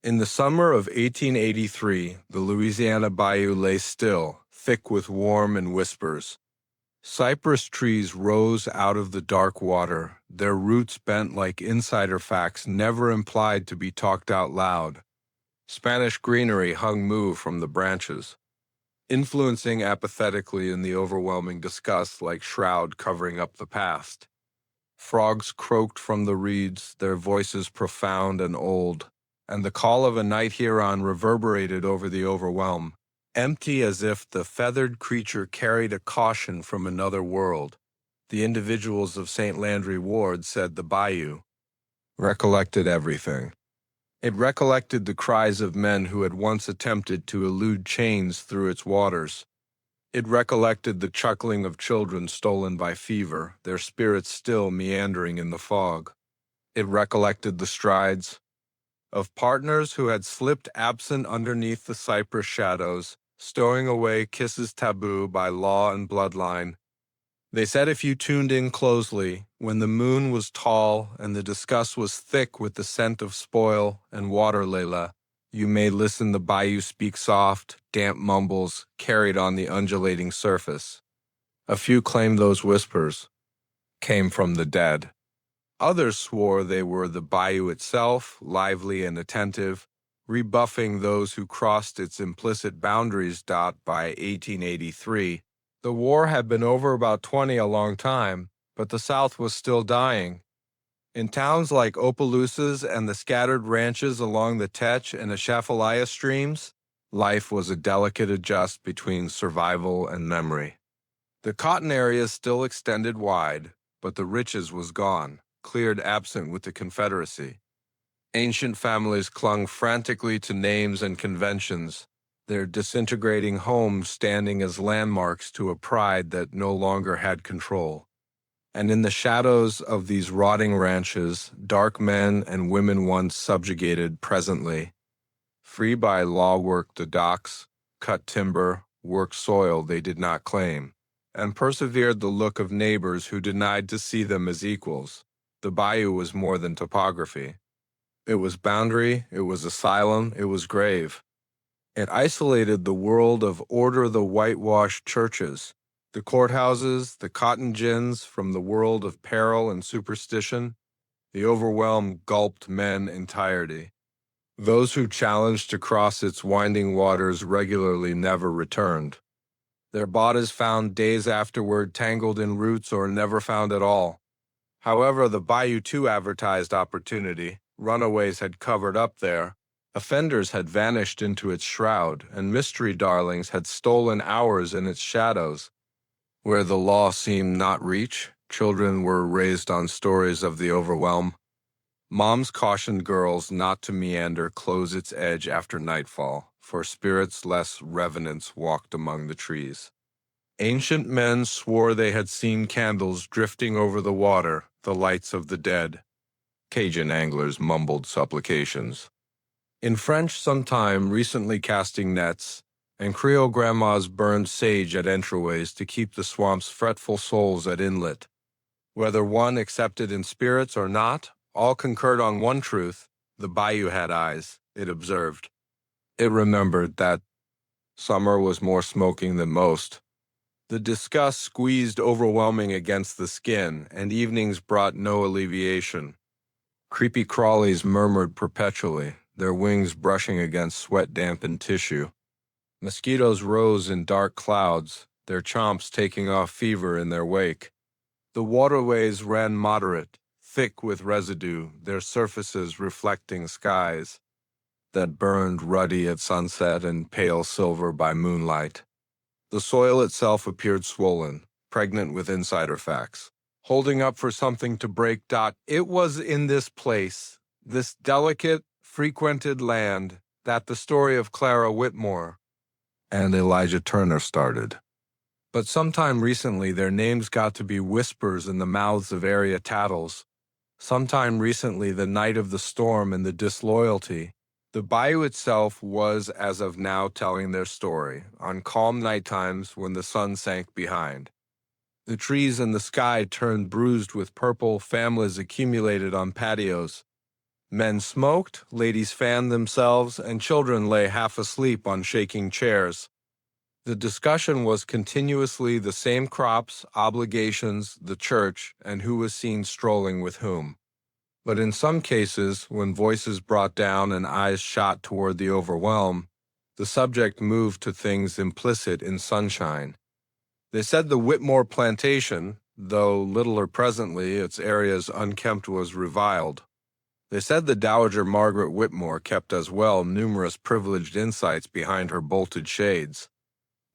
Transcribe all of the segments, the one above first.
In the summer of 1883, the Louisiana Bayou lay still, thick with warmth and whispers. Cypress trees rose out of the dark water, their roots bent like insider facts never implied to be talked out loud. Spanish greenery hung mauve from the branches, influencing apathetically in the overwhelming disgust like shroud covering up the past. Frogs croaked from the reeds, their voices profound and old, and the call of a night heron reverberated over the overwhelm, empty as if the feathered creature carried a caution from another world. The individuals of St. Landry Ward said the bayou recollected everything. It recollected the cries of men who had once attempted to elude chains through its waters. It recollected the chuckling of children stolen by fever, their spirits still meandering in the fog. It recollected the strides of partners who had slipped absent underneath the cypress shadows, stowing away kisses taboo by law and bloodline. They said if you tuned in closely, when the moon was tall and the disgust was thick with the scent of spoil and water layla, you may listen the bayou speak soft, damp mumbles carried on the undulating surface. A few claimed those whispers came from the dead. Others swore they were the bayou itself, lively and attentive, rebuffing those who crossed its implicit boundaries. By 1883, the war had been over about 20 a long time, but the South was still dying. In towns like Opelousas and the scattered ranches along the Tetch and Atchafalaya streams, life was a delicate adjust between survival and memory. The cotton areas still extended wide, but the riches was gone, cleared absent with the Confederacy. Ancient families clung frantically to names and conventions, their disintegrating homes standing as landmarks to a pride that no longer had control. And in the shadows of these rotting ranches, dark men and women once subjugated presently, free by law, worked the docks, cut timber, worked soil they did not claim, and persevered the look of neighbors who denied to see them as equals. The bayou was more than topography. It was boundary, it was asylum, it was grave. It isolated the world of order, the whitewashed churches, the courthouses, the cotton gins from the world of peril and superstition. The overwhelm gulped men entirety. Those who challenged to cross its winding waters regularly never returned. Their bodies found days afterward tangled in roots or never found at all. However, the bayou too advertised opportunity. Runaways had covered up there. Offenders had vanished into its shroud, and mystery darlings had stolen hours in its shadows. Where the law seemed not reach, children were raised on stories of the overwhelm. Moms cautioned girls not to meander close its edge after nightfall, for spirits less revenants walked among the trees. Ancient men swore they had seen candles drifting over the water, the lights of the dead. Cajun anglers mumbled supplications. In French sometime recently casting nets, and Creole grandmas burned sage at entryways to keep the swamp's fretful souls at inlet. Whether one accepted in spirits or not, all concurred on one truth: the bayou had eyes, it observed. It remembered that summer was more smoking than most. The disgust squeezed overwhelming against the skin, and evenings brought no alleviation. Creepy crawlies murmured perpetually, their wings brushing against sweat-dampened tissue. Mosquitoes rose in dark clouds, their chomps taking off fever in their wake. The waterways ran moderate, thick with residue, their surfaces reflecting skies that burned ruddy at sunset and pale silver by moonlight. The soil itself appeared swollen, pregnant with insider facts, holding up for something to break. It was in this place, this delicate, frequented land, that the story of Clara Whitmore and Elijah Turner started. But sometime recently their names got to be whispers in the mouths of area tattles. Sometime recently, the night of the storm and the disloyalty, the bayou itself was as of now telling their story, on calm nighttimes when the sun sank behind. The trees and the sky turned bruised with purple, families accumulated on patios. Men smoked, ladies fanned themselves, and children lay half asleep on shaking chairs. The discussion was continuously the same crops, obligations, the church, and who was seen strolling with whom. But in some cases, when voices brought down and eyes shot toward the overwhelm, the subject moved to things implicit in sunshine. They said the Whitmore plantation, though littler presently, its areas unkempt was reviled. They said the Dowager Margaret Whitmore kept as well numerous privileged insights behind her bolted shades.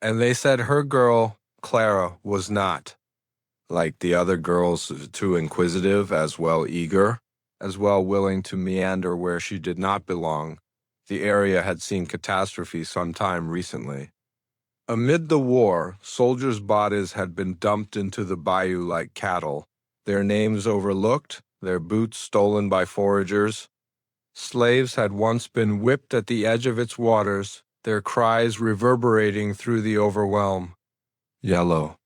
And they said her girl, Clara, was not, like the other girls, too inquisitive, as well eager, as well willing to meander where she did not belong. The area had seen catastrophe some time recently. Amid the war, soldiers' bodies had been dumped into the bayou like cattle, their names overlooked, their boots stolen by foragers. Slaves had once been whipped at the edge of its waters, their cries reverberating through the overwhelm. Yellow.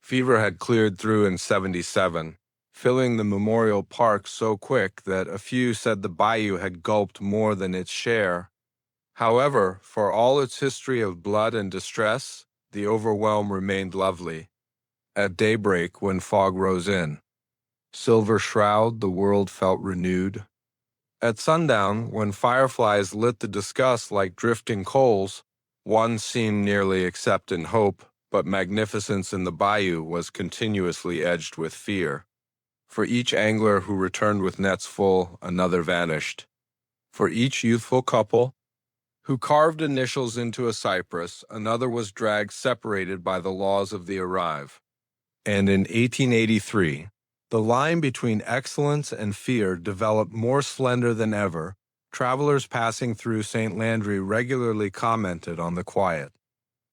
Fever had cleared through in '77, filling the memorial park so quick that a few said the bayou had gulped more than its share. However, for all its history of blood and distress, the overwhelm remained lovely. At daybreak, when fog rose in, silver shroud, the world felt renewed. At sundown, when fireflies lit the discuss like drifting coals, one seemed nearly except in hope, but magnificence in the bayou was continuously edged with fear. For each angler who returned with nets full, another vanished. For each youthful couple who carved initials into a cypress, another was dragged separated by the laws of the arrive. And in 1883, the line between excellence and fear developed more slender than ever. Travelers passing through St. Landry regularly commented on the quiet.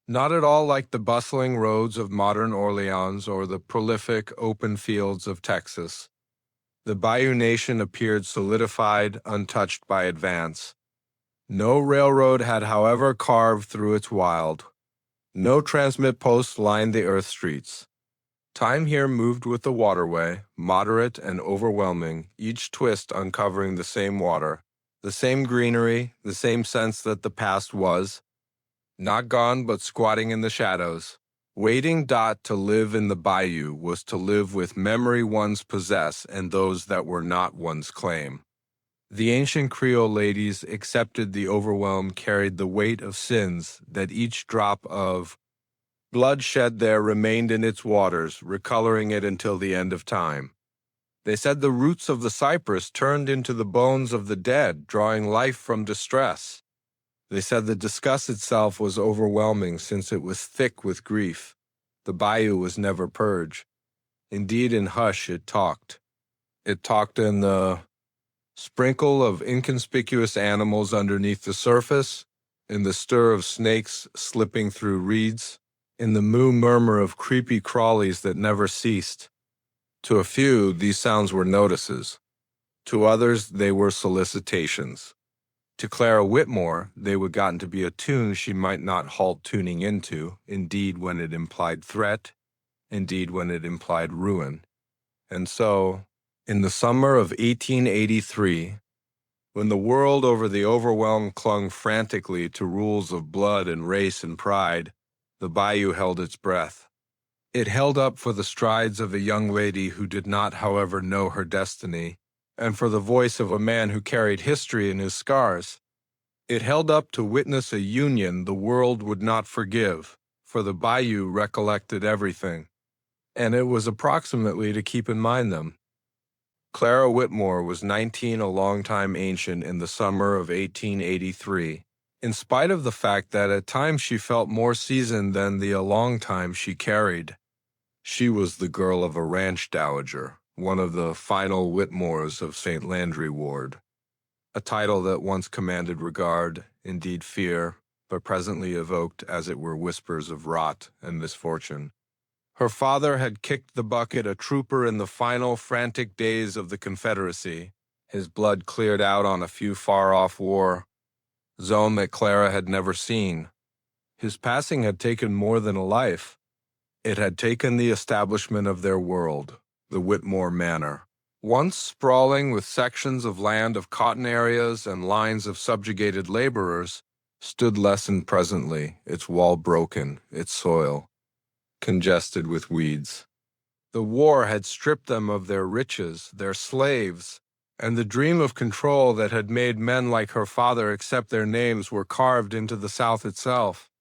Not at all like the bustling roads of modern Orleans or the prolific open fields of Texas. The Bayou Nation appeared solidified, untouched by advance. No railroad had, however, carved through its wild. No transmit posts lined the earth streets. Time here moved with the waterway, moderate and overwhelming, each twist uncovering the same water, the same greenery, the same sense that the past was, not gone but squatting in the shadows. Waiting to live in the bayou was to live with memory one's possess and those that were not one's claim. The ancient Creole ladies accepted the overwhelm carried the weight of sins that each drop of blood shed there remained in its waters, recoloring it until the end of time. They said the roots of the cypress turned into the bones of the dead, drawing life from distress. They said the disgust itself was overwhelming since it was thick with grief. The bayou was never purged. Indeed, in hush it talked. It talked in the sprinkle of inconspicuous animals underneath the surface, in the stir of snakes slipping through reeds, in the moo murmur of creepy crawlies that never ceased. To a few, these sounds were notices. To others, they were solicitations. To Clara Whitmore, they would gotten to be a tune she might not halt tuning into, indeed when it implied threat, indeed when it implied ruin. And so, in the summer of 1883, when the world over the overwhelm clung frantically to rules of blood and race and pride, the bayou held its breath. It held up for the strides of a young lady who did not, however, know her destiny, and for the voice of a man who carried history in his scars. It held up to witness a union the world would not forgive, for the bayou recollected everything, and it was approximately to keep in mind them. Clara Whitmore was 19, a long-time ancient, in the summer of 1883, in spite of the fact that at times she felt more seasoned than the a long time she carried. She was the girl of a ranch dowager, one of the final Whitmores of St. Landry Ward, a title that once commanded regard, indeed fear, but presently evoked as it were whispers of rot and misfortune. Her father had kicked the bucket, a trooper in the final frantic days of the Confederacy, his blood cleared out on a few far-off war zone that Clara had never seen. His passing had taken more than a life. It had taken the establishment of their world, the Whitmore Manor, Once sprawling with sections of land of cotton areas and lines of subjugated laborers, stood lessened presently, its wall broken, its soil congested with weeds. The war had stripped them of their riches, their slaves, and the dream of control that had made men like her father accept their names were carved into the South itself.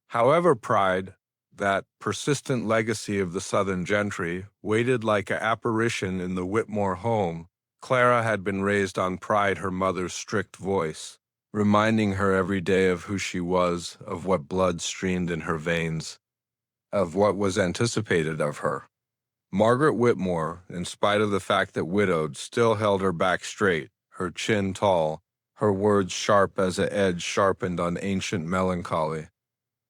However, pride, that persistent legacy of the Southern gentry, waited like an apparition in the Whitmore home. Clara had been raised on pride, her mother's strict voice, reminding her every day of who she was, of what blood streamed in her veins, of what was anticipated of her. Margaret Whitmore, in spite of the fact that widowed, still held her back straight, her chin tall, her words sharp as an edge sharpened on ancient melancholy.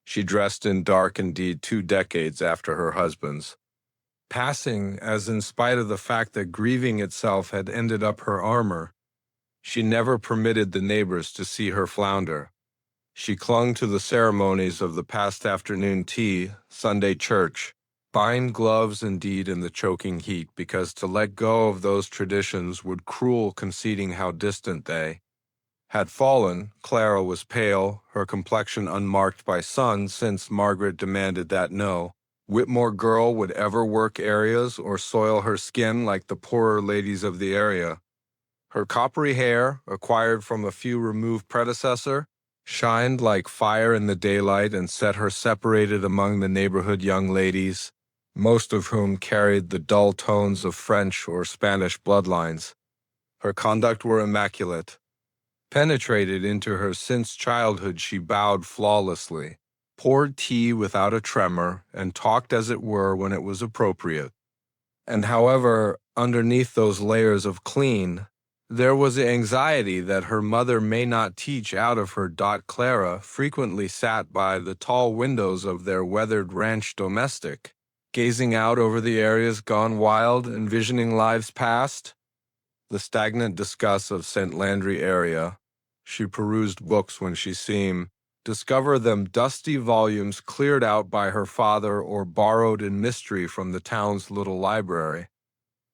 She dressed in dark indeed 2 decades after her husband's passing, as in spite of the fact that grieving itself had ended up her armor, she never permitted the neighbors to see her flounder. She clung to the ceremonies of the past afternoon tea, Sunday church, fine gloves indeed in the choking heat, because to let go of those traditions would cruel, conceding how distant they had fallen. Clara was pale, her complexion unmarked by sun, since Margaret demanded that no Whitmore girl would ever work areas or soil her skin like the poorer ladies of the area. Her coppery hair, acquired from a few removed predecessor, shined like fire in the daylight and set her separated among the neighborhood young ladies, most of whom carried the dull tones of French or Spanish bloodlines. Her conduct were immaculate. Penetrated into her since childhood, she bowed flawlessly, poured tea without a tremor, and talked as it were when it was appropriate. And however, underneath those layers of clean, there was the anxiety that her mother may not teach out of her. Clara frequently sat by the tall windows of their weathered ranch domestic, gazing out over the areas gone wild, envisioning lives past. The stagnant disgust of St. Landry area. She perused books when she seemed, discover them dusty volumes cleared out by her father or borrowed in mystery from the town's little library.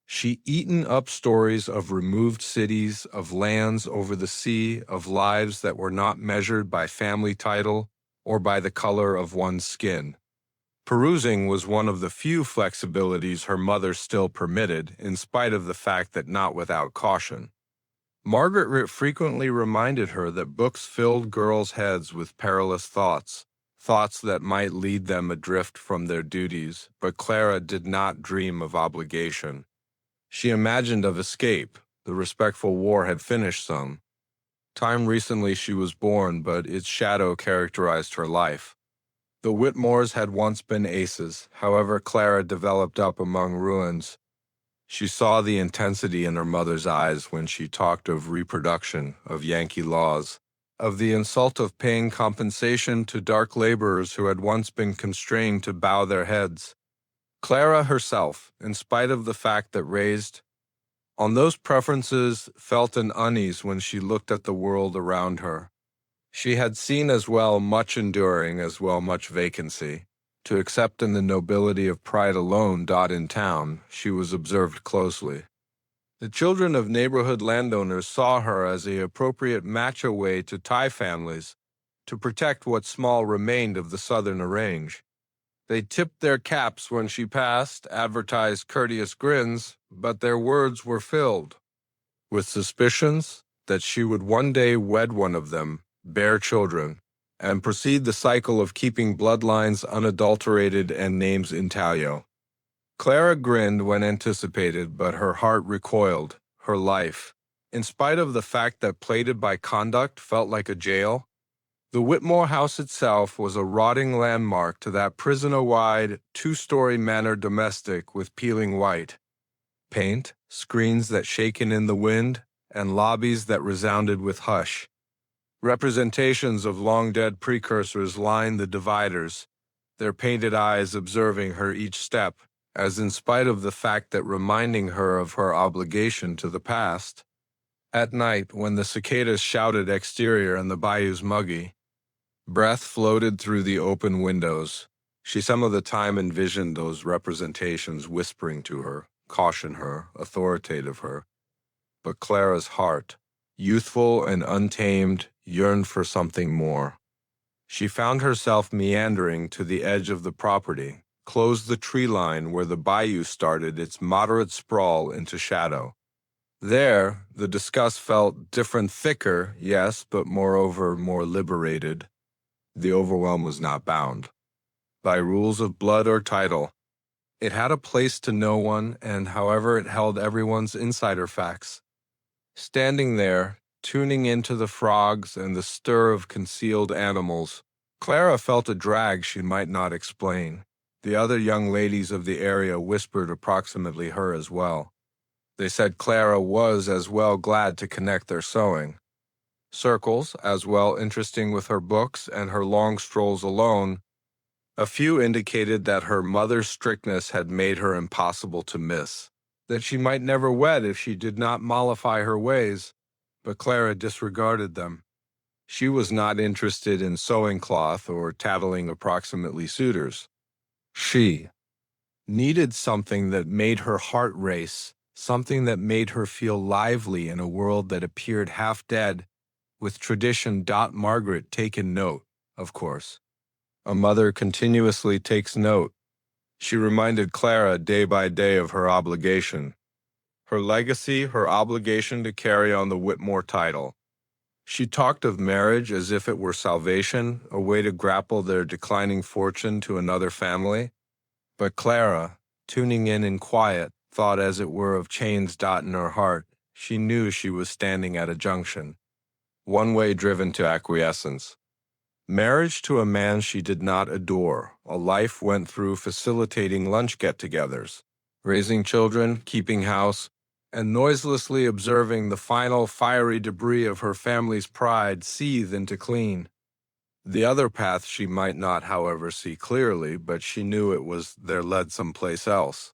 She eaten up stories of removed cities, of lands over the sea, of lives that were not measured by family title or by the color of one's skin. Perusing was one of the few flexibilities her mother still permitted, in spite of the fact that not without caution. Margaret frequently reminded her that books filled girls' heads with perilous thoughts, thoughts that might lead them adrift from their duties, but Clara did not dream of obligation. She imagined of escape. The respectful war had finished some time recently she was born, but its shadow characterized her life. The Whitmores had once been aces, however Clara developed up among ruins. She saw the intensity in her mother's eyes when she talked of reproduction, of Yankee laws, of the insult of paying compensation to dark laborers who had once been constrained to bow their heads. Clara herself, in spite of the fact that raised on those preferences, felt an unease when she looked at the world around her. She had seen as well much enduring as well much vacancy. To accept in the nobility of pride alone. In town, she was observed closely. The children of neighborhood landowners saw her as the appropriate match-away to tie families, to protect what small remained of the southern range. They tipped their caps when she passed, advertised courteous grins, but their words were filled with suspicions that she would one day wed one of them, bear children, and proceed the cycle of keeping bloodlines unadulterated and names intaglio. Clara grinned when anticipated, but her heart recoiled. Her life, in spite of the fact that plated by conduct, felt like a jail. The Whitmore house itself was a rotting landmark to that prisoner-wide, 2-story manor domestic with peeling white paint, screens that shaken in the wind, and lobbies that resounded with hush. Representations of long-dead precursors lined the dividers, their painted eyes observing her each step, as in spite of the fact that reminding her of her obligation to the past. At night, when the cicadas shouted exterior and the bayous muggy, breath floated through the open windows. She some of the time envisioned those representations whispering to her, caution her, authoritative her. But Clara's heart, youthful and untamed, yearned for something more. She found herself meandering to the edge of the property, closed the tree line where the bayou started its moderate sprawl into shadow. There, the disgust felt different, thicker, yes, but moreover more liberated. The overwhelm was not bound by rules of blood or title. It had a place to no one, and however it held everyone's insider facts. Standing there, tuning into the frogs and the stir of concealed animals, Clara felt a drag she might not explain. The other young ladies of the area whispered approximately her as well. They said Clara was as well glad to connect their sewing. Circles, as well interesting with her books and her long strolls alone. A few indicated that her mother's strictness had made her impossible to miss, that she might never wed if she did not mollify her ways, but Clara disregarded them. She was not interested in sewing cloth or tattling approximately suitors. She needed something that made her heart race, something that made her feel lively in a world that appeared half dead, with tradition. Margaret taken note, of course. A mother continuously takes note. She reminded Clara day by day of her obligation. Her legacy, her obligation to carry on the Whitmore title. She talked of marriage as if it were salvation, a way to grapple their declining fortune to another family. But Clara, tuning in quiet, thought as it were of chains in her heart. She knew she was standing at a junction, one way driven to acquiescence. Marriage to a man she did not adore, a life went through facilitating lunch get-togethers, raising children, keeping house, and noiselessly observing the final fiery debris of her family's pride seethe into clean. The other path she might not, however, see clearly, but she knew it was there led someplace else.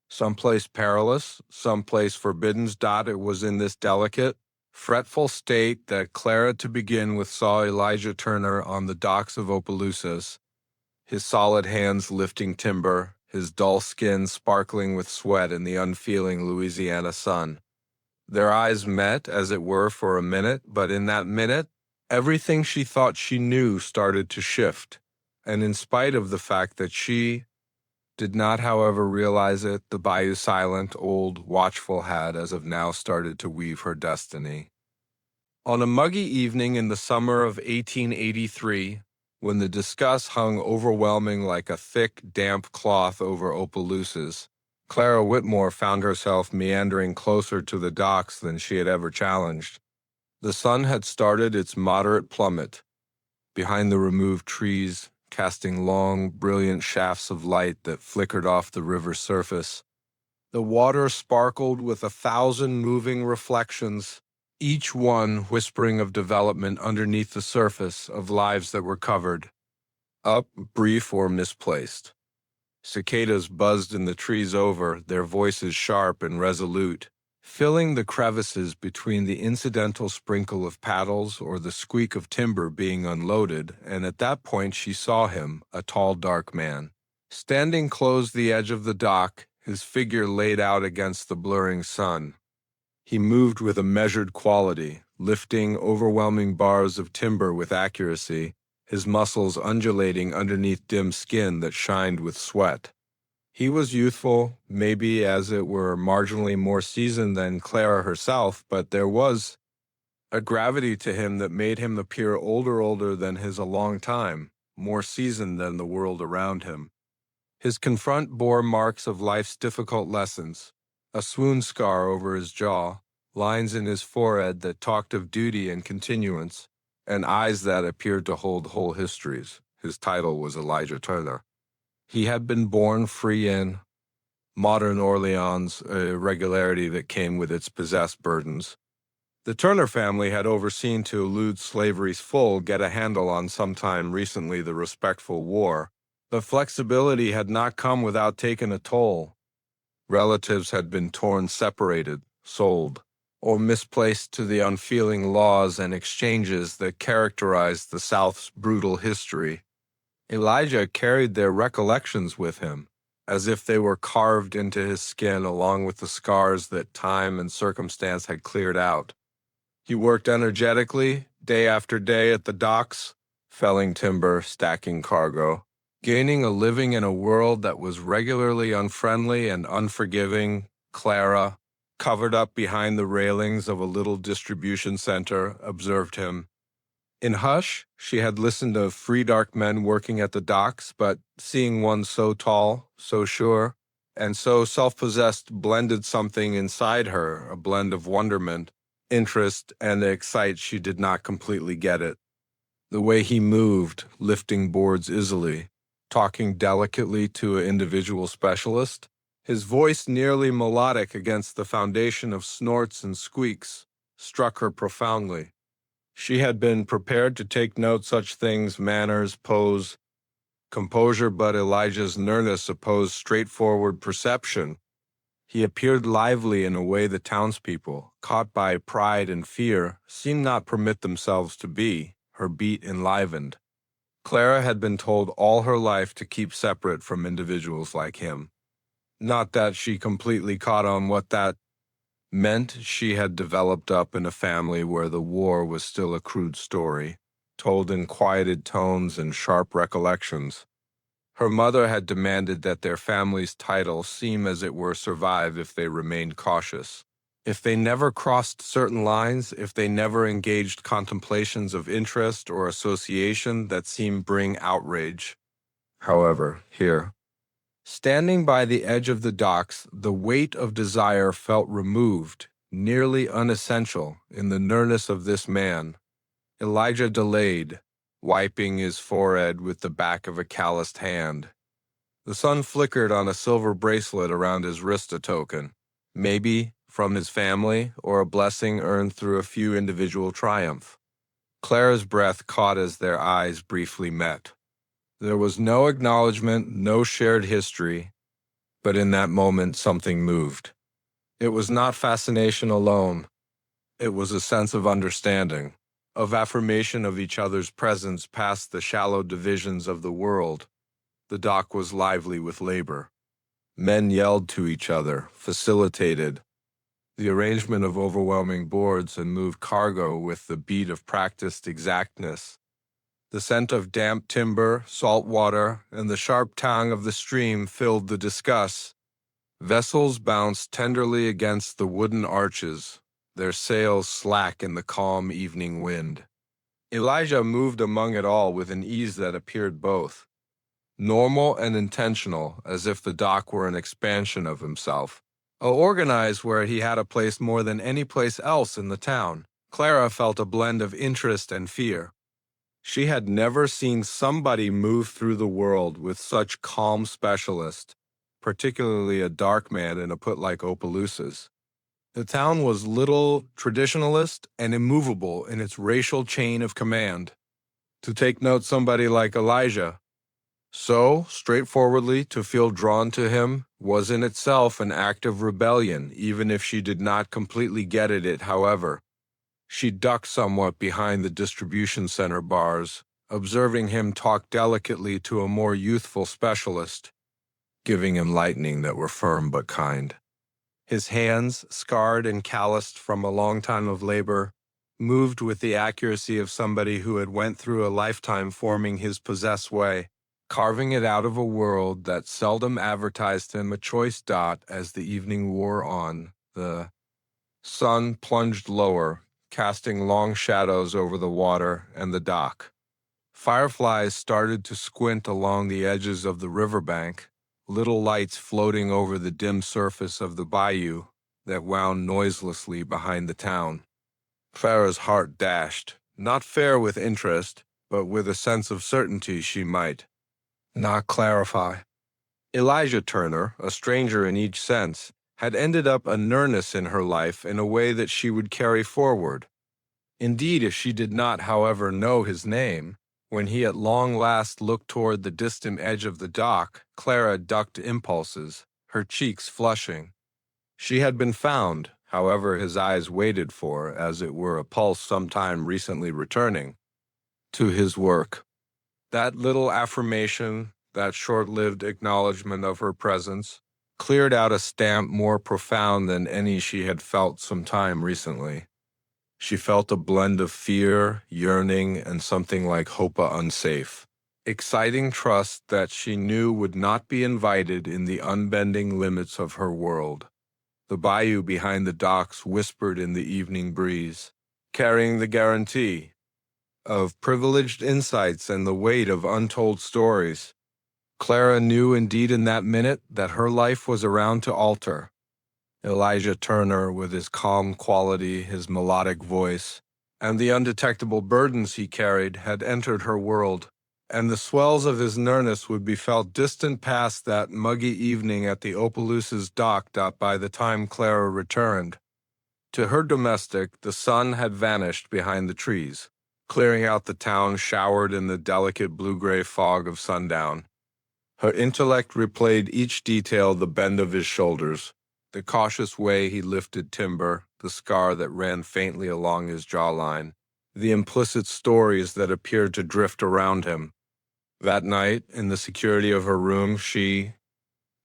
Someplace perilous, someplace forbidden. It was in this delicate, fretful state that Clara to begin with saw Elijah Turner on the docks of Opelousas, his solid hands lifting timber, his dull skin sparkling with sweat in the unfeeling Louisiana sun. Their eyes met, as it were, for a minute, but in that minute, everything she thought she knew started to shift, and in spite of the fact that she did not, however, realize it, the bayou silent, old, watchful had, as of now, started to weave her destiny. On a muggy evening in the summer of 1883, when the disgust hung overwhelming like a thick, damp cloth over Opelousas, Clara Whitmore found herself meandering closer to the docks than she had ever challenged. The sun had started its moderate plummet. Behind the removed trees, casting long, brilliant shafts of light that flickered off the river's surface. The water sparkled with 1,000 moving reflections, each one whispering of development underneath the surface of lives that were covered, up, brief, or misplaced. Cicadas buzzed in the trees over, their voices sharp and resolute, filling the crevices between the incidental sprinkle of paddles or the squeak of timber being unloaded, and at that point she saw him, a tall, dark man, standing close the edge of the dock, his figure laid out against the blurring sun. He moved with a measured quality, lifting overwhelming bars of timber with accuracy, his muscles undulating underneath dim skin that shined with sweat. He was youthful, maybe as it were marginally more seasoned than Clara herself, but there was a gravity to him that made him appear older than his a long time, more seasoned than the world around him. His confront bore marks of life's difficult lessons, a swoon scar over his jaw, lines in his forehead that talked of duty and continuance, and eyes that appeared to hold whole histories. His title was Elijah Turner. He had been born free in modern Orleans, a irregularity that came with its possessed burdens. The Turner family had overseen to elude slavery's full get a handle on sometime recently the respectful war, but flexibility had not come without taking a toll. Relatives had been torn, separated, sold, or misplaced to the unfeeling laws and exchanges that characterized the South's brutal history. Elijah carried their recollections with him, as if they were carved into his skin along with the scars that time and circumstance had cleared out. He worked energetically, day after day at the docks, felling timber, stacking cargo, gaining a living in a world that was regularly unfriendly and unforgiving. Clara, covered up behind the railings of a little distribution center, observed him. In hush, she had listened to three dark men working at the docks, but seeing one so tall, so sure, and so self-possessed blended something inside her, a blend of wonderment, interest, and excite. She did not completely get it. The way he moved, lifting boards easily, talking delicately to an individual specialist, his voice nearly melodic against the foundation of snorts and squeaks, struck her profoundly. She had been prepared to take note such things, manners, pose, composure, but Elijah's nearness opposed straightforward perception. He appeared lively in a way the townspeople, caught by pride and fear, seemed not permit themselves to be, her beat enlivened. Clara had been told all her life to keep separate from individuals like him. Not that she completely caught on what that meant. She had developed up in a family where the war was still a crude story, told in quieted tones and sharp recollections. Her mother had demanded that their family's title seem as it were survive if they remained cautious. If they never crossed certain lines, if they never engaged contemplations of interest or association that seemed bring outrage. However, here, standing by the edge of the docks, the weight of desire felt removed, nearly unessential, in the nearness of this man. Elijah delayed, wiping his forehead with the back of a calloused hand. The sun flickered on a silver bracelet around his wrist, a token, maybe from his family, or a blessing earned through a few individual triumph. Clara's breath caught as their eyes briefly met. There was no acknowledgement, no shared history, but in that moment something moved. It was not fascination alone. It was a sense of understanding, of affirmation of each other's presence past the shallow divisions of the world. The dock was lively with labor. Men yelled to each other, facilitated the arrangement of overwhelming boards and moved cargo with the beat of practiced exactness. The scent of damp timber, salt water, and the sharp tang of the stream filled the discuss. Vessels bounced tenderly against the wooden arches, their sails slack in the calm evening wind. Elijah moved among it all with an ease that appeared both normal and intentional, as if the dock were an expansion of himself, organized where he had a place more than any place else in the town. Clara felt a blend of interest and fear. She had never seen somebody move through the world with such calm specialist, particularly a dark man in a put like Opelousas. The town was little traditionalist and immovable in its racial chain of command. To take note somebody like Elijah, so straightforwardly to feel drawn to him, was in itself an act of rebellion, even if she did not completely get it, however. She ducked somewhat behind the distribution center bars, observing him talk delicately to a more youthful specialist, giving him lightning that were firm but kind. His hands, scarred and calloused from a long time of labor, moved with the accuracy of somebody who had went through a lifetime forming his possessed way, carving it out of a world that seldom advertised him a choice dot. As the evening wore on, the sun plunged lower, casting long shadows over the water and the dock. Fireflies started to squint along the edges of the riverbank, little lights floating over the dim surface of the bayou that wound noiselessly behind the town. Clara's heart dashed, not fair with interest, but with a sense of certainty she might not clarify. Elijah Turner, a stranger in each sense, had ended up a nearness in her life in a way that she would carry forward. Indeed, if she did not, however, know his name, when he at long last looked toward the distant edge of the dock, Clara ducked impulses, her cheeks flushing. She had been found, however his eyes waited for, as it were a pulse sometime recently returning, to his work. That little affirmation, that short-lived acknowledgement of her presence, cleared out a stamp more profound than any she had felt some time recently. She felt a blend of fear, yearning, and something like hope unsafe. Exciting trust that she knew would not be invited in the unbending limits of her world. The bayou behind the docks whispered in the evening breeze, carrying the guarantee of privileged insights and the weight of untold stories. Clara knew indeed in that minute that her life was around to alter. Elijah Turner, with his calm quality, his melodic voice, and the undetectable burdens he carried, had entered her world, and the swells of his nearness would be felt distant past that muggy evening at the Opelousas dock by the time Clara returned. To her domestic, the sun had vanished behind the trees, clearing out the town showered in the delicate blue-gray fog of sundown. Her intellect replayed each detail, the bend of his shoulders, the cautious way he lifted timber, the scar that ran faintly along his jawline, the implicit stories that appeared to drift around him. That night, in the security of her room, she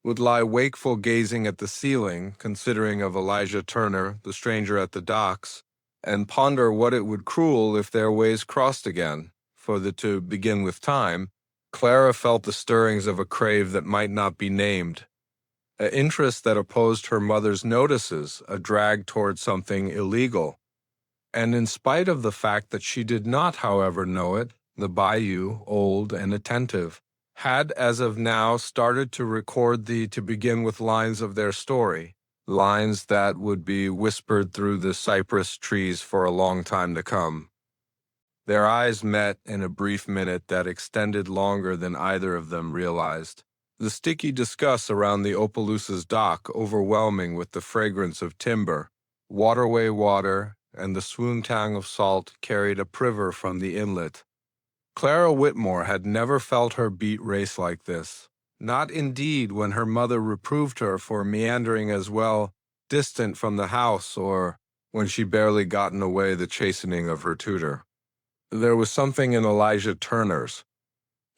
would lie wakeful gazing at the ceiling, considering of Elijah Turner, the stranger at the docks, and ponder what it would cruel if their ways crossed again. To begin with time, Clara felt the stirrings of a crave that might not be named, an interest that opposed her mother's notices, a drag toward something illegal. And in spite of the fact that she did not, however, know it, the bayou, old and attentive, had as of now started to record to begin with lines of their story, lines that would be whispered through the cypress trees for a long time to come. Their eyes met in a brief minute that extended longer than either of them realized. The sticky discuss around the Opelousas dock overwhelming with the fragrance of timber, waterway water, and the swoontang of salt carried a priver from the inlet. Clara Whitmore had never felt her beat race like this, not indeed when her mother reproved her for meandering as well distant from the house or when she barely gotten away the chastening of her tutor. There was something in Elijah Turner's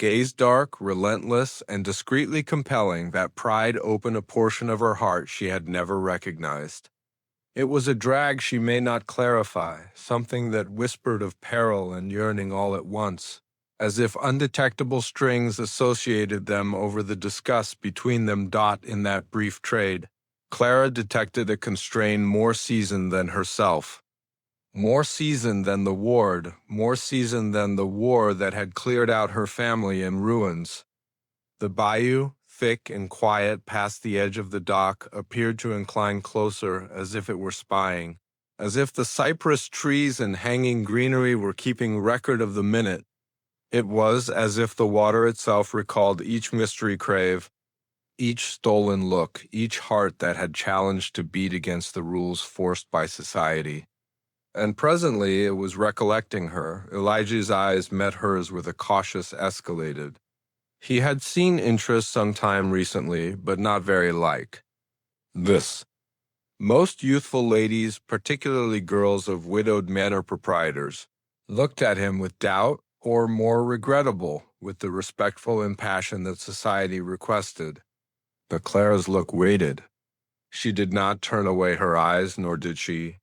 gaze, dark, relentless, and discreetly compelling, that pried open a portion of her heart she had never recognized. It was a drag she may not clarify, something that whispered of peril and yearning all at once, as if undetectable strings associated them over the disgust between them. In that brief trade, Clara detected a constraint more seasoned than herself. More seasoned than the ward, more seasoned than the war that had cleared out her family in ruins. The bayou, thick and quiet past the edge of the dock, appeared to incline closer as if it were spying, as if the cypress trees and hanging greenery were keeping record of the minute. It was as if the water itself recalled each mystery crave, each stolen look, each heart that had challenged to beat against the rules forced by society. And presently it was recollecting her. Elijah's eyes met hers with a cautious escalated. He had seen interest some time recently, but not very like this. Most youthful ladies, particularly girls of widowed manor proprietors, looked at him with doubt, or more regrettable, with the respectful impassion that society requested. But Clara's look waited. She did not turn away her eyes, nor did she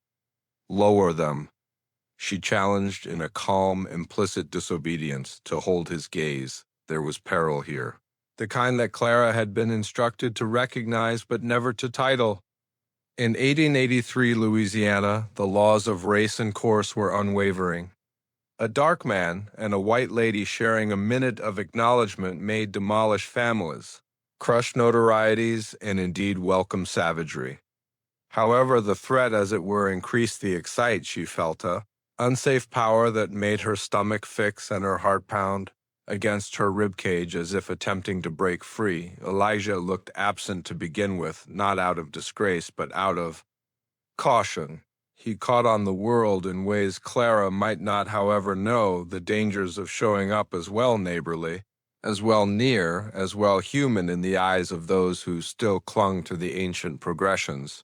lower them. She challenged in a calm, implicit disobedience to hold his gaze. There was peril here, the kind that Clara had been instructed to recognize but never to title. In 1883 Louisiana, the laws of race and course were unwavering. A dark man and a white lady sharing a minute of acknowledgement may demolish families, crush notorieties, and indeed welcome savagery. However, the threat, as it were, increased the excite she felt, a unsafe power that made her stomach fix and her heart pound against her ribcage as if attempting to break free. Elijah looked absent to begin with, not out of disgrace, but out of caution. He caught on the world in ways Clara might not, however, know, the dangers of showing up as well neighborly, as well near, as well human in the eyes of those who still clung to the ancient progressions.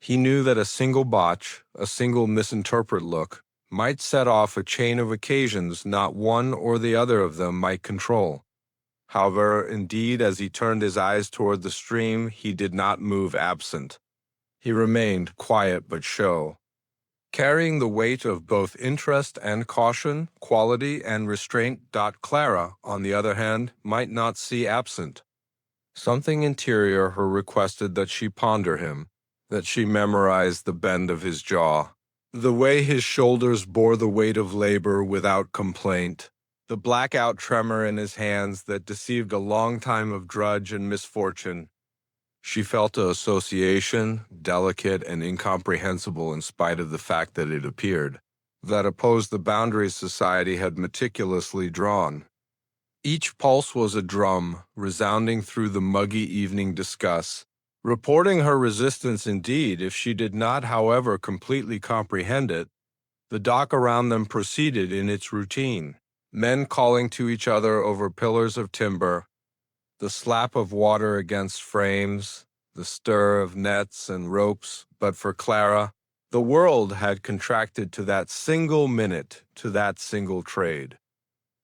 He knew that a single botch, a single misinterpret look, might set off a chain of occasions not one or the other of them might control. However, indeed, as he turned his eyes toward the stream, he did not move absent. He remained quiet but show, carrying the weight of both interest and caution, quality and restraint. Clara, on the other hand, might not see absent. Something interior her requested that she ponder him, that she memorize the bend of his jaw, the way his shoulders bore the weight of labor without complaint, the blackout tremor in his hands that deceived a long time of drudge and misfortune. She felt an association, delicate and incomprehensible in spite of the fact that it appeared, that opposed the boundaries society had meticulously drawn. Each pulse was a drum, resounding through the muggy evening discuss, reporting her resistance indeed if she did not, however, completely comprehend it. The dock around them proceeded in its routine, men calling to each other over pillars of timber, the slap of water against frames, the stir of nets and ropes, but for Clara, the world had contracted to that single minute, to that single trade.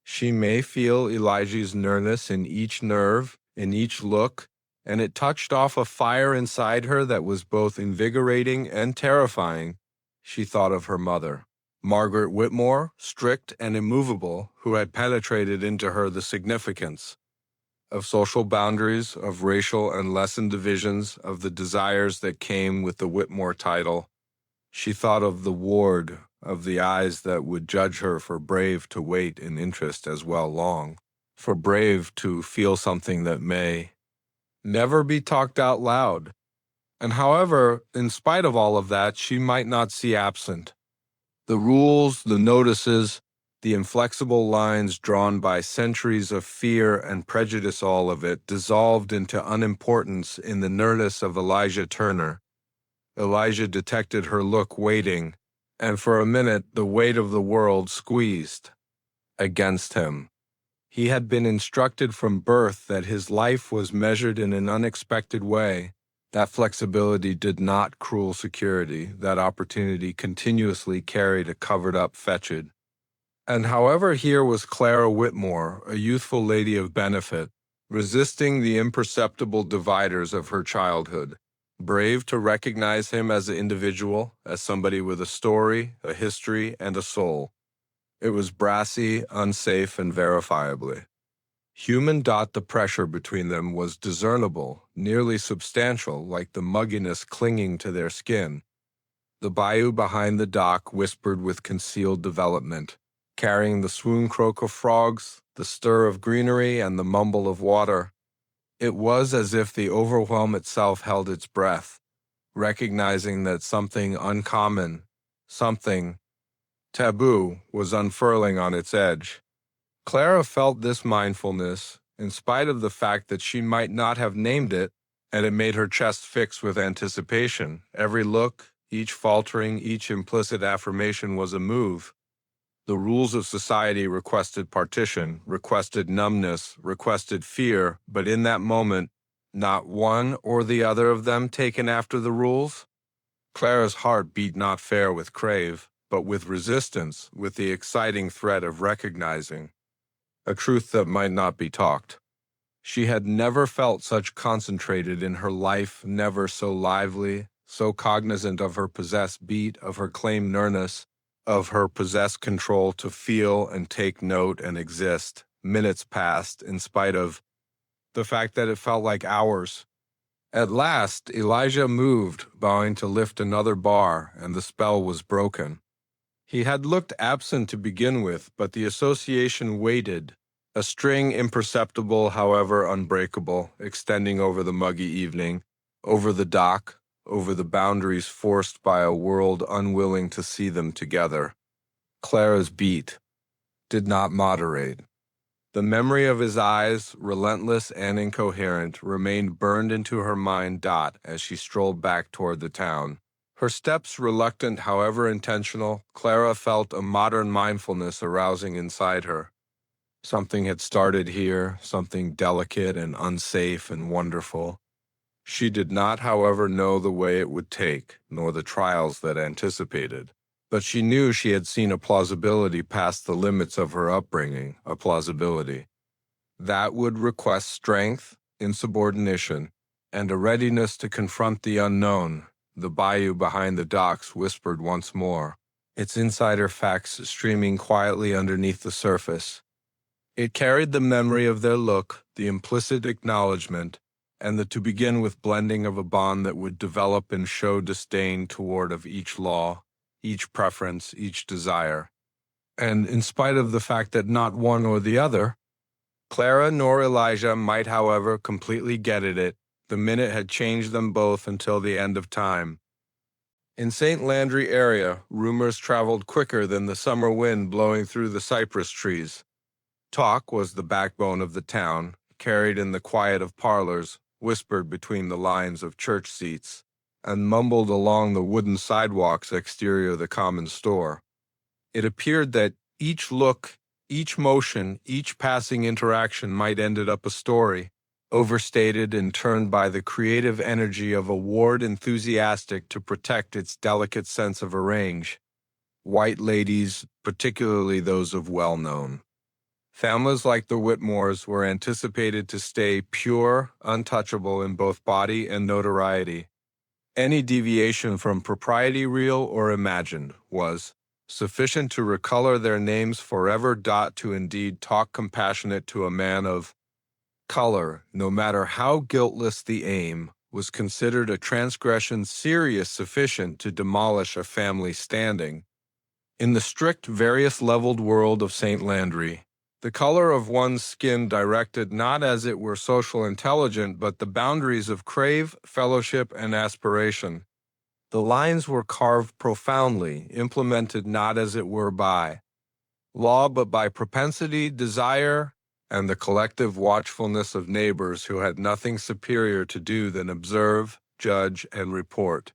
She may feel Elijah's nearness in each nerve, in each look, and it touched off a fire inside her that was both invigorating and terrifying. She thought of her mother, Margaret Whitmore, strict and immovable, who had penetrated into her the significance of social boundaries, of racial and lessened divisions, of the desires that came with the Whitmore title. She thought of the ward, of the eyes that would judge her for brave to wait in interest as well long, for brave to feel something that may never be talked out loud. And however, in spite of all of that, she might not see absent. The rules, the notices, the inflexible lines drawn by centuries of fear and prejudice, all of it dissolved into unimportance in the nearness of Elijah Turner. Elijah detected her look waiting, and for a minute the weight of the world squeezed against him. He had been instructed from birth that his life was measured in an unexpected way. That flexibility did not cruel security. That opportunity continuously carried a covered-up fetid. And however, here was Clara Whitmore, a youthful lady of benefit, resisting the imperceptible dividers of her childhood, brave to recognize him as an individual, as somebody with a story, a history, and a soul. It was brassy, unsafe, and verifiably human. The pressure between them was discernible, nearly substantial, like the mugginess clinging to their skin. The bayou behind the dock whispered with concealed development, carrying the swoon croak of frogs, the stir of greenery, and the mumble of water. It was as if the overwhelm itself held its breath, recognizing that something uncommon, something taboo, was unfurling on its edge. Clara felt this mindfulness, in spite of the fact that she might not have named it, and it made her chest fix with anticipation. Every look, each faltering, each implicit affirmation was a move. The rules of society requested partition, requested numbness, requested fear, but in that moment, not one or the other of them taken after the rules. Clara's heart beat not fair with crave, but with resistance, with the exciting threat of recognizing a truth that might not be talked. She had never felt such concentrated in her life, never so lively, so cognizant of her possessed beat, of her claimed nearness, of her possessed control to feel and take note and exist. Minutes passed, in spite of the fact that it felt like hours. At last, Elijah moved, bowing to lift another bar, and the spell was broken. He had looked absent to begin with, but the association waited, a string imperceptible, however unbreakable, extending over the muggy evening, over the dock, over the boundaries forced by a world unwilling to see them together. Clara's beat did not moderate. The memory of his eyes, relentless and incoherent, remained burned into her mind. As she strolled back toward the town. Her steps reluctant, however intentional, Clara felt a modern mindfulness arousing inside her. Something had started here, something delicate and unsafe and wonderful. She did not, however, know the way it would take, nor the trials that anticipated. But she knew she had seen a plausibility past the limits of her upbringing, a plausibility That would request strength, insubordination, and a readiness to confront the unknown. The bayou behind the docks whispered once more, its insider facts streaming quietly underneath the surface. It carried the memory of their look, the implicit acknowledgement, and the to begin with blending of a bond that would develop and show disdain toward of each law, each preference, each desire. And in spite of the fact that not one or the other, Clara nor Elijah might, however, completely get at it, the minute had changed them both until the end of time. In St. Landry area, rumors traveled quicker than the summer wind blowing through the cypress trees. Talk was the backbone of the town, carried in the quiet of parlors, whispered between the lines of church seats, and mumbled along the wooden sidewalks exterior the common store. It appeared that each look, each motion, each passing interaction might end up a story, overstated and turned by the creative energy of a ward enthusiastic to protect its delicate sense of arrange. White ladies, particularly those of well-known. Families like the Whitmores were anticipated to stay pure, untouchable in both body and notoriety. Any deviation from propriety, real or imagined, was sufficient to recolor their names forever. To indeed talk compassionate to a man of color, no matter how guiltless the aim, was considered a transgression serious sufficient to demolish a family standing. In the strict, various-leveled world of St. Landry, the color of one's skin directed not as it were social intelligence, but the boundaries of crave, fellowship, and aspiration. The lines were carved profoundly, implemented not as it were by law, but by propensity, desire, and the collective watchfulness of neighbors who had nothing superior to do than observe, judge, and report.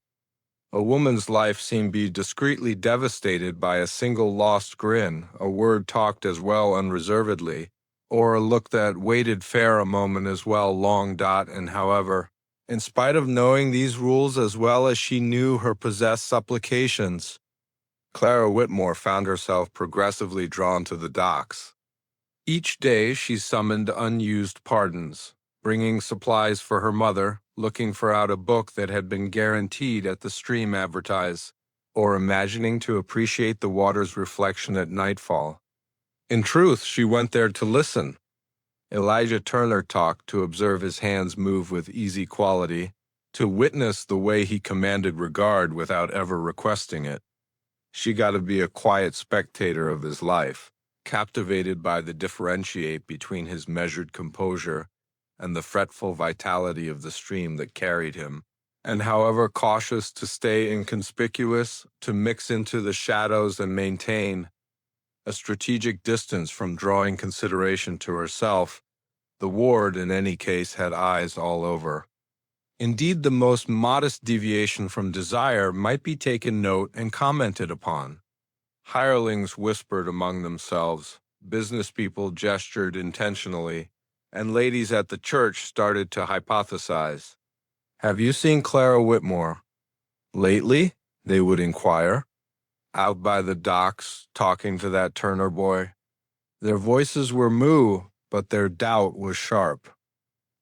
A woman's life seemed to be discreetly devastated by a single lost grin, a word talked as well unreservedly, or a look that waited fair a moment as well long. And however, in spite of knowing these rules as well as she knew her possessed supplications, Clara Whitmore found herself progressively drawn to the docks. Each day she summoned unused pardons, bringing supplies for her mother, looking for out a book that had been guaranteed at the stream advertise, or imagining to appreciate the water's reflection at nightfall. In truth, she went there to listen. Elijah Turner talked, to observe his hands move with easy quality, to witness the way he commanded regard without ever requesting it. She got to be a quiet spectator of his life, captivated by the differentiate between his measured composure and the fretful vitality of the stream that carried him, and however cautious to stay inconspicuous, to mix into the shadows and maintain a strategic distance from drawing consideration to herself, the ward in any case had eyes all over. Indeed, the most modest deviation from desire might be taken note and commented upon. Hirelings whispered among themselves, business people gestured intentionally, and ladies at the church started to hypothesize. "Have you seen Clara Whitmore lately?" they would inquire. "Out by the docks, talking to that Turner boy." Their voices were moo, but their doubt was sharp.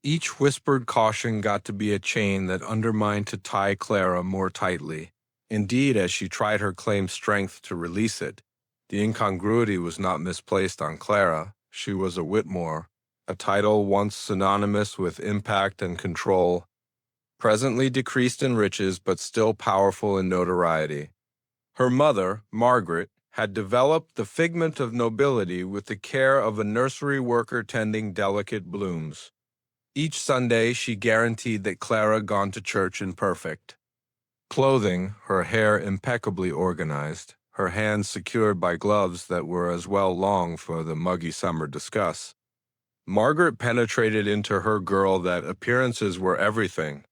Each whispered caution got to be a chain that undermined to tie Clara more tightly. Indeed, as she tried her claimed strength to release it, the incongruity was not misplaced on Clara. She was a Whitmore, a title once synonymous with impact and control, presently decreased in riches but still powerful in notoriety. Her mother, Margaret, had developed the figment of nobility with the care of a nursery worker tending delicate blooms. Each Sunday she guaranteed that Clara gone to church in perfect clothing, her hair impeccably organized, her hands secured by gloves that were as well long for the muggy summer discuss. Margaret penetrated into her girl that appearances were everything.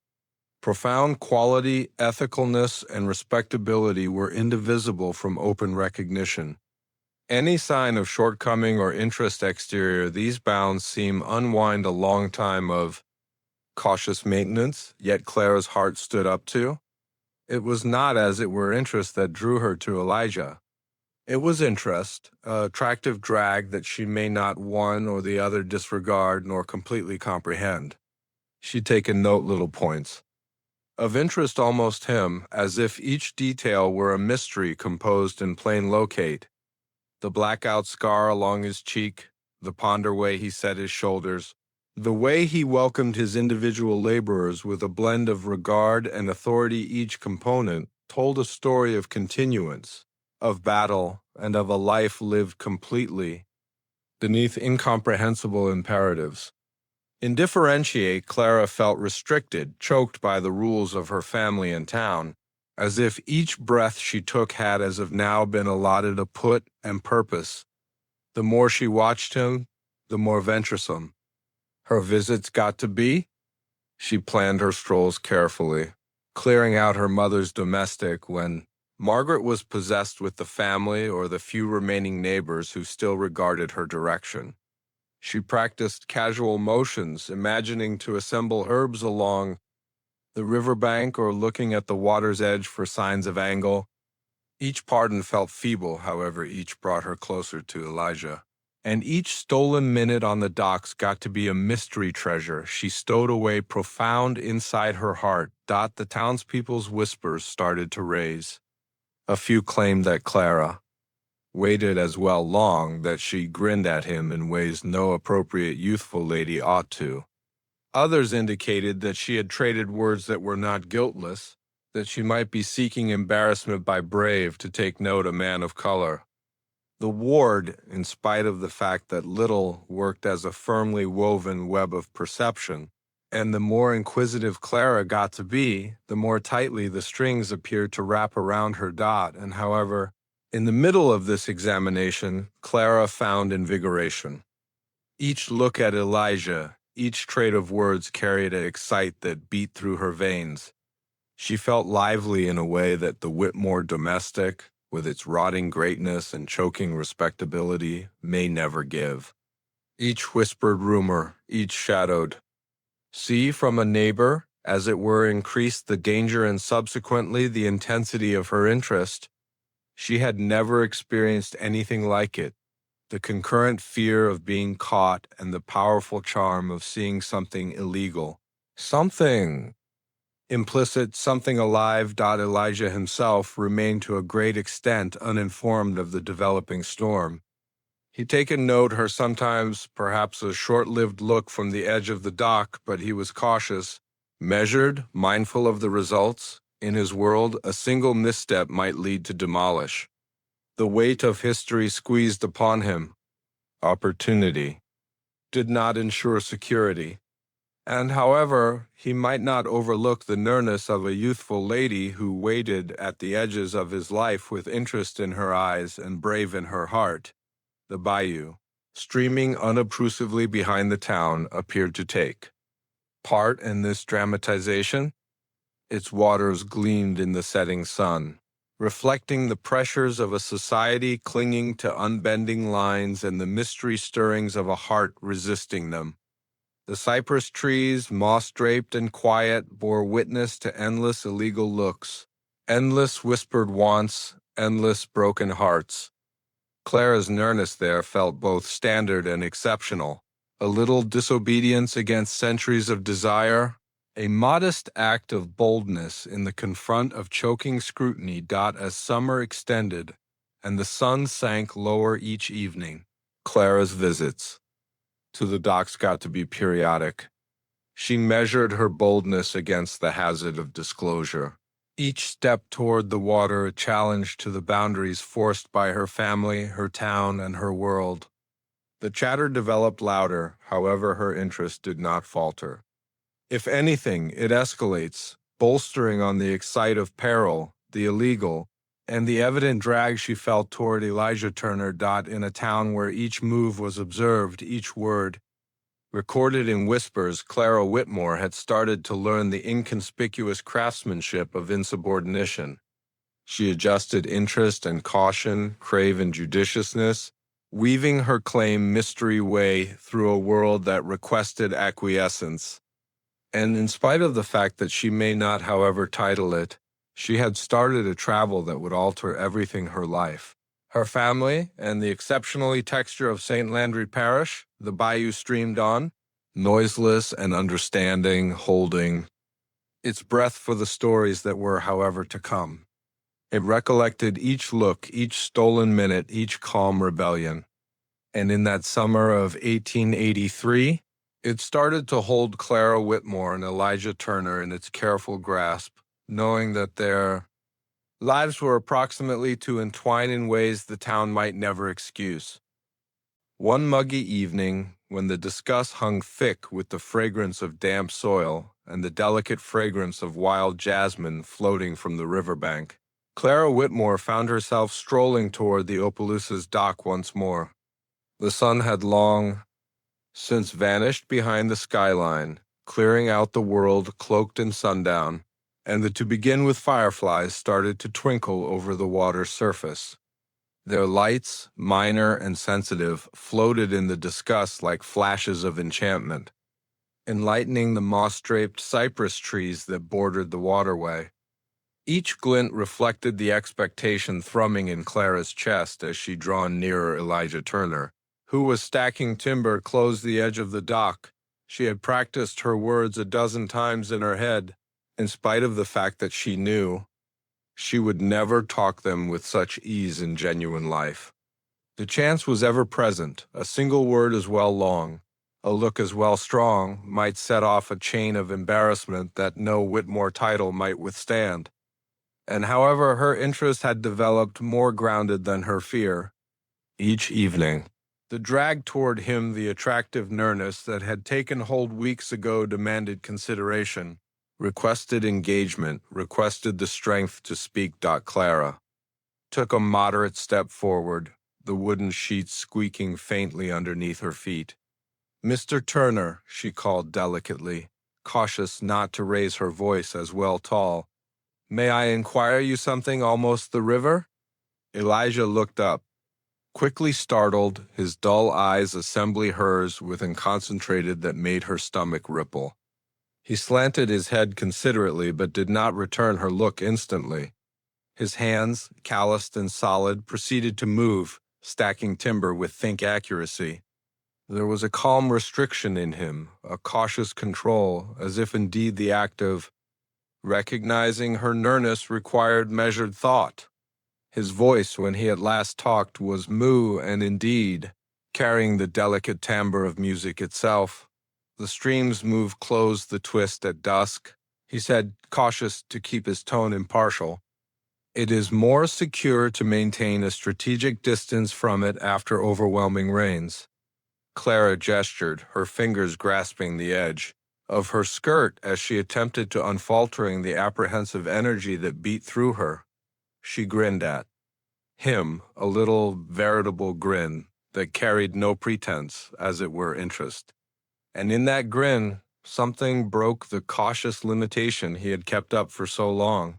Profound quality, ethicalness, and respectability were indivisible from open recognition. Any sign of shortcoming or interest exterior, these bounds seem unwind a long time of cautious maintenance, yet Clara's heart stood up to. It was not as it were interest that drew her to Elijah. It was interest, a attractive drag that she may not one or the other disregard nor completely comprehend. She'd taken note little points. Of interest almost him, as if each detail were a mystery composed in plain locate. The blackout scar along his cheek, the ponder way he set his shoulders, the way he welcomed his individual laborers with a blend of regard and authority each component told a story of continuance, of battle, and of a life lived completely beneath incomprehensible imperatives. In differentiate, Clara felt restricted, choked by the rules of her family and town, as if each breath she took had as of now been allotted a put and purpose. The more she watched him, the more venturesome her visits got to be. She planned her strolls carefully, clearing out her mother's domestic when Margaret was possessed with the family or the few remaining neighbors who still regarded her direction. She practiced casual motions, imagining to assemble herbs along the riverbank or looking at the water's edge for signs of angle. Each pardon felt feeble, however, each brought her closer to Elijah. And each stolen minute on the docks got to be a mystery treasure she stowed away profound inside her heart. The townspeople's whispers started to raise. A few claimed that Clara waited as well long that she grinned at him in ways no appropriate youthful lady ought to. Others indicated that she had traded words that were not guiltless, that she might be seeking embarrassment by brave to take note a man of color. The ward, in spite of the fact that little worked as a firmly woven web of perception, and the more inquisitive Clara got to be, the more tightly the strings appeared to wrap around her and however, in the middle of this examination, Clara found invigoration. Each look at Elijah, each trade of words carried an excite that beat through her veins. She felt lively in a way that the Whitmore domestic, with its rotting greatness and choking respectability, may never give. Each whispered rumor, each shadowed. See from a neighbor, as it were, increased the danger and subsequently the intensity of her interest. She had never experienced anything like it. The concurrent fear of being caught and the powerful charm of seeing something illegal. Something implicit, something alive. Elijah himself remained to a great extent uninformed of the developing storm. He'd taken note her sometimes, perhaps a short-lived look from the edge of the dock, but he was cautious, measured, mindful of the results. In his world, a single misstep might lead to demolish. The weight of history squeezed upon him. Opportunity did not ensure security. And however, he might not overlook the nearness of a youthful lady who waited at the edges of his life with interest in her eyes and brave in her heart. The bayou, streaming unobtrusively behind the town, appeared to take part in this dramatization. Its waters gleamed in the setting sun, reflecting the pressures of a society clinging to unbending lines and the mystery stirrings of a heart resisting them. The cypress trees, moss-draped and quiet, bore witness to endless illegal looks, endless whispered wants, endless broken hearts. Clara's nearness there felt both standard and exceptional, a little disobedience against centuries of desire, a modest act of boldness in the confront of choking scrutiny. As summer extended and the sun sank lower each evening, Clara's visits to the docks got to be periodic. She measured her boldness against the hazard of disclosure. Each step toward the water a challenge to the boundaries forced by her family, her town, and her world. The chatter developed louder, however her interest did not falter. If anything, it escalates, bolstering on the excite of peril, the illegal, and the evident drag she felt toward Elijah Turner. In a town where each move was observed, each word recorded in whispers. Clara Whitmore had started to learn the inconspicuous craftsmanship of insubordination. She adjusted interest and caution, craven judiciousness, weaving her claim mystery way through a world that requested acquiescence. And in spite of the fact that she may not, however, title it, she had started a travel that would alter everything her life. Her family and the exceptionally texture of St. Landry Parish, the bayou streamed on, noiseless and understanding, holding its breath for the stories that were, however, to come. It recollected each look, each stolen minute, each calm rebellion. And in that summer of 1883, it started to hold Clara Whitmore and Elijah Turner in its careful grasp, knowing that their lives were approximately to entwine in ways the town might never excuse. One muggy evening, when the disgust hung thick with the fragrance of damp soil and the delicate fragrance of wild jasmine floating from the riverbank, Clara Whitmore found herself strolling toward the Opelousas dock once more. The sun had long since vanished behind the skyline, clearing out the world cloaked in sundown, and the to begin with fireflies started to twinkle over the water's surface. Their lights, minor and sensitive, floated in the dusk like flashes of enchantment, enlightening the moss-draped cypress trees that bordered the waterway. Each glint reflected the expectation thrumming in Clara's chest as she drew nearer Elijah Turner, who was stacking timber close the edge of the dock. She had practiced her words a dozen times in her head, in spite of the fact that she knew she would never talk them with such ease in genuine life. The chance was ever present, a single word as well long, a look as well strong, might set off a chain of embarrassment that no Whitmore title might withstand. And however her interest had developed more grounded than her fear, each evening, the drag toward him the attractive nearness that had taken hold weeks ago demanded consideration, requested engagement, requested the strength to speak. Clara took a moderate step forward, the wooden sheets squeaking faintly underneath her feet. "Mr. Turner," she called delicately, cautious not to raise her voice as well tall. "May I inquire you something almost the river?" Elijah looked up. Quickly startled, his dull eyes assembly hers with an concentrated that made her stomach ripple. He slanted his head considerately but did not return her look instantly. His hands, calloused and solid, proceeded to move, stacking timber with think accuracy. There was a calm restriction in him, a cautious control, as if indeed the act of recognizing her nearness required measured thought. His voice, when he at last talked, was moo and indeed, carrying the delicate timbre of music itself. The streams move close the twist at dusk, he said, cautious to keep his tone impartial. It is more secure to maintain a strategic distance from it after overwhelming rains. Clara gestured, her fingers grasping the edge of her skirt as she attempted to unfaltering the apprehensive energy that beat through her. She grinned at him, a little veritable grin that carried no pretense, as it were interest. And in that grin, something broke the cautious limitation he had kept up for so long.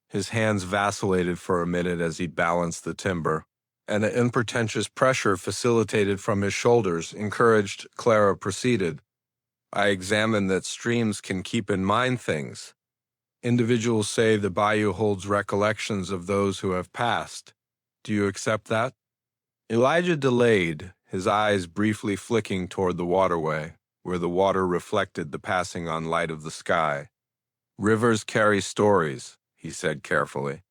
His hands vacillated for a minute as he balanced the timber, and an unpretentious pressure facilitated from his shoulders encouraged. Clara proceeded. "I examine that streams can keep in mind things. Individuals say the bayou holds recollections of those who have passed. Do you accept that?" Elijah delayed, his eyes briefly flicking toward the waterway, where the water reflected the passing on light of the sky. "Rivers carry stories," he said carefully,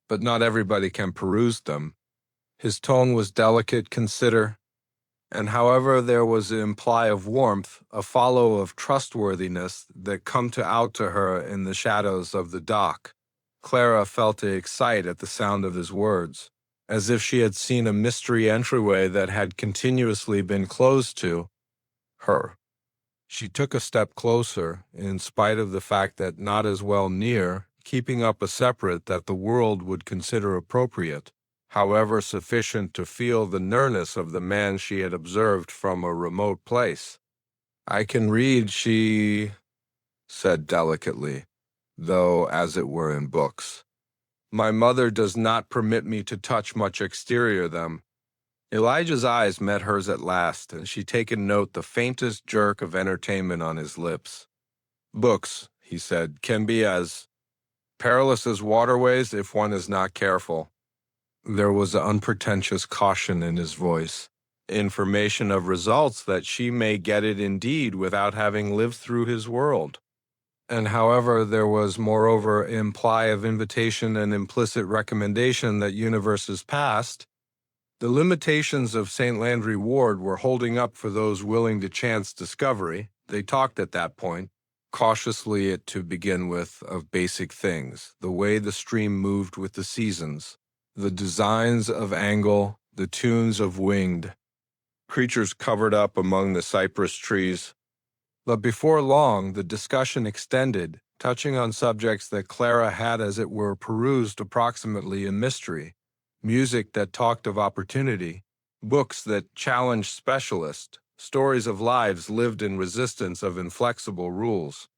"but not everybody can peruse them." His tone was delicate, and however there was an imply of warmth, a follow of trustworthiness that come out to her in the shadows of the dock. Clara felt it excite at the sound of his words, as if she had seen a mystery entryway that had continuously been closed to her. She took a step closer, in spite of the fact that not as well near, keeping up a separate that the world would consider appropriate, however sufficient to feel the nearness of the man she had observed from a remote place. "I can read," she said delicately, though as it were in books. "My mother does not permit me to touch much exterior them." Elijah's eyes met hers at last, and she taken note the faintest jerk of entertainment on his lips. "Books," he said, "can be as perilous as waterways if one is not careful." There was unpretentious caution in his voice. Information of results that she may get it indeed without having lived through his world. And however, there was moreover imply of invitation and implicit recommendation that universes past, the limitations of St. Landry Ward were holding up for those willing to chance discovery. They talked at that point, cautiously to begin with, of basic things, the way the stream moved with the seasons, the designs of angle, the tunes of winged, creatures covered up among the cypress trees. But before long, the discussion extended, touching on subjects that Clara had, as it were, perused approximately in mystery, music that talked of opportunity, books that challenged specialists, stories of lives lived in resistance of inflexible rules.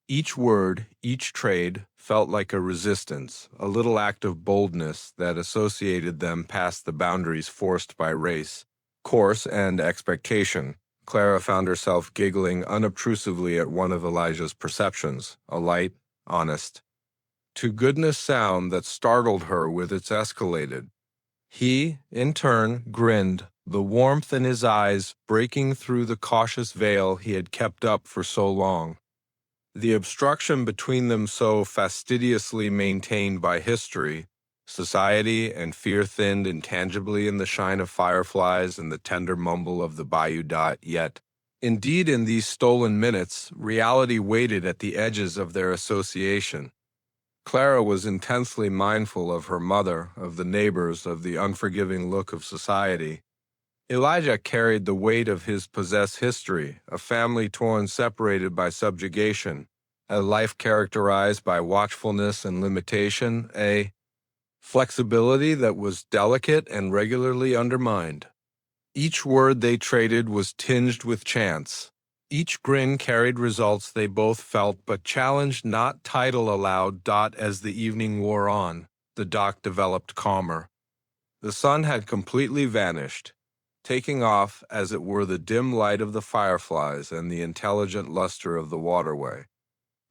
Each word, each trade, felt like a resistance, a little act of boldness that associated them past the boundaries forced by race, course, and expectation. Clara found herself giggling unobtrusively at one of Elijah's perceptions, a light, honest, to goodness sound that startled her with its escalated. He, in turn, grinned, the warmth in his eyes breaking through the cautious veil he had kept up for so long. The obstruction between them so fastidiously maintained by history, society, and fear thinned intangibly in the shine of fireflies and the tender mumble of the bayou. Yet, indeed, in these stolen minutes, reality waited at the edges of their association. Clara was intensely mindful of her mother, of the neighbors, of the unforgiving look of society. Elijah carried the weight of his possessed history, a family torn separated by subjugation, a life characterized by watchfulness and limitation, a flexibility that was delicate and regularly undermined. Each word they traded was tinged with chance. Each grin carried results they both felt but challenged not title aloud. As the evening wore on, the dock developed calmer. The sun had completely vanished, taking off, as it were, the dim light of the fireflies and the intelligent luster of the waterway.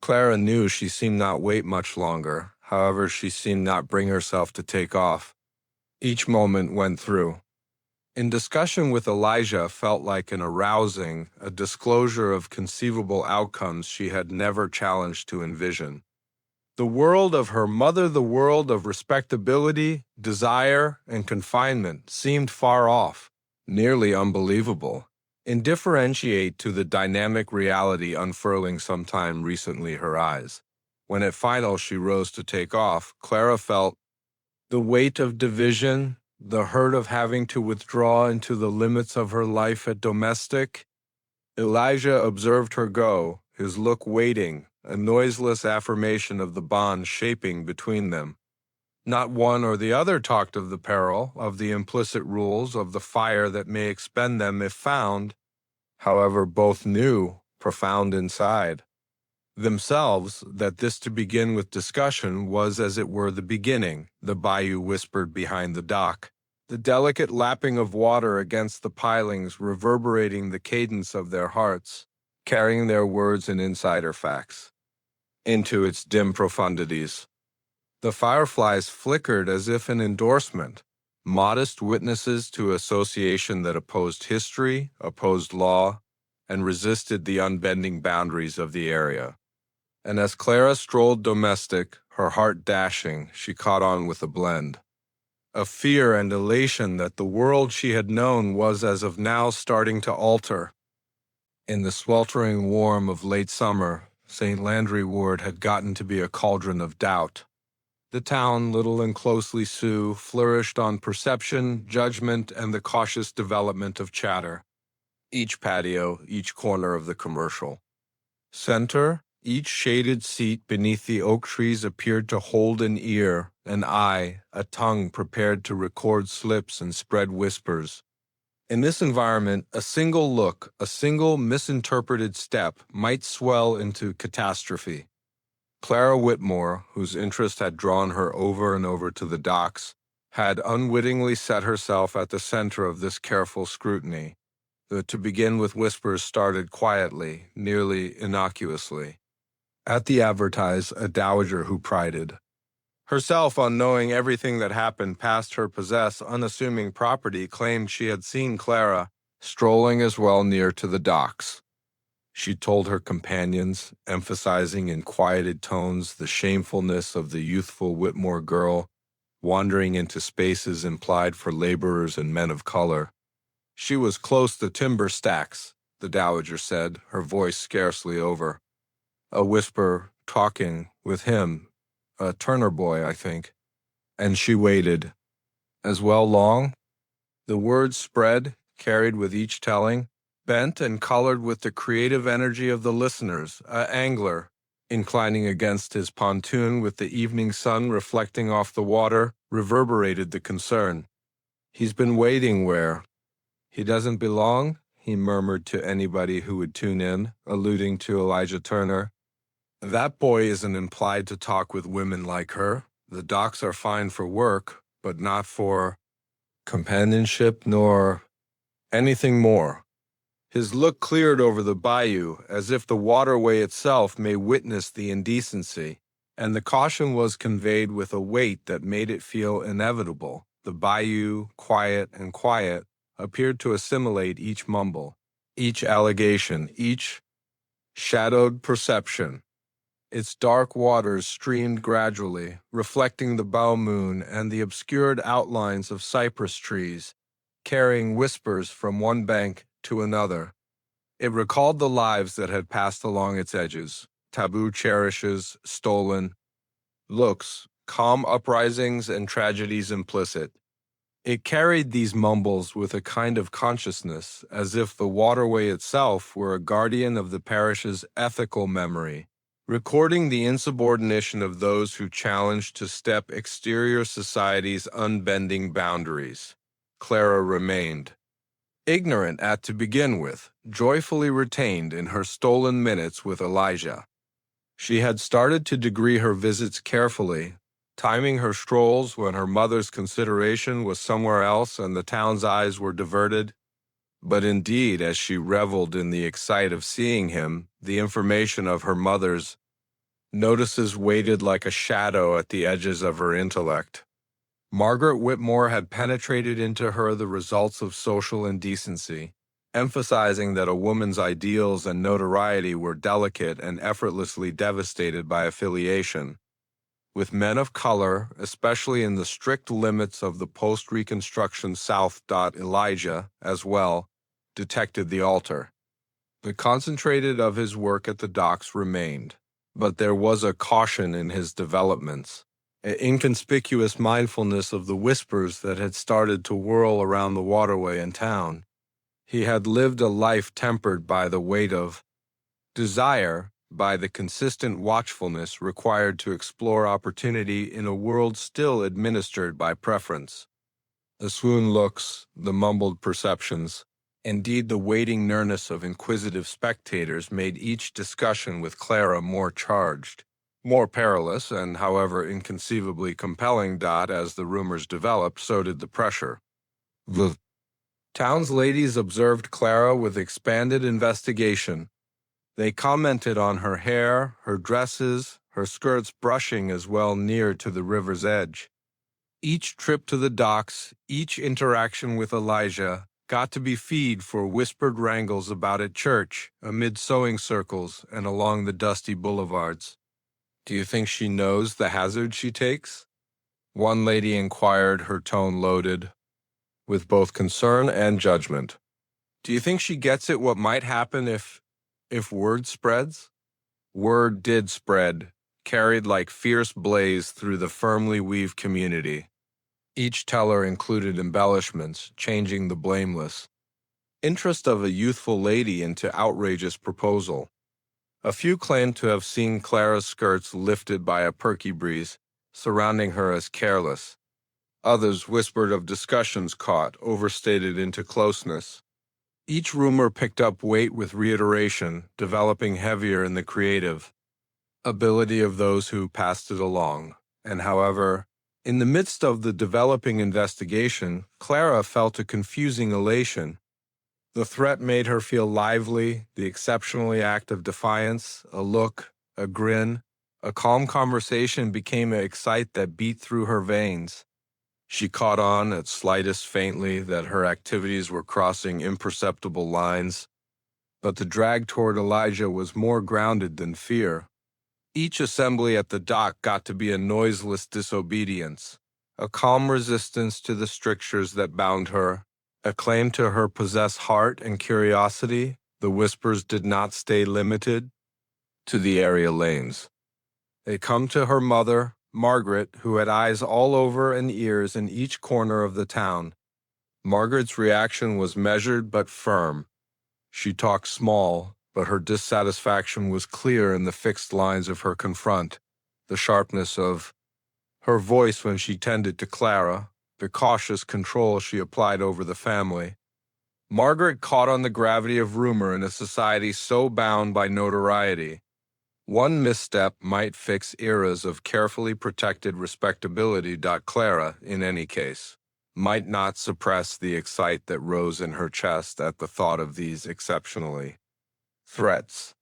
Clara knew she seemed not wait much longer, however she seemed not bring herself to take off. Each moment went through. In discussion with Elijah felt like an arousing, a disclosure of conceivable outcomes she had never challenged to envision. The world of her mother, the world of respectability, desire, and confinement seemed far off, nearly unbelievable, indifferentiate to the dynamic reality unfurling sometime recently her eyes. When at final she rose to take off, Clara felt the weight of division, the hurt of having to withdraw into the limits of her life at domestic. Elijah observed her go, his look waiting, a noiseless affirmation of the bond shaping between them. Not one or the other talked of the peril, of the implicit rules, of the fire that may expend them if found. However, both knew, profound inside themselves, that this to begin with discussion was as it were the beginning. The bayou whispered behind the dock, the delicate lapping of water against the pilings reverberating the cadence of their hearts, carrying their words and insider facts into its dim profundities. The fireflies flickered as if in endorsement, modest witnesses to association that opposed history, opposed law, and resisted the unbending boundaries of the area. And as Clara strolled domestic, her heart dashing, she caught on with a blend of fear and elation that the world she had known was as of now starting to alter. In the sweltering warm of late summer, St. Landry Ward had gotten to be a cauldron of doubt. The town, little and closely Sioux, flourished on perception, judgment, and the cautious development of chatter. Each patio, each corner of the commercial center, each shaded seat beneath the oak trees appeared to hold an ear, an eye, a tongue prepared to record slips and spread whispers. In this environment, a single look, a single misinterpreted step might swell into catastrophe. Clara Whitmore, whose interest had drawn her over and over to the docks, had unwittingly set herself at the center of this careful scrutiny. The to begin with whispers started quietly, nearly innocuously. At the advertise, a dowager who prided, Herself, unknowing everything that happened past her possessed, unassuming property, claimed she had seen Clara strolling as well near to the docks. She told her companions, emphasizing in quieted tones the shamefulness of the youthful Whitmore girl wandering into spaces implied for laborers and men of color. She was close to timber stacks, the dowager said, her voice scarcely over. A whisper, talking with him, a Turner boy, I think. And she waited. As well long? The words spread, carried with each telling, bent and colored with the creative energy of the listeners, a angler, inclining against his pontoon with the evening sun reflecting off the water, reverberated the concern. He's been waiting where? He doesn't belong, he murmured to anybody who would tune in, alluding to Elijah Turner. That boy isn't implied to talk with women like her. The docks are fine for work, but not for companionship nor anything more. His look cleared over the bayou, as if the waterway itself may witness the indecency, and the caution was conveyed with a weight that made it feel inevitable. The bayou, quiet and quiet, appeared to assimilate each mumble, each allegation, each shadowed perception. Its dark waters streamed gradually, reflecting the bow moon and the obscured outlines of cypress trees, carrying whispers from one bank to another. It recalled the lives that had passed along its edges, taboo cherishes, stolen looks, calm uprisings, and tragedies implicit. It carried these mumbles with a kind of consciousness, as if the waterway itself were a guardian of the parish's ethical memory, recording the insubordination of those who challenged to step exterior society's unbending boundaries. Clara remained. Ignorant to begin with, joyfully retained in her stolen minutes with Elijah. She had started to degree her visits carefully, timing her strolls when her mother's consideration was somewhere else and the town's eyes were diverted. But indeed, as she reveled in the excite of seeing him, the information of her mother's notices waited like a shadow at the edges of her intellect. Margaret Whitmore had penetrated into her the results of social indecency, emphasizing that a woman's ideals and notoriety were delicate and effortlessly devastated by affiliation. With men of color, especially in the strict limits of the post-Reconstruction South. Elijah, as well, detected the altar. The concentrated of his work at the docks remained, but there was a caution in his developments, an inconspicuous mindfulness of the whispers that had started to whirl around the waterway and town. He had lived a life tempered by the weight of desire, by the consistent watchfulness required to explore opportunity in a world still administered by preference. The swoon looks, the mumbled perceptions, indeed the waiting nearness of inquisitive spectators made each discussion with Clara more charged, more perilous, and however inconceivably compelling. As the rumors developed, so did the pressure. The town's ladies observed Clara with expanded investigation. They commented on her hair, her dresses, her skirts brushing as well near to the river's edge. Each trip to the docks, each interaction with Elijah, got to be feed for whispered wrangles about at church, amid sewing circles, and along the dusty boulevards. "Do you think she knows the hazard she takes?" One lady inquired, her tone loaded with both concern and judgment. "Do you think she gets it what might happen if word spreads?" Word did spread, carried like fierce blaze through the firmly weaved community. Each teller included embellishments, changing the blameless interest of a youthful lady into outrageous proposal. A few claimed to have seen Clara's skirts lifted by a perky breeze, surrounding her as careless. Others whispered of discussions caught, overstated into closeness. Each rumor picked up weight with reiteration, developing heavier in the creative ability of those who passed it along. And however, in the midst of the developing investigation, Clara felt a confusing elation. The threat made her feel lively, the exceptionally act of defiance, a look, a grin, A calm conversation became an excite that beat through her veins. She caught on at slightest faintly that her activities were crossing imperceptible lines, but the drag toward Elijah was more grounded than fear. Each assembly at the dock got to be a noiseless disobedience, a calm resistance to the strictures that bound her, a claim to her possessed heart and curiosity. The whispers did not stay limited to the area lanes. They come to her mother, Margaret, who had eyes all over and ears in each corner of the town. Margaret's reaction was measured but firm. She talked small, but her dissatisfaction was clear in the fixed lines of her confront, the sharpness of her voice when she tended to Clara, the cautious control she applied over the family. Margaret caught on the gravity of rumor in a society so bound by notoriety. One misstep might fix eras of carefully protected respectability. Clara, in any case, might not suppress the excite that rose in her chest at the thought of these exceptionally threats.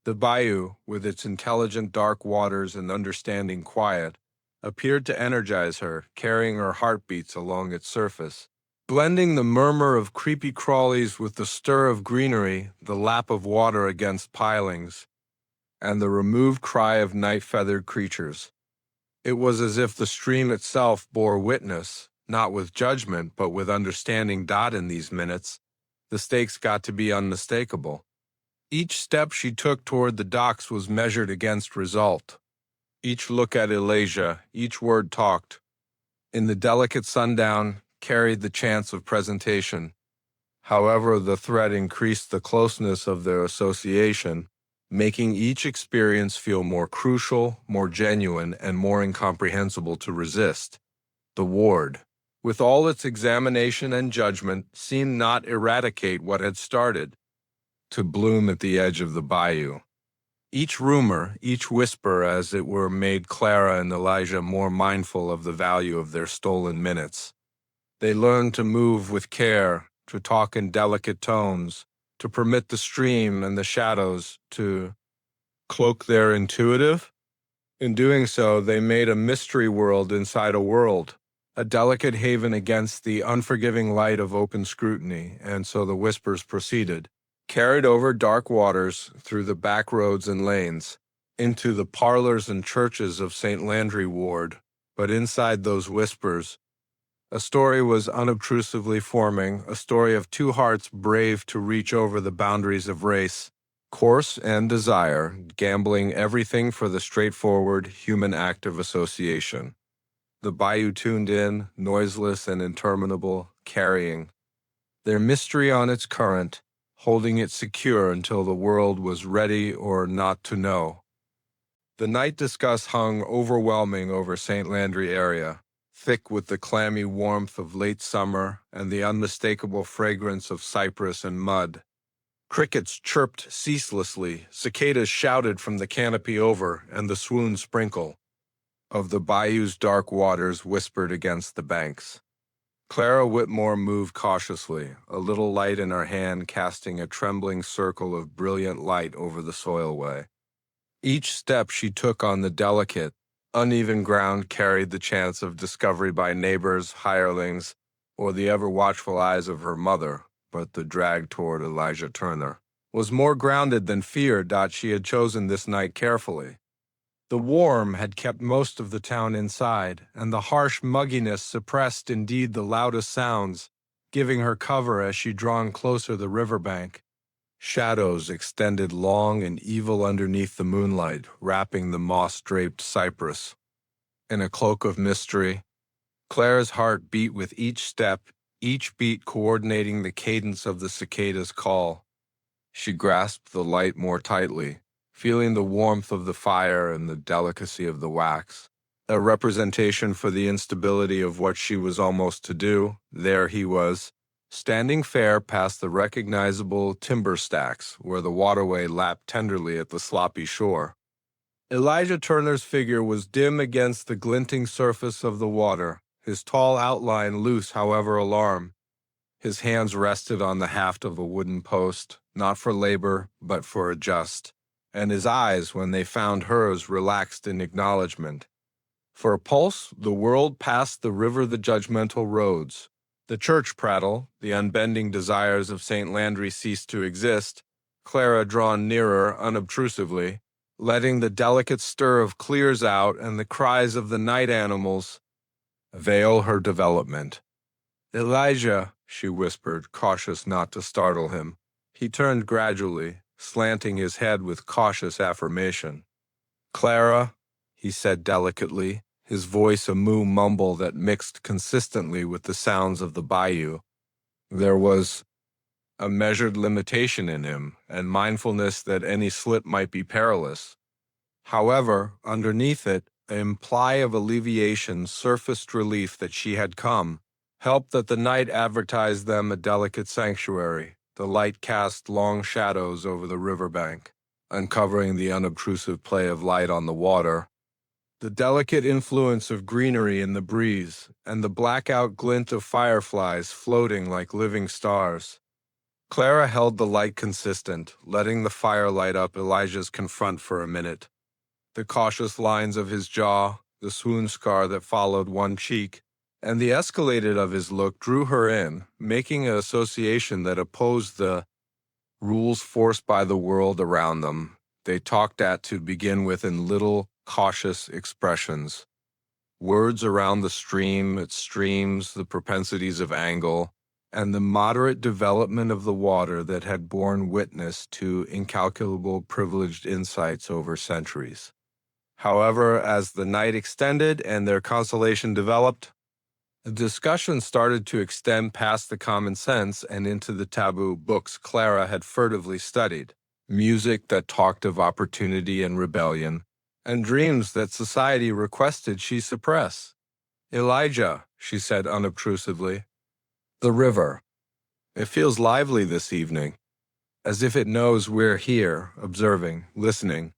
The bayou, with its intelligent dark waters and understanding quiet, appeared to energize her, carrying her heartbeats along its surface. Blending the murmur of creepy crawlies with the stir of greenery, the lap of water against pilings, and the removed cry of night-feathered creatures. It was as if the stream itself bore witness, not with judgment, but with understanding. In these minutes, the stakes got to be unmistakable. Each step she took toward the docks was measured against result. Each look at Elijah, each word talked, in the delicate sundown, carried the chance of presentation. However, the threat increased the closeness of their association, making each experience feel more crucial, more genuine, and more incomprehensible to resist. The ward, with all its examination and judgment, seemed not eradicate what had started, to bloom at the edge of the bayou. Each rumor, each whisper, as it were, made Clara and Elijah more mindful of the value of their stolen minutes. They learned to move with care, to talk in delicate tones, to permit the stream and the shadows to cloak their intuitive. In doing so, they made a mystery world inside a world, a delicate haven against the unforgiving light of open scrutiny, and so the whispers proceeded, carried over dark waters, through the back roads and lanes, into the parlors and churches of St. Landry Ward. But inside those whispers, a story was unobtrusively forming, a story of two hearts brave to reach over the boundaries of race, course, and desire, gambling everything for the straightforward human act of association. The bayou tuned in, noiseless and interminable, carrying their mystery on its current, holding it secure until the world was ready or not to know. The night disgust hung overwhelming over St. Landry area, thick with the clammy warmth of late summer and the unmistakable fragrance of cypress and mud. Crickets chirped ceaselessly, cicadas shouted from the canopy over, and the swoon sprinkle of the bayou's dark waters whispered against the banks. Clara Whitmore moved cautiously, a little light in her hand casting a trembling circle of brilliant light over the soilway. Each step she took on the delicate, uneven ground carried the chance of discovery by neighbors, hirelings, or the ever-watchful eyes of her mother, but the drag toward Elijah Turner was more grounded than fear. She had chosen this night carefully. The warm had kept most of the town inside, and the harsh mugginess suppressed indeed the loudest sounds, giving her cover as she drawn closer the riverbank. Shadows extended long and evil underneath the moonlight, wrapping the moss-draped cypress in a cloak of mystery. Clara's heart beat with each step, each beat coordinating the cadence of the cicada's call. She grasped the light more tightly, feeling the warmth of the fire and the delicacy of the wax. A representation for the instability of what she was almost to do. There he was, standing fair past the recognizable timber stacks where the waterway lapped tenderly at the sloppy shore. Elijah Turner's figure was dim against the glinting surface of the water, his tall outline loose, however alarm. His hands rested on the haft of a wooden post, not for labor, but for a just and his eyes, when they found hers, relaxed in acknowledgment. For a pulse, the world passed the river the judgmental roads. The church prattle, the unbending desires of St. Landry ceased to exist, Clara drawn nearer unobtrusively, letting the delicate stir of clears out and the cries of the night animals veil her development. "Elijah," she whispered, cautious not to startle him. He turned gradually, slanting his head with cautious affirmation. "Clara," he said delicately, his voice a moo mumble that mixed consistently with the sounds of the bayou. There was a measured limitation in him, and mindfulness that any slip might be perilous. However, underneath it, an imply of alleviation surfaced relief that she had come, help that the night advertised them a delicate sanctuary. The light cast long shadows over the riverbank, uncovering the unobtrusive play of light on the water, the delicate influence of greenery in the breeze, and the blackout glint of fireflies floating like living stars. Clara held the light consistent, letting the fire light up Elijah's confront for a minute. The cautious lines of his jaw, the swoon scar that followed one cheek, and the escalated of his look drew her in, making an association that opposed the rules forced by the world around them. They talked at to begin with in little, cautious expressions. Words around the stream, its streams, the propensities of angle, and the moderate development of the water that had borne witness to incalculable privileged insights over centuries. However, as the night extended and their constellation developed, the discussion started to extend past the common sense and into the taboo books Clara had furtively studied, music that talked of opportunity and rebellion, and dreams that society requested she suppress. "Elijah," she said unobtrusively, "the river. It feels lively this evening, as if it knows we're here, observing, listening."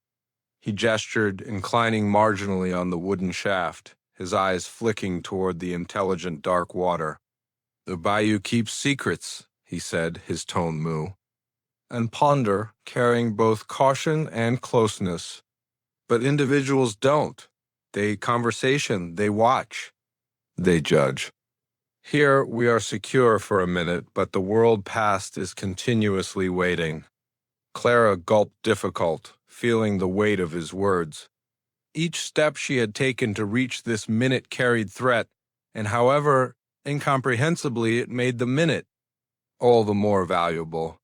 He gestured, inclining marginally on the wooden shaft, his eyes flicking toward the intelligent dark water. "The bayou keeps secrets," he said, his tone moo, "and ponder, carrying both caution and closeness. But individuals don't. They conversation, they watch, they judge. Here we are secure for a minute, but the world past is continuously waiting." Clara gulped difficult, feeling the weight of his words. Each step she had taken to reach this minute carried threat, and however incomprehensibly it made the minute all the more valuable.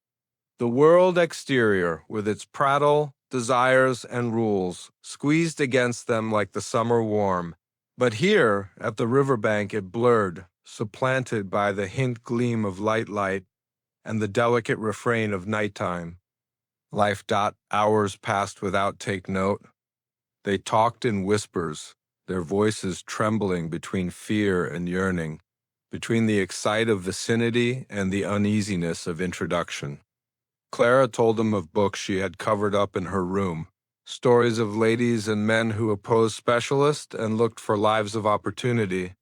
The world exterior, with its prattle, desires, and rules, squeezed against them like the summer warm. But here, at the riverbank, it blurred, supplanted by the hint gleam of light and the delicate refrain of nighttime. Life. Hours passed without take note. They talked in whispers, their voices trembling between fear and yearning, between the excite of vicinity and the uneasiness of introduction. Clara told him of books she had covered up in her room, stories of ladies and men who opposed specialists and looked for lives of opportunity.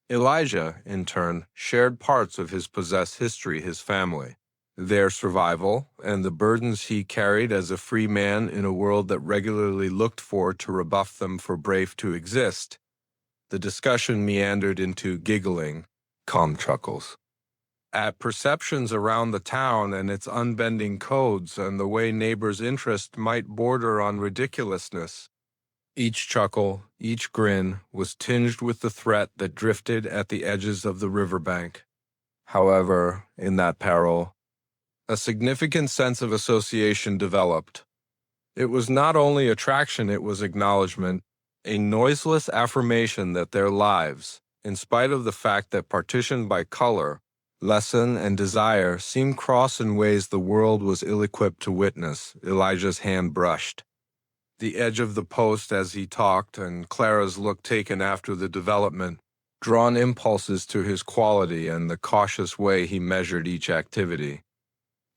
Elijah, in turn, shared parts of his possessed history, his family, their survival, and the burdens he carried as a free man in a world that regularly looked for to rebuff them for brave to exist. The discussion meandered into giggling, calm chuckles, at perceptions around the town and its unbending codes and the way neighbors' interest might border on ridiculousness. Each chuckle, each grin, was tinged with the threat that drifted at the edges of the riverbank. However, in that peril, a significant sense of association developed. It was not only attraction, it was acknowledgement, a noiseless affirmation that their lives, in spite of the fact that partitioned by color, lesson, and desire, seemed crossed in ways the world was ill-equipped to witness. Elijah's hand brushed the edge of the post as he talked, and Clara's look taken after the development, drawn impulses to his quality and the cautious way he measured each activity.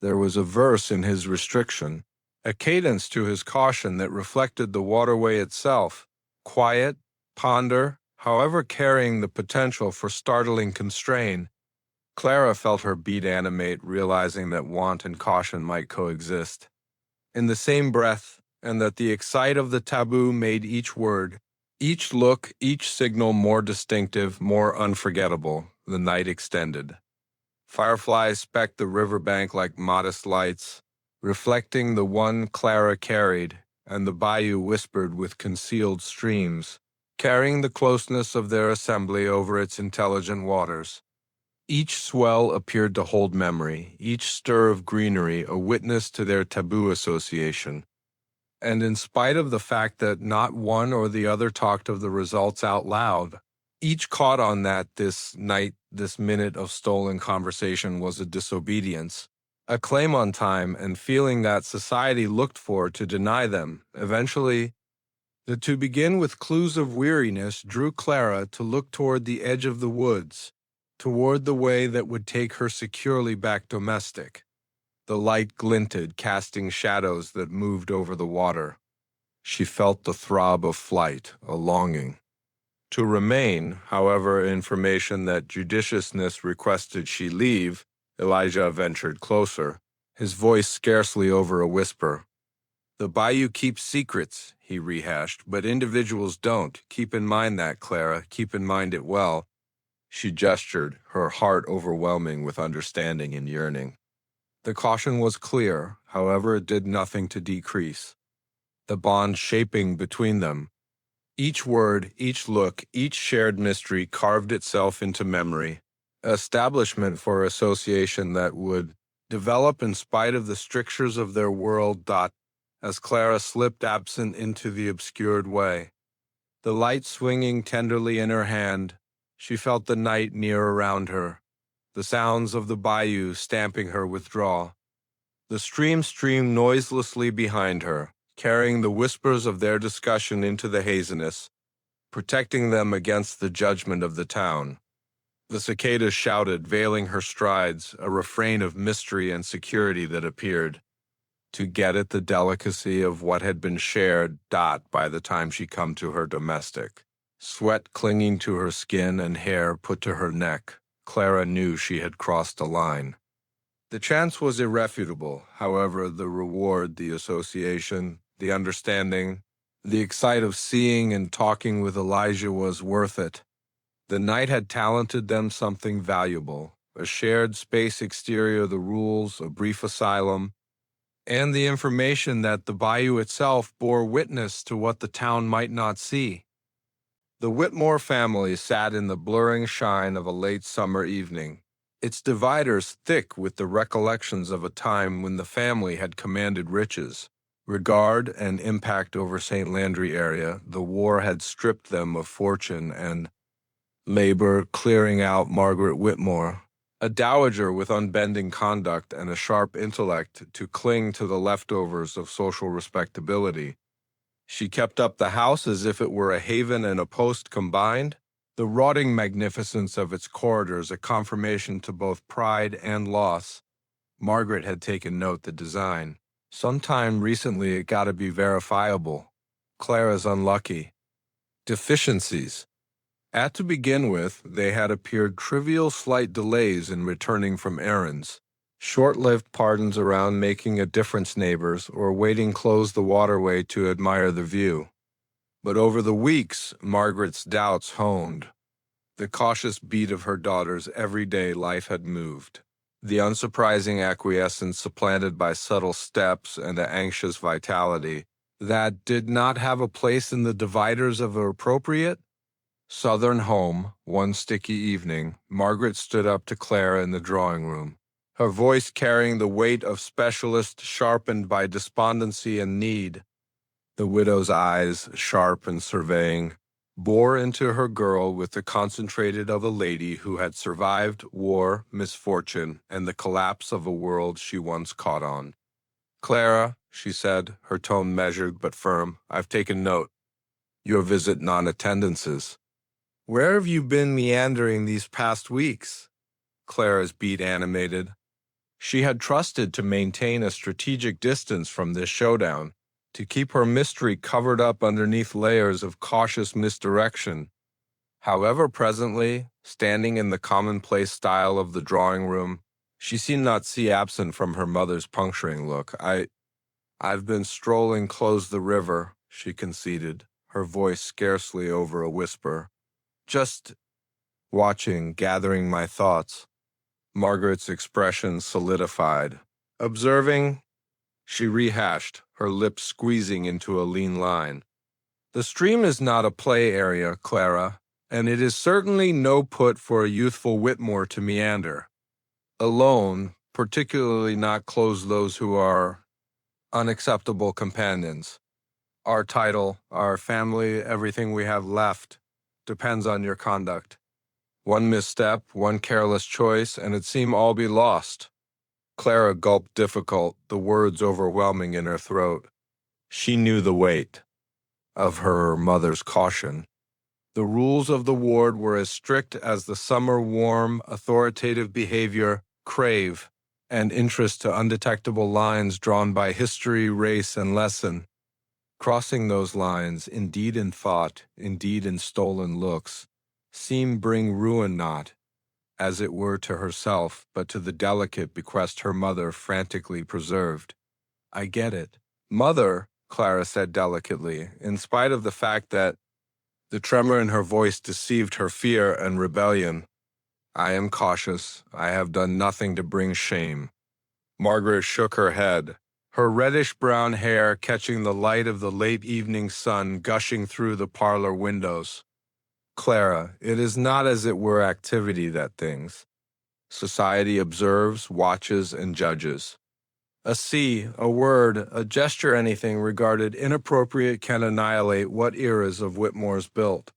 There was a verse in his restriction, a cadence to his caution that reflected the waterway itself, quiet, ponder, however carrying the potential for startling constraint. Clara felt her beat animate, realizing that want and caution might coexist. In the same breath, and that the excite of the taboo made each word, each look, each signal more distinctive, more unforgettable. The night extended. Fireflies specked the riverbank like modest lights, reflecting the one Clara carried, and the bayou whispered with concealed streams, carrying the closeness of their assembly over its intelligent waters. Each swell appeared to hold memory, each stir of greenery a witness to their taboo association. And in spite of the fact that not one or the other talked of the results out loud, each caught on that this night, this minute of stolen conversation was a disobedience, a claim on time and feeling that society looked for to deny them. Eventually, the to begin with clues of weariness drew Clara to look toward the edge of the woods, toward the way that would take her securely back domestic. The light glinted, casting shadows that moved over the water. She felt the throb of flight, a longing. To remain, however, information that judiciousness requested she leave, Elijah ventured closer, his voice scarcely over a whisper. "The bayou keeps secrets," he rehashed, "but individuals don't. Keep in mind that, Clara. Keep in mind it well." She gestured, her heart overwhelming with understanding and yearning. The caution was clear, however it did nothing to decrease the bond shaping between them. Each word, each look, each shared mystery carved itself into memory, establishment for association that would develop in spite of the strictures of their world. As Clara slipped absent into the obscured way, the light swinging tenderly in her hand, she felt the night near around her, the sounds of the bayou stamping her withdrawal. The stream streamed noiselessly behind her, carrying the whispers of their discussion into the haziness, protecting them against the judgment of the town. The cicadas shouted, veiling her strides, a refrain of mystery and security that appeared to get at the delicacy of what had been shared. By the time she come to her domestic, sweat clinging to her skin and hair put to her neck, Clara knew she had crossed a line. The chance was irrefutable, however, the reward, the association, the understanding, the excite of seeing and talking with Elijah was worth it. The night had talented them something valuable, a shared space exterior, the rules, a brief asylum, and the information that the bayou itself bore witness to what the town might not see. The Whitmore family sat in the blurring shine of a late summer evening, its dividers thick with the recollections of a time when the family had commanded riches, regard, and impact over St. Landry area. The war had stripped them of fortune and labor, clearing out Margaret Whitmore, a dowager with unbending conduct and a sharp intellect, to cling to the leftovers of social respectability. She kept up the house as if it were a haven and a post combined, the rotting magnificence of its corridors a confirmation to both pride and loss. Margaret had taken note the design. Sometime recently it got to be verifiable. Clara's unlucky. Deficiencies. To begin with, they had appeared trivial slight delays in returning from errands, short-lived pardons around making a difference neighbors or waiting close the waterway to admire the view. But over the weeks, Margaret's doubts honed. The cautious beat of her daughter's everyday life had moved. The unsurprising acquiescence supplanted by subtle steps and an anxious vitality that did not have a place in the dividers of an appropriate Southern home. One sticky evening, Margaret stood up to Clara in the drawing room, her voice carrying the weight of specialist sharpened by despondency and need. The widow's eyes, sharp and surveying, bore into her girl with the concentrated of a lady who had survived war, misfortune, and the collapse of a world she once caught on. "Clara," she said, her tone measured but firm, "I've taken note. Your visit non-attendances. Where have you been meandering these past weeks?" Clara's beat animated. She had trusted to maintain a strategic distance from this showdown, to keep her mystery covered up underneath layers of cautious misdirection. However, presently, standing in the commonplace style of the drawing room, she seemed not see absent from her mother's puncturing look. I I've been strolling close the river, she conceded, her voice scarcely over a whisper. Just watching, gathering my thoughts. Margaret's expression solidified. Observing, she rehashed, her lips squeezing into a lean line. The stream is not a play area, Clara, and it is certainly no put for a youthful Whitmore to meander. Alone, particularly not close those who are unacceptable companions. Our title, our family, everything we have left, depends on your conduct. One misstep, one careless choice, and it seem all be lost. Clara gulped difficult, the words overwhelming in her throat. She knew the weight of her mother's caution. The rules of the ward were as strict as the summer warm, authoritative behavior, crave, and interest to undetectable lines drawn by history, race, and lesson. Crossing those lines, indeed in thought, indeed in stolen looks, seemed bring ruin not, as it were to herself, but to the delicate bequest her mother frantically preserved. I get it. Mother, Clara said delicately, in spite of the fact that the tremor in her voice deceived her fear and rebellion. I am cautious. I have done nothing to bring shame. Margaret shook her head, her reddish-brown hair catching the light of the late evening sun gushing through the parlor windows. Clara, it is not as it were activity that things. Society observes, watches, and judges. A sea, a word, a gesture, anything regarded inappropriate can annihilate what eras of Whitmore's built.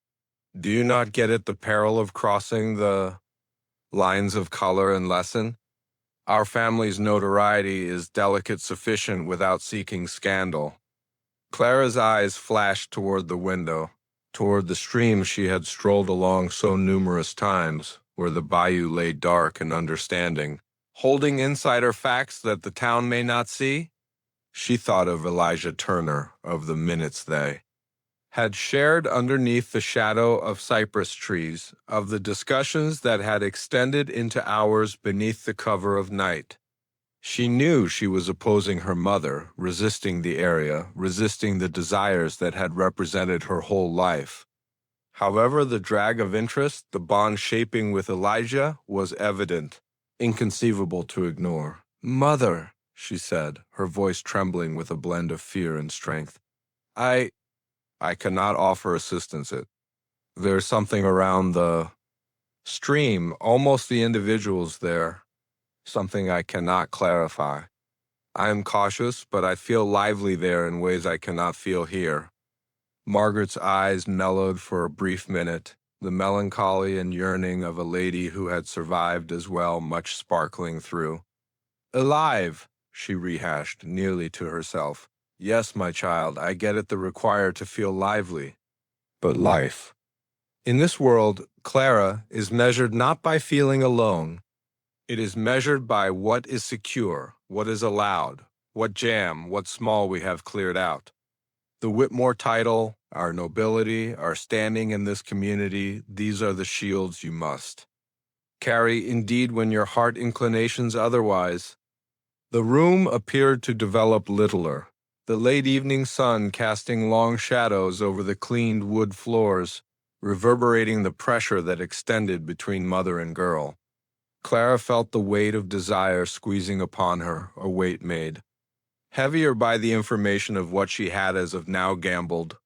Do you not get at the peril of crossing the lines of color and lesson? Our family's notoriety is delicate sufficient without seeking scandal. Clara's eyes flashed toward the window, toward the stream she had strolled along so numerous times, where the bayou lay dark and understanding, holding insider facts that the town may not see. She thought of Elijah Turner, of the minutes they had shared underneath the shadow of cypress trees, of the discussions that had extended into hours beneath the cover of night. She knew she was opposing her mother, resisting the area, resisting the desires that had represented her whole life. However, the drag of interest, the bond shaping with Elijah, was evident, inconceivable to ignore. Mother, she said, her voice trembling with a blend of fear and strength. I cannot offer assistance. There's something around the stream, almost the individuals there, something I cannot clarify. I am cautious, but I feel lively there in ways I cannot feel here. Margaret's eyes mellowed for a brief minute, the melancholy and yearning of a lady who had survived as well, much sparkling through. Alive, she rehashed, nearly to herself. Yes, my child, I get it, the require to feel lively. But life. In this world, Clara is measured not by feeling alone. It is measured by what is secure, what is allowed, what jam, what small we have cleared out. The Whitmore title, our nobility, our standing in this community, these are the shields you must carry, indeed, when your heart inclinations otherwise. The room appeared to develop littler, the late evening sun casting long shadows over the cleaned wood floors, reverberating the pressure that extended between mother and girl. Clara felt the weight of desire squeezing upon her, a weight made heavier by the information of what she had as of now gambled.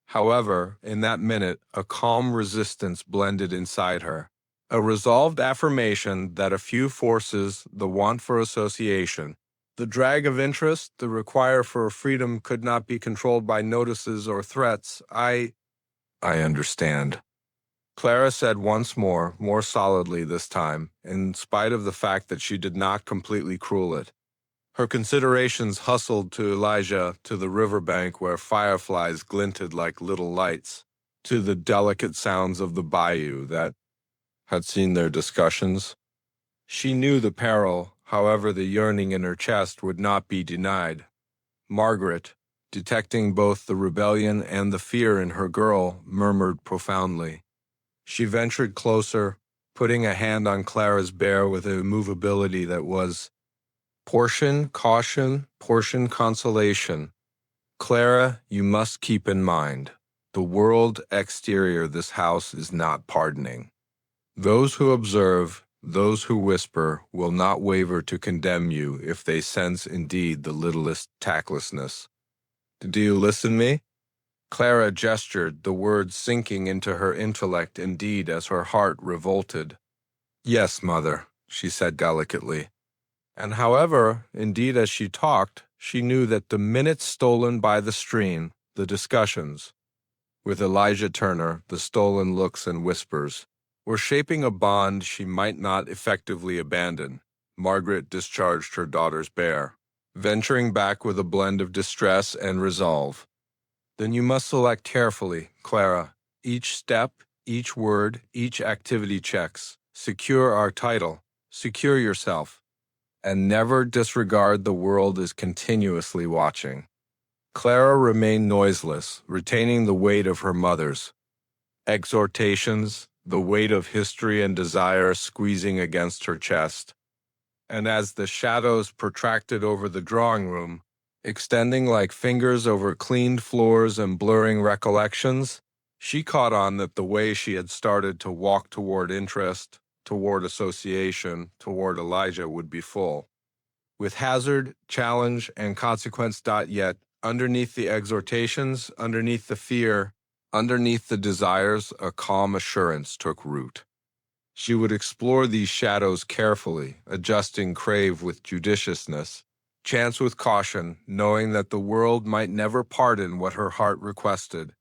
However, in that minute, a calm resistance blended inside her, a resolved affirmation that a few forces, the want for association, the drag of interest, the require for freedom could not be controlled by notices or threats. I understand. Clara said once more solidly this time, in spite of the fact that she did not completely cruel it. Her considerations hustled to Elijah, to the riverbank where fireflies glinted like little lights, to the delicate sounds of the bayou that had seen their discussions. She knew the peril, however the yearning in her chest would not be denied. Margaret, detecting both the rebellion and the fear in her girl, murmured profoundly. She ventured closer, putting a hand on Clara's bare with an immovability that was Portion caution, portion consolation. Clara, you must keep in mind, the world exterior this house is not pardoning. Those who observe, those who whisper, will not waver to condemn you if they sense indeed the littlest tactlessness. Do you listen me? Clara gestured, the words sinking into her intellect indeed as her heart revolted. Yes, mother, she said delicately. And however, indeed as she talked, she knew that the minutes stolen by the stream, the discussions, with Elijah Turner, the stolen looks and whispers, were shaping a bond she might not effectively abandon. Margaret discharged her daughter's bear, venturing back with a blend of distress and resolve. Then you must select carefully, Clara. Each step, each word, each activity checks. Secure our title. Secure yourself. And never disregard the world is continuously watching. Clara remained noiseless, retaining the weight of her mother's exhortations, the weight of history and desire squeezing against her chest. And as the shadows protracted over the drawing room, extending like fingers over cleaned floors and blurring recollections, she caught on that the way she had started to walk toward interest, toward association, toward Elijah would be full. With hazard, challenge, and consequence. Yet, underneath the exhortations, underneath the fear, underneath the desires, a calm assurance took root. She would explore these shadows carefully, adjusting crave with judiciousness, chance with caution, knowing that the world might never pardon what her heart requested.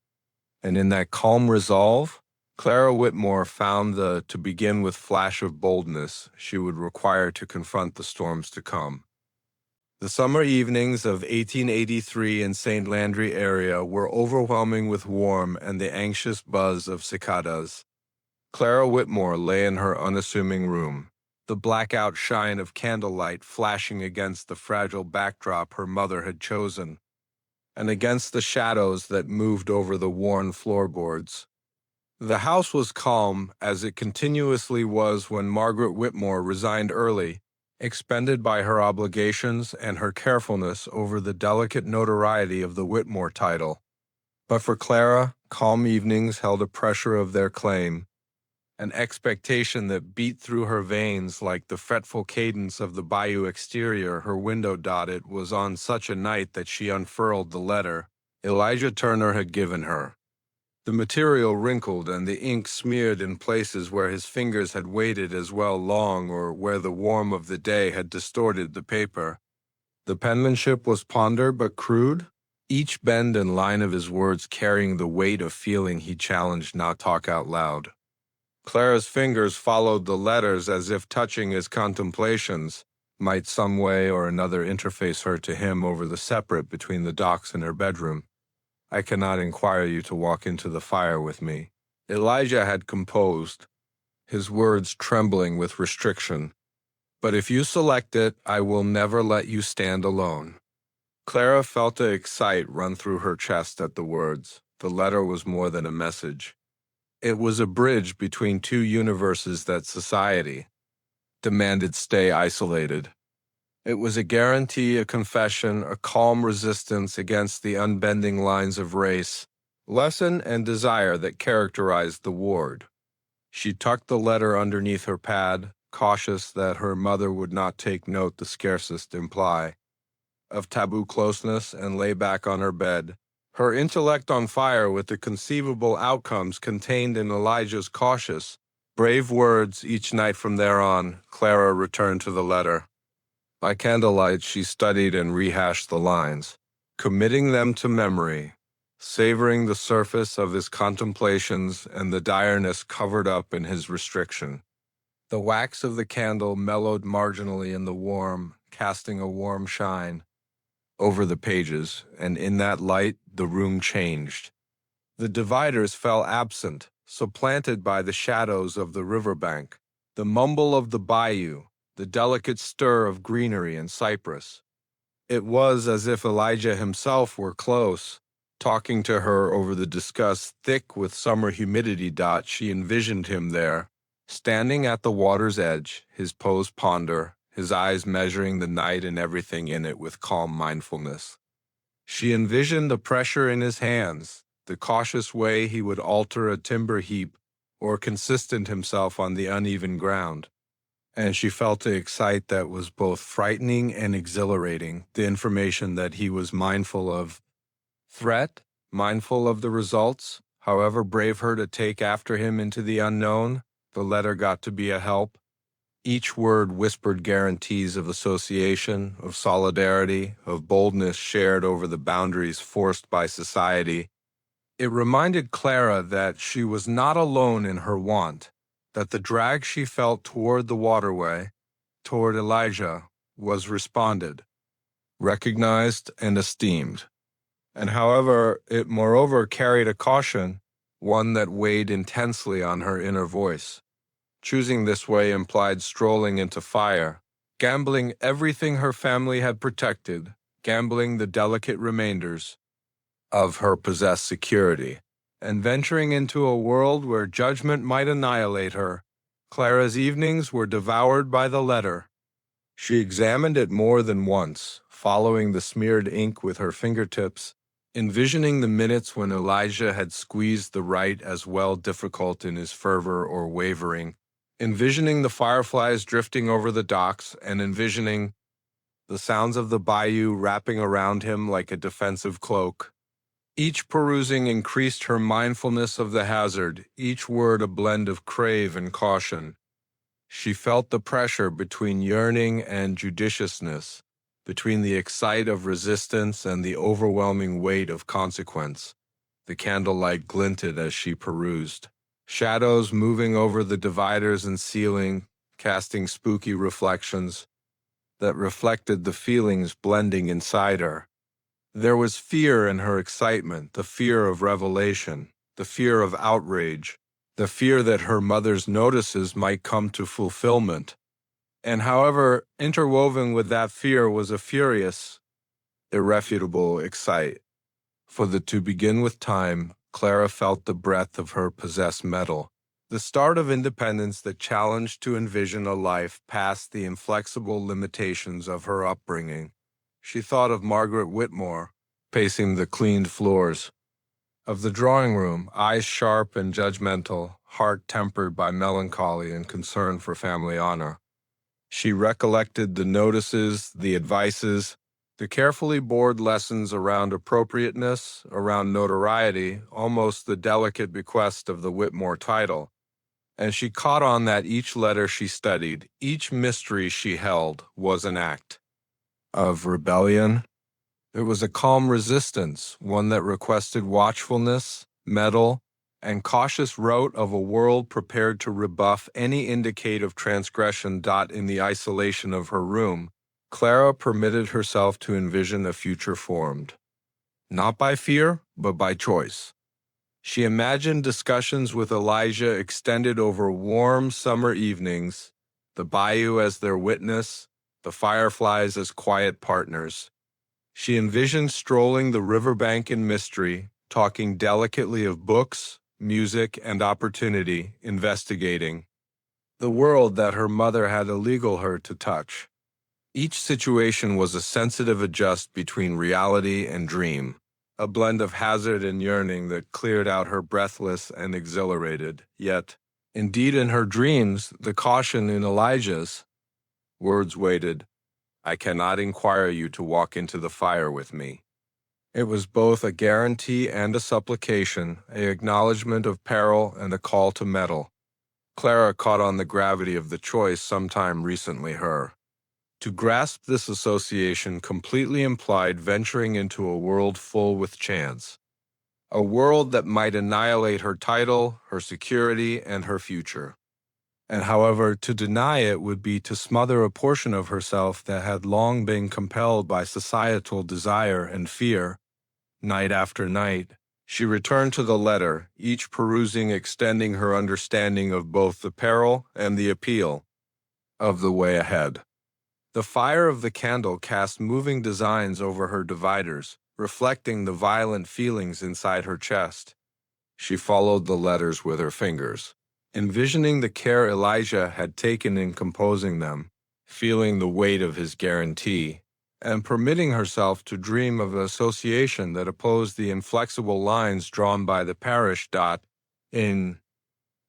And in that calm resolve, Clara Whitmore found to begin with flash of boldness she would require to confront the storms to come. The summer evenings of 1883 in St. Landry area were overwhelming with warmth and the anxious buzz of cicadas. Clara Whitmore lay in her unassuming room, the blackout shine of candlelight flashing against the fragile backdrop her mother had chosen, and against the shadows that moved over the worn floorboards. The house was calm, as it continuously was when Margaret Whitmore resigned early, expended by her obligations and her carefulness over the delicate notoriety of the Whitmore title. But for Clara, calm evenings held a pressure of their claim, an expectation that beat through her veins like the fretful cadence of the bayou exterior her window dotted was on such a night that she unfurled the letter Elijah Turner had given her. The material wrinkled and the ink smeared in places where his fingers had waited as well long or where the warmth of the day had distorted the paper. The penmanship was pondered but crude, each bend and line of his words carrying the weight of feeling he challenged not talk out loud. Clara's fingers followed the letters as if touching his contemplations might some way or another interface her to him over the separate between the docks and her bedroom. I cannot inquire you to walk into the fire with me. Elijah had composed, his words trembling with restriction. But if you select it, I will never let you stand alone. Clara felt an excite run through her chest at the words. The letter was more than a message. It was a bridge between two universes that society demanded stay isolated. It was a guarantee, a confession, a calm resistance against the unbending lines of race, lesson, and desire that characterized the ward. She tucked the letter underneath her pad, cautious that her mother would not take note the scarcest imply of taboo closeness, and lay back on her bed, her intellect on fire with the conceivable outcomes contained in Elijah's cautious, brave words. Each night from there on, Clara returned to the letter. By candlelight, she studied and rehashed the lines, committing them to memory, savoring the surface of his contemplations and the direness covered up in his restriction. The wax of the candle mellowed marginally in the warm, casting a warm shine over the pages, and in that light the room changed. The dividers fell absent, supplanted by the shadows of the riverbank, the mumble of the bayou, the delicate stir of greenery and cypress. It was as if Elijah himself were close, talking to her over the discuss thick with summer humidity. She envisioned him there, standing at the water's edge, his pose ponder, his eyes measuring the night and everything in it with calm mindfulness. She envisioned the pressure in his hands, the cautious way he would alter a timber heap or consistent himself on the uneven ground. And she felt the excite that was both frightening and exhilarating, the information that he was mindful of threat, mindful of the results. However brave her to take after him into the unknown, the letter got to be a help. Each word whispered guarantees of association, of solidarity, of boldness shared over the boundaries forced by society. It reminded Clara that she was not alone in her want, that the drag she felt toward the waterway, toward Elijah, was responded, recognized, and esteemed. And however, it moreover carried a caution, one that weighed intensely on her inner voice. Choosing this way implied strolling into fire, gambling everything her family had protected, gambling the delicate remainders of her possessed security, and venturing into a world where judgment might annihilate her. Clara's evenings were devoured by the letter. She examined it more than once, following the smeared ink with her fingertips, envisioning the minutes when Elijah had squeezed the right as well difficult in his fervor or wavering, envisioning the fireflies drifting over the docks, and envisioning the sounds of the bayou wrapping around him like a defensive cloak. Each perusing increased her mindfulness of the hazard, each word a blend of crave and caution. She felt the pressure between yearning and judiciousness, between the excite of resistance and the overwhelming weight of consequence. The candlelight glinted as she perused, shadows moving over the dividers and ceiling, casting spooky reflections that reflected the feelings blending inside her. There was fear in her excitement, the fear of revelation, the fear of outrage, the fear that her mother's notices might come to fulfillment. And however, interwoven with that fear was a furious, irrefutable excite. To begin with time, Clara felt the breath of her possessed metal, the start of independence that challenged to envision a life past the inflexible limitations of her upbringing. She thought of Margaret Whitmore, pacing the cleaned floors, of the drawing room, eyes sharp and judgmental, heart tempered by melancholy and concern for family honor. She recollected the notices, the advices, the carefully bored lessons around appropriateness, around notoriety, almost the delicate bequest of the Whitmore title. And she caught on that each letter she studied, each mystery she held, was an act of rebellion. It was a calm resistance, one that requested watchfulness, mettle, and cautious rote of a world prepared to rebuff any indicative transgression. In the isolation of her room, Clara permitted herself to envision a future formed, not by fear, but by choice. She imagined discussions with Elijah extended over warm summer evenings, the bayou as their witness, the fireflies as quiet partners. She envisioned strolling the riverbank in mystery, talking delicately of books, music, and opportunity, investigating the world that her mother had illegal her to touch. Each situation was a sensitive adjust between reality and dream, a blend of hazard and yearning that cleared out her breathless and exhilarated. Yet, indeed in her dreams, the caution in Elijah's words waited, "I cannot inquire you to walk into the fire with me." It was both a guarantee and a supplication, an acknowledgement of peril and a call to meddle. Clara caught on the gravity of the choice sometime recently her. To grasp this association completely implied venturing into a world full with chance, a world that might annihilate her title, her security, and her future. And however, to deny it would be to smother a portion of herself that had long been compelled by societal desire and fear. Night after night, she returned to the letter, each perusing extending her understanding of both the peril and the appeal of the way ahead. The fire of the candle cast moving designs over her dividers, reflecting the violent feelings inside her chest. She followed the letters with her fingers, envisioning the care Elijah had taken in composing them, feeling the weight of his guarantee, and permitting herself to dream of an association that opposed the inflexible lines drawn by the parish. In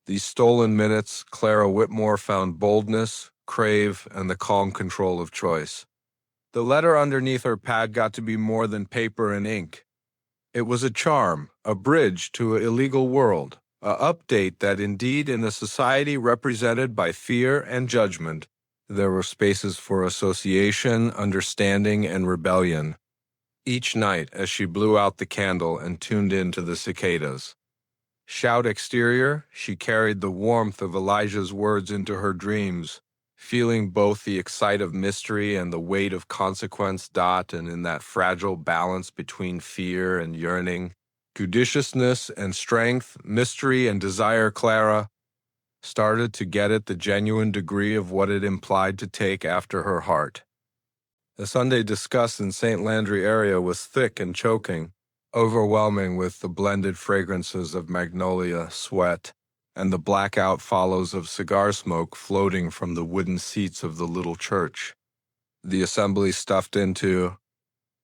these stolen minutes, Clara Whitmore found boldness, crave, and the calm control of choice. The letter underneath her pad got to be more than paper and ink. It was a charm, a bridge to an illegal world, a update that indeed in a society represented by fear and judgment, there were spaces for association, understanding, and rebellion. Each night, as she blew out the candle and tuned in to the cicadas. Shout exterior, she carried the warmth of Elijah's words into her dreams, feeling both the excite of mystery and the weight of consequence. And in that fragile balance between fear and yearning, judiciousness and strength, mystery and desire, Clara started to get at the genuine degree of what it implied to take after her heart. The Sunday discuss in St. Landry area was thick and choking, overwhelming with the blended fragrances of magnolia, sweat, and the blackout follows of cigar smoke floating from the wooden seats of the little church. The assembly stuffed into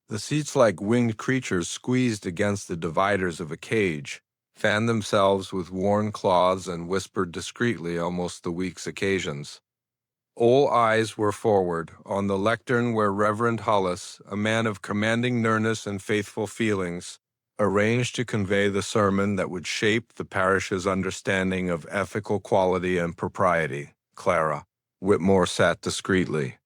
the seats like winged creatures squeezed against the dividers of a cage, fanned themselves with worn cloths and whispered discreetly almost the week's occasions. All eyes were forward, on the lectern where Reverend Hollis, a man of commanding nearness and faithful feelings, arranged to convey the sermon that would shape the parish's understanding of ethical quality and propriety. Clara Whitmore sat discreetly.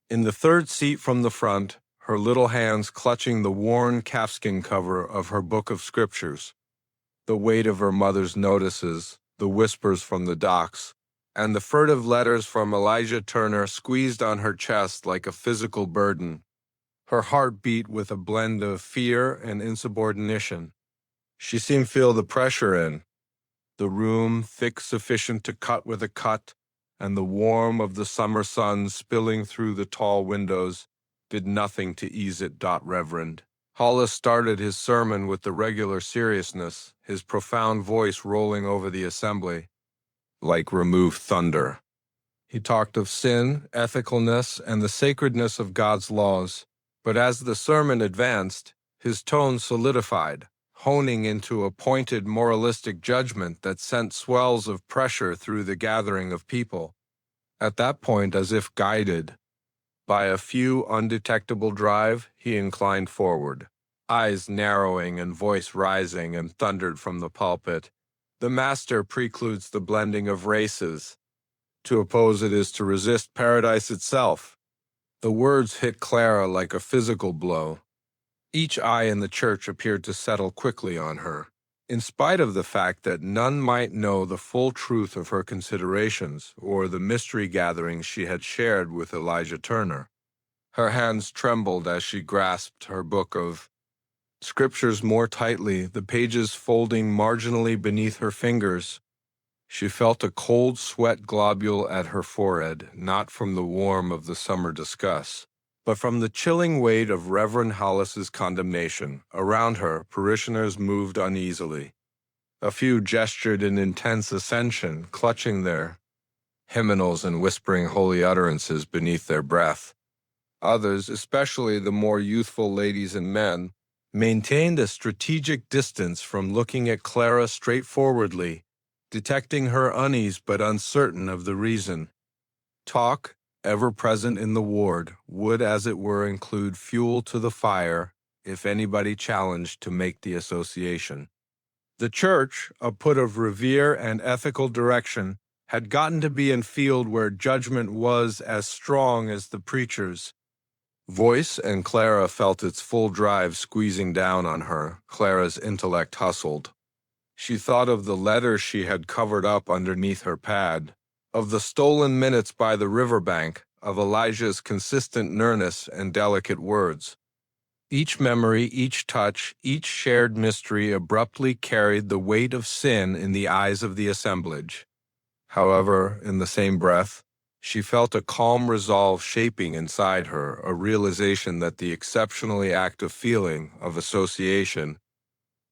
In the third seat from the front, her little hands clutching the worn calfskin cover of her book of scriptures, the weight of her mother's notices, the whispers from the docks, and the furtive letters from Elijah Turner squeezed on her chest like a physical burden. Her heart beat with a blend of fear and insubordination. She seemed to feel the pressure in the room, thick sufficient to cut with a cut, and the warmth of the summer sun spilling through the tall windows did nothing to ease it. Reverend Hollis started his sermon with the regular seriousness, his profound voice rolling over the assembly like removed thunder. He talked of sin, ethicalness, and the sacredness of God's laws, but as the sermon advanced, his tone solidified, honing into a pointed moralistic judgment that sent swells of pressure through the gathering of people. At that point, as if guided by a few undetectable drive, he inclined forward, eyes narrowing and voice rising, and thundered from the pulpit, "The Master precludes the blending of races. To oppose it is to resist paradise itself." The words hit Clara like a physical blow. Each eye in the church appeared to settle quickly on her, in spite of the fact that none might know the full truth of her considerations or the mystery gatherings she had shared with Elijah Turner. Her hands trembled as she grasped her book of scriptures more tightly, the pages folding marginally beneath her fingers. She felt a cold sweat globule at her forehead, not from the warmth of the summer discuss, but from the chilling weight of Reverend Hollis's condemnation. Around her, parishioners moved uneasily. A few gestured in intense ascension, clutching their hymnals and whispering holy utterances beneath their breath. Others, especially the more youthful ladies and men, maintained a strategic distance from looking at Clara straightforwardly, detecting her unease but uncertain of the reason. Talk, ever present in the ward, would as it were include fuel to the fire if anybody challenged to make the association. The church, a put of revere and ethical direction, had gotten to be in field where judgment was as strong as the preacher's voice, and Clara felt its full drive squeezing down on her. Clara's intellect hustled. She thought of the letter she had covered up underneath her pad, of the stolen minutes by the riverbank, of Elijah's consistent nearness and delicate words. Each memory, each touch, each shared mystery abruptly carried the weight of sin in the eyes of the assemblage. However, in the same breath, she felt a calm resolve shaping inside her, a realization that the exceptionally active feeling of association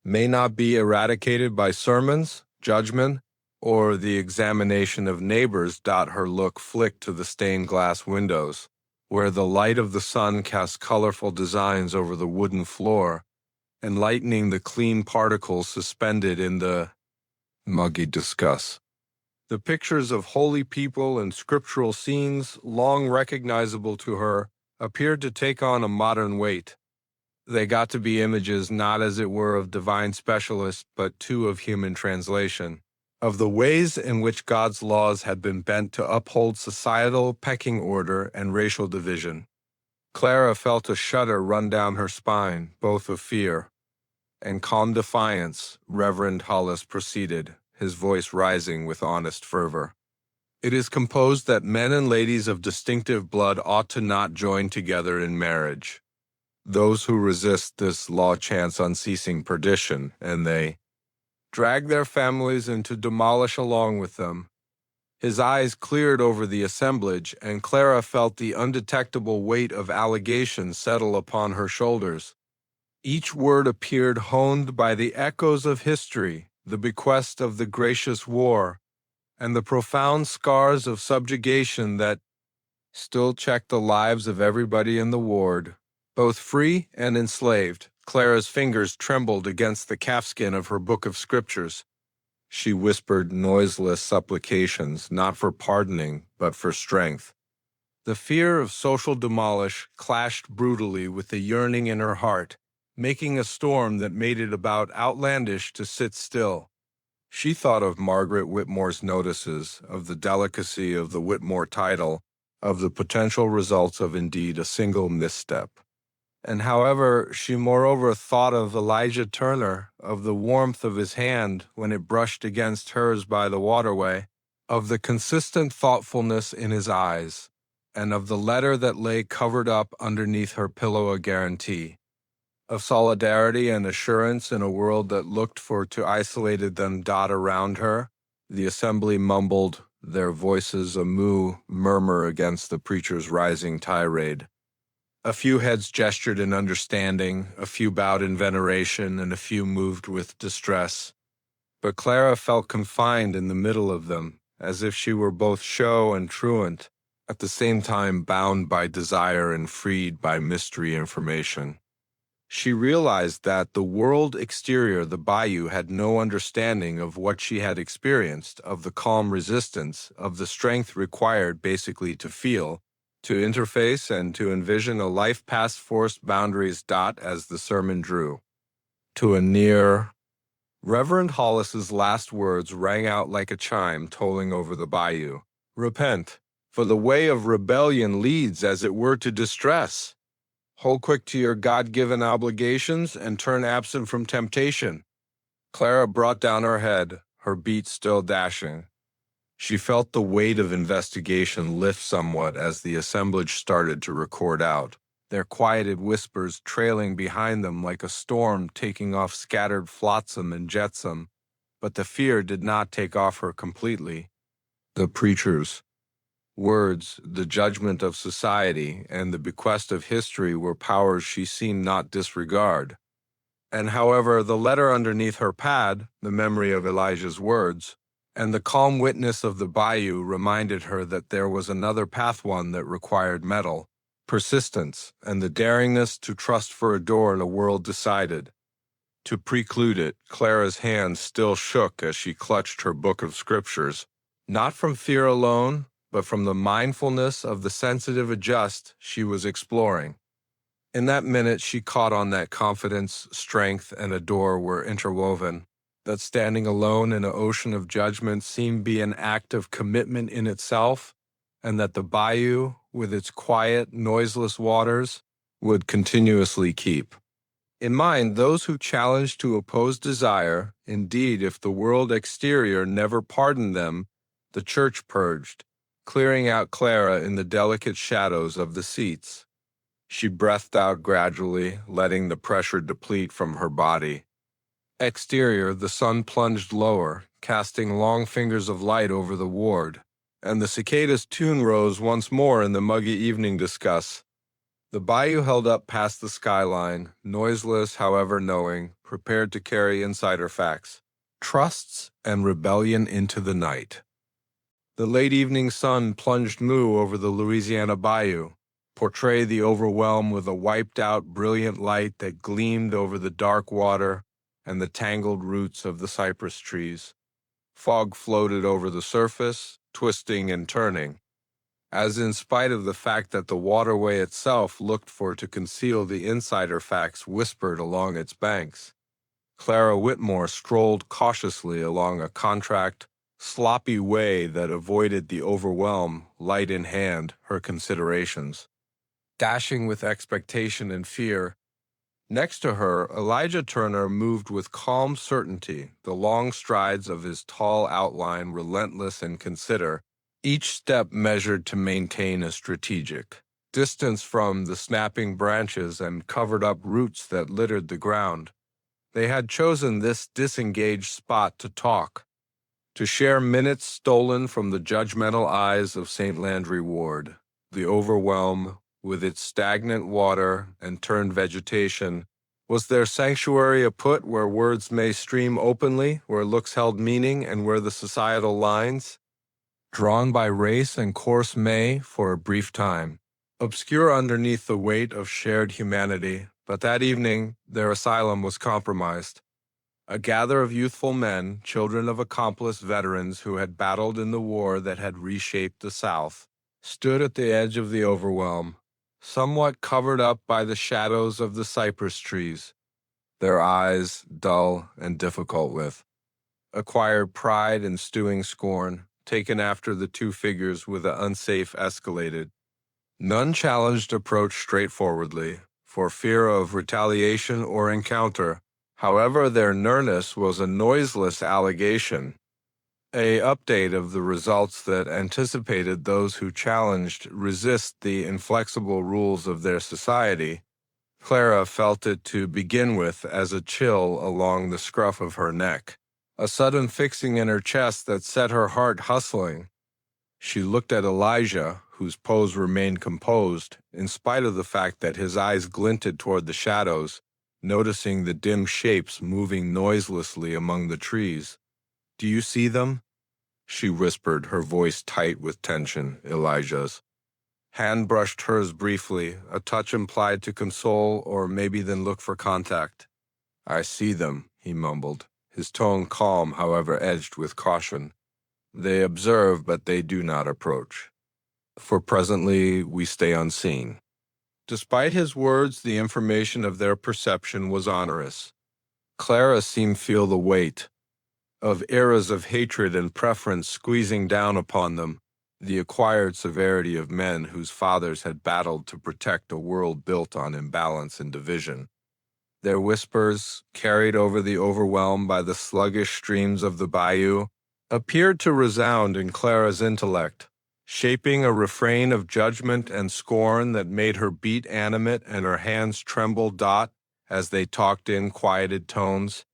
may not be eradicated by sermons, judgment, or the examination of neighbors. Her look flicked to the stained glass windows, where the light of the sun cast colorful designs over the wooden floor, enlightening the clean particles suspended in the muggy discuss. The pictures of holy people and scriptural scenes, long recognizable to her, appeared to take on a modern weight. They got to be images not as it were of divine specialists, but too of human translation, of the ways in which God's laws had been bent to uphold societal pecking order and racial division. Clara felt a shudder run down her spine, both of fear and calm defiance. Reverend Hollis proceeded, his voice rising with honest fervor. It is composed that men and ladies of distinctive blood ought to not join together in marriage. Those who resist this law chance unceasing perdition, and they drag their families and to demolish along with them. His eyes cleared over the assemblage, and Clara felt the undetectable weight of allegation settle upon her shoulders. Each word appeared honed by the echoes of history, the bequest of the gracious war, and the profound scars of subjugation that still checked the lives of everybody in the ward, both free and enslaved. Clara's fingers trembled against the calfskin of her book of scriptures. She whispered noiseless supplications, not for pardoning, but for strength. The fear of social demolish clashed brutally with the yearning in her heart, making a storm that made it about outlandish to sit still. She thought of Margaret Whitmore's notices, of the delicacy of the Whitmore title, of the potential results of indeed a single misstep. And however, she moreover thought of Elijah Turner, of the warmth of his hand when it brushed against hers by the waterway, of the consistent thoughtfulness in his eyes, and of the letter that lay covered up underneath her pillow a guarantee, of solidarity and assurance in a world that looked for to isolated them. Around her, the assembly mumbled, their voices a murmur against the preacher's rising tirade. A few heads gestured in understanding, a few bowed in veneration, and a few moved with distress. But Clara felt confined in the middle of them, as if she were both show and truant, at the same time bound by desire and freed by mystery information. She realized that the world exterior, the bayou, had no understanding of what she had experienced, of the calm resistance, of the strength required basically to feel, to interface and to envision a life past forced boundaries. As the sermon drew to a near, Reverend Hollis's last words rang out like a chime tolling over the bayou. Repent, for the way of rebellion leads, as it were, to distress. Hold quick to your God-given obligations and turn absent from temptation. Clara brought down her head, her beat still dashing. She felt the weight of investigation lift somewhat as the assemblage started to record out, their quieted whispers trailing behind them like a storm taking off scattered flotsam and jetsam. But the fear did not take off her completely. The preacher's words, the judgment of society, and the bequest of history were powers she seemed not disregard. And however, the letter underneath her pad, the memory of Elijah's words, and the calm witness of the bayou reminded her that there was another path, one that required mettle, persistence, and the daringness to trust for a door in a world decided. To preclude it, Clara's hands still shook as she clutched her book of scriptures, not from fear alone, but from the mindfulness of the sensitive adjust she was exploring. In that minute, she caught on that confidence, strength, and a door were interwoven, that standing alone in an ocean of judgment seemed be an act of commitment in itself, and that the bayou, with its quiet, noiseless waters, would continuously keep in mind those who challenged to oppose desire. Indeed, if the world exterior never pardoned them, the church purged, clearing out Clara in the delicate shadows of the seats. She breathed out gradually, letting the pressure deplete from her body. Exterior, the sun plunged lower, casting long fingers of light over the ward, and the cicada's tune rose once more in the muggy evening discuss. The bayou held up past the skyline, noiseless, however knowing, prepared to carry insider facts. Trusts and rebellion into the night. The late evening sun plunged moo over the Louisiana Bayou, portrayed the overwhelm with a wiped-out, brilliant light that gleamed over the dark water and the tangled roots of the cypress trees. Fog floated over the surface, twisting and turning, as in spite of the fact that the waterway itself looked for to conceal the insider facts whispered along its banks. Clara Whitmore strolled cautiously along a contract, sloppy way that avoided the overwhelm, light in hand, her considerations. Dashing with expectation and fear, next to her, Elijah Turner moved with calm certainty, the long strides of his tall outline relentless and consider, each step measured to maintain a strategic distance from the snapping branches and covered-up roots that littered the ground. They had chosen this disengaged spot to talk, to share minutes stolen from the judgmental eyes of St. Landry Ward. The overwhelm, with its stagnant water and turned vegetation, was their sanctuary a put where words may stream openly, where looks held meaning, and where the societal lines, drawn by race and course may, for a brief time, obscure underneath the weight of shared humanity. But that evening, their asylum was compromised. A gather of youthful men, children of accomplished veterans who had battled in the war that had reshaped the South, stood at the edge of the overwhelm, somewhat covered up by the shadows of the cypress trees, their eyes dull and difficult with acquired pride and stewing scorn, taken after the two figures with the unsafe escalated. None challenged approach straightforwardly, for fear of retaliation or encounter. However, their nearness was a noiseless allegation, a update of the results that anticipated those who challenged resist the inflexible rules of their society. Clara felt it to begin with as a chill along the scruff of her neck, a sudden fixing in her chest that set her heart hustling. She looked at Elijah, whose pose remained composed, in spite of the fact that his eyes glinted toward the shadows, noticing the dim shapes moving noiselessly among the trees. "Do you see them?" she whispered, her voice tight with tension, Elijah's. Hand brushed hers briefly, a touch implied to console or maybe then look for contact. "I see them," he mumbled, his tone calm, however edged with caution. "They observe, but they do not approach. For presently we stay unseen." Despite his words, the information of their perception was onerous. Clara seemed to feel the weight of eras of hatred and preference squeezing down upon them, the acquired severity of men whose fathers had battled to protect a world built on imbalance and division. Their whispers, carried over the overwhelm by the sluggish streams of the bayou, appeared to resound in Clara's intellect, shaping a refrain of judgment and scorn that made her beat animate and her hands tremble as they talked in quieted tones.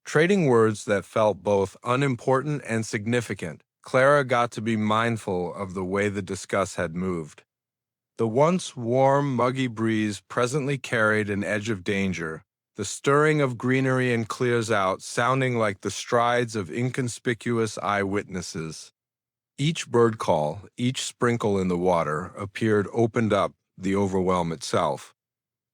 Trading words that felt both unimportant and significant, Clara got to be mindful of the way the discuss had moved. The once warm, muggy breeze presently carried an edge of danger, the stirring of greenery and clears out sounding like the strides of inconspicuous eyewitnesses. Each bird call, each sprinkle in the water appeared opened up the overwhelm itself,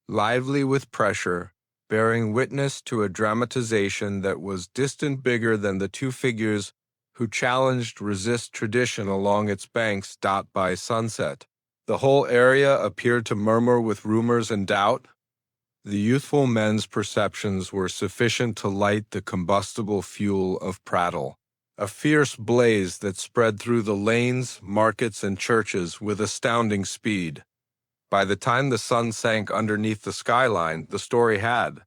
lively with pressure, bearing witness to a dramatization that was distant bigger than the two figures who challenged resist tradition along its banks by sunset. The whole area appeared to murmur with rumors and doubt. The youthful men's perceptions were sufficient to light the combustible fuel of prattle, a fierce blaze that spread through the lanes, markets, and churches with astounding speed. By the time the sun sank underneath the skyline, the story had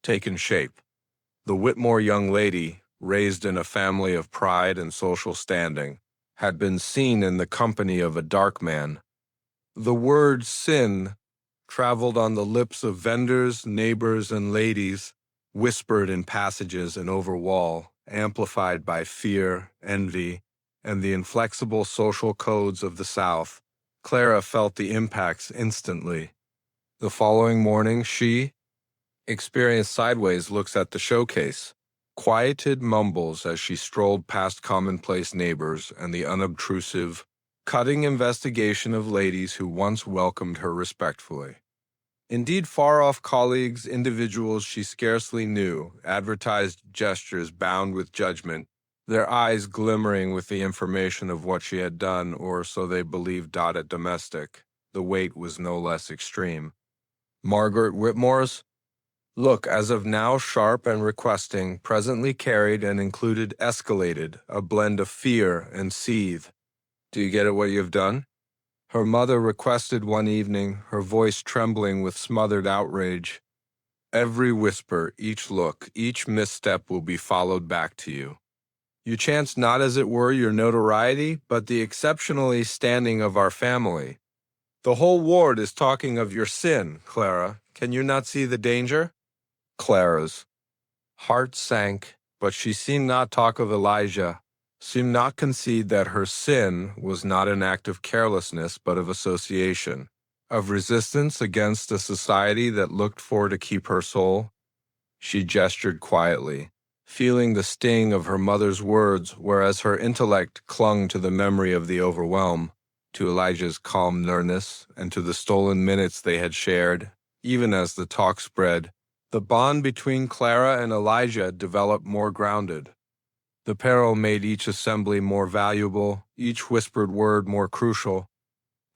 taken shape. The Whitmore young lady, raised in a family of pride and social standing, had been seen in the company of a dark man. The word sin traveled on the lips of vendors, neighbors, and ladies, whispered in passages and over wall, amplified by fear, envy, and the inflexible social codes of the South. Clara felt the impacts instantly. The following morning, she experienced sideways looks at the showcase, quieted mumbles as she strolled past commonplace neighbors and the unobtrusive, cutting investigation of ladies who once welcomed her respectfully. Indeed, far-off colleagues, individuals she scarcely knew, advertised gestures bound with judgment, their eyes glimmering with the information of what she had done, or so they believed. At domestic, the weight was no less extreme. Margaret Whitmore's look, as of now sharp and requesting, presently carried and included escalated, a blend of fear and seethe. "Do you get at what you have done?" her mother requested one evening, her voice trembling with smothered outrage. "Every whisper, each look, each misstep will be followed back to you. You chance not, as it were, your notoriety, but the exceptionally standing of our family. The whole ward is talking of your sin, Clara. Can you not see the danger?" Clara's heart sank, but she seemed not talk of Elijah, seemed not concede that her sin was not an act of carelessness but of association, of resistance against a society that looked for to keep her soul. She gestured quietly, feeling the sting of her mother's words, whereas her intellect clung to the memory of the overwhelm, to Elijah's calm nearness, and to the stolen minutes they had shared. Even as the talk spread, the bond between Clara and Elijah developed more grounded. The peril made each assembly more valuable, each whispered word more crucial.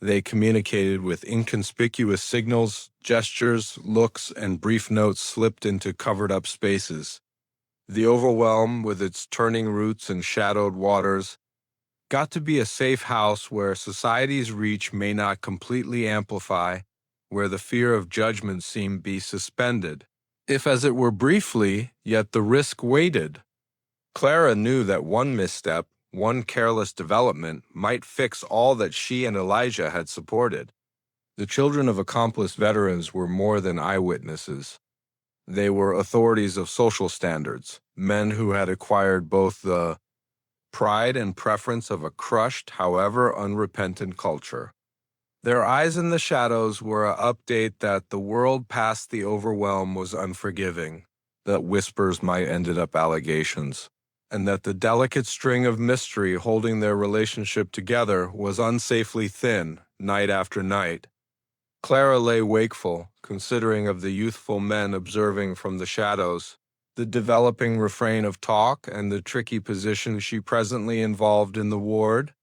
They communicated with inconspicuous signals, gestures, looks, and brief notes slipped into covered-up spaces. The overwhelm, with its turning roots and shadowed waters, got to be a safe house where society's reach may not completely amplify, where the fear of judgment seemed be suspended, if as it were briefly, yet the risk waited. Clara knew that one misstep, one careless development, might fix all that she and Elijah had supported. The children of accomplished veterans were more than eyewitnesses. They were authorities of social standards, men who had acquired both the pride and preference of a crushed, however unrepentant culture. Their eyes in the shadows were an update that the world past the overwhelm was unforgiving, that whispers might ended up allegations, and that the delicate string of mystery holding their relationship together was unsafely thin, night after night. Clara lay wakeful, considering of the youthful men observing from the shadows, the developing refrain of talk and the tricky position she presently involved in the ward.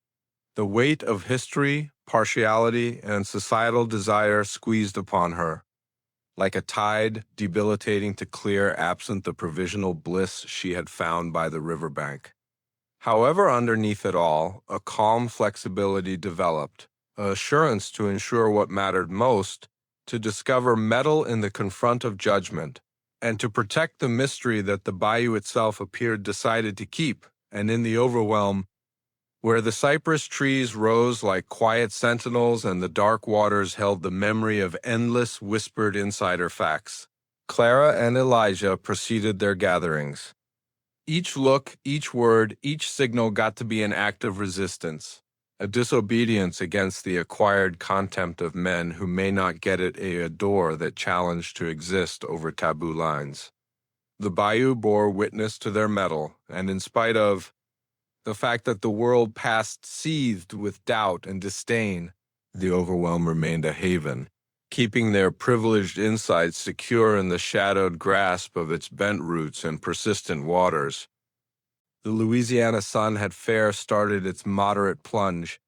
The weight of history, partiality, and societal desire squeezed upon her, like a tide debilitating to clear absent the provisional bliss she had found by the riverbank. However, underneath it all, a calm flexibility developed, a assurance to ensure what mattered most, to discover metal in the confront of judgment, and to protect the mystery that the bayou itself appeared decided to keep, and in the overwhelm, where the cypress trees rose like quiet sentinels and the dark waters held the memory of endless whispered insider facts, Clara and Elijah proceeded their gatherings. Each look, each word, each signal got to be an act of resistance, a disobedience against the acquired contempt of men who may not get at a door that challenged to exist over taboo lines. The bayou bore witness to their mettle, and in spite of the fact that the world past seethed with doubt and disdain, the overwhelm remained a haven, keeping their privileged insights secure in the shadowed grasp of its bent roots and persistent waters. The Louisiana sun had fair started its moderate plunge,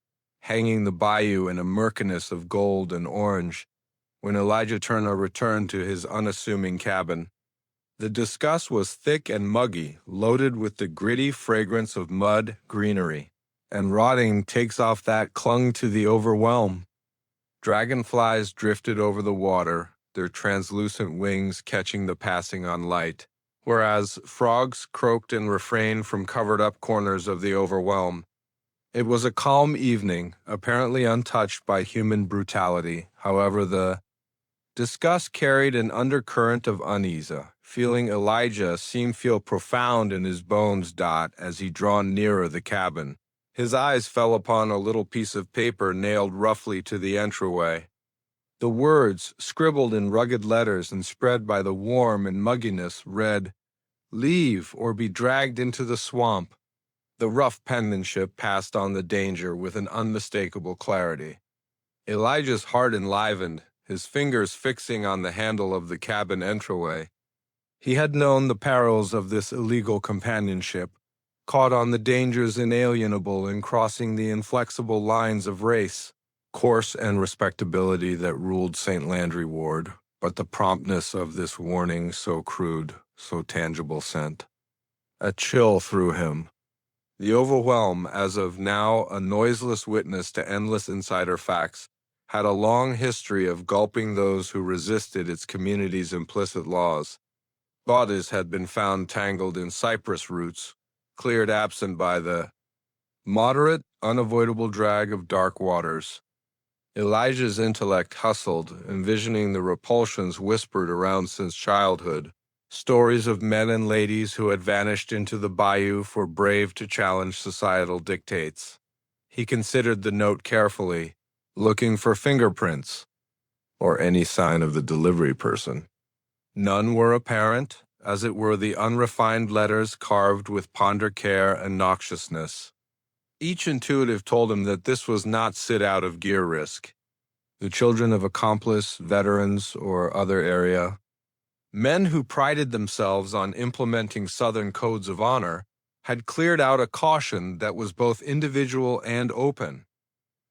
hanging the bayou in a murkiness of gold and orange, when Elijah Turner returned to his unassuming cabin. The disgust was thick and muggy, loaded with the gritty fragrance of mud greenery, and rotting takes off that clung to the overwhelm. Dragonflies drifted over the water, their translucent wings catching the passing on light, whereas frogs croaked and refrained from covered-up corners of the overwhelm. It was a calm evening, apparently untouched by human brutality. However, the disgust carried an undercurrent of unease. Feeling Elijah seemed feel profound in his bones. As he drawn nearer the cabin, his eyes fell upon a little piece of paper nailed roughly to the entryway. The words, scribbled in rugged letters and spread by the warm and mugginess, read, Leave or be dragged into the swamp. The rough penmanship passed on the danger with an unmistakable clarity. Elijah's heart enlivened, his fingers fixing on the handle of the cabin entryway. He had known the perils of this illegal companionship, caught on the dangers inalienable in crossing the inflexible lines of race, course and respectability that ruled St. Landry Ward, but the promptness of this warning so crude, so tangible sent a chill through him. The overwhelm, as of now a noiseless witness to endless insider facts, had a long history of gulping those who resisted its community's implicit laws. Bodies had been found tangled in cypress roots, cleared absent by the moderate, unavoidable drag of dark waters. Elijah's intellect hustled, envisioning the repulsions whispered around since childhood, stories of men and ladies who had vanished into the bayou for brave to challenge societal dictates. He considered the note carefully, looking for fingerprints or any sign of the delivery person. None were apparent, as it were the unrefined letters carved with ponder care and noxiousness. Each intuitive told him that this was not sit-out-of-gear risk. The children of accomplice, veterans, or other area, men who prided themselves on implementing Southern codes of honor, had cleared out a caution that was both individual and open.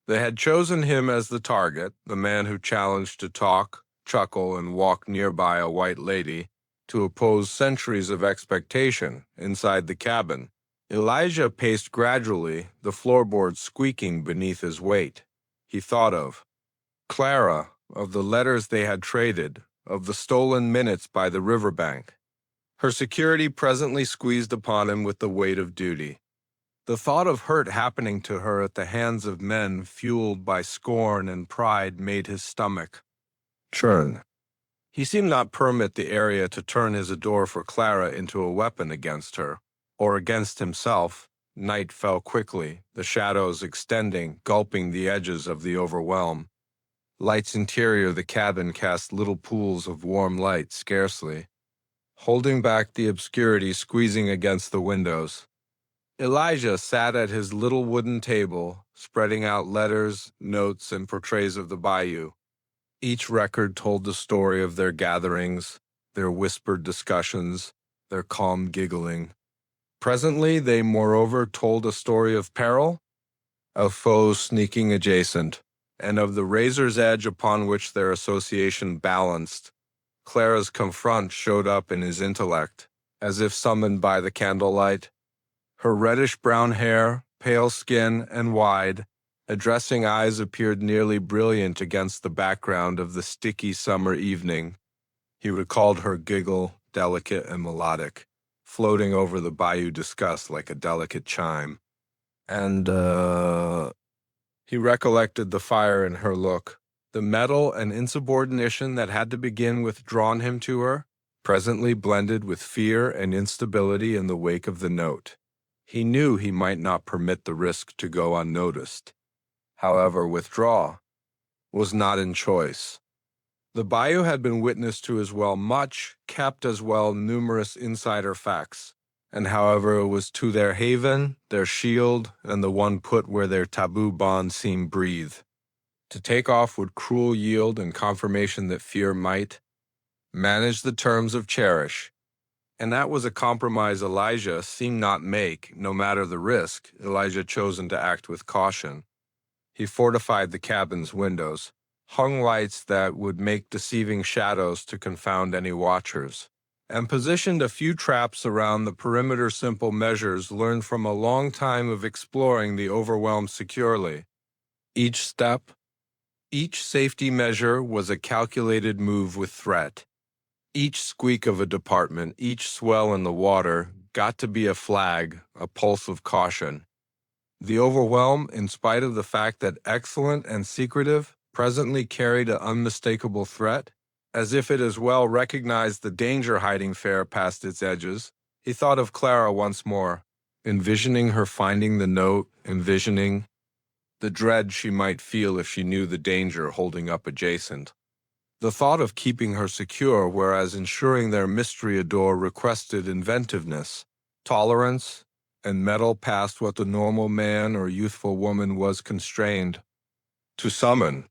They had chosen him as the target, the man who challenged to talk, chuckle, and walk nearby a white lady, to oppose centuries of expectation inside the cabin. Elijah paced gradually, the floorboards squeaking beneath his weight. He thought of Clara, of the letters they had traded, of the stolen minutes by the riverbank. Her security presently squeezed upon him with the weight of duty. The thought of hurt happening to her at the hands of men fueled by scorn and pride made his stomach churn. He seemed not permit the area to turn his adore for Clara into a weapon against her, or against himself. Night fell quickly, the shadows extending, gulping the edges of the overwhelm. Lights interior the cabin cast little pools of warm light scarcely, holding back the obscurity squeezing against the windows. Elijah sat at his little wooden table, spreading out letters, notes, and portraits of the bayou. Each record told the story of their gatherings, their whispered discussions, their calm giggling. Presently, they moreover told a story of peril, of foes sneaking adjacent, and of the razor's edge upon which their association balanced. Clara's confront showed up in his intellect, as if summoned by the candlelight. Her reddish-brown hair, pale skin, and wide, addressing eyes appeared nearly brilliant against the background of the sticky summer evening. He recalled her giggle, delicate and melodic, floating over the bayou discuss like a delicate chime. And, he recollected the fire in her look, the metal and insubordination that had to begin with drawn him to her, presently blended with fear and instability in the wake of the note. He knew he might not permit the risk to go unnoticed. However, withdraw was not in choice. The bayou had been witness to as well much, kept as well numerous insider facts, and however it was to their haven, their shield, and the one put where their taboo bond seemed breathe. To take off would cruel yield and confirmation that fear might manage the terms of cherish. And that was a compromise Elijah seemed not make, no matter the risk, Elijah chosen to act with caution. He fortified the cabin's windows, hung lights that would make deceiving shadows to confound any watchers, and positioned a few traps around the perimeter. Simple measures learned from a long time of exploring the overwhelmed securely. Each step, each safety measure was a calculated move with threat. Each squeak of a department, each swell in the water, got to be a flag, a pulse of caution. The overwhelm, in spite of the fact that excellent and secretive, presently carried an unmistakable threat, as if it as well recognized the danger hiding fair past its edges. He thought of Clara once more, envisioning her finding the note, envisioning the dread she might feel if she knew the danger holding up adjacent. The thought of keeping her secure, whereas ensuring their mystery adore requested inventiveness, tolerance, and mettle past what the normal man or youthful woman was constrained to summon.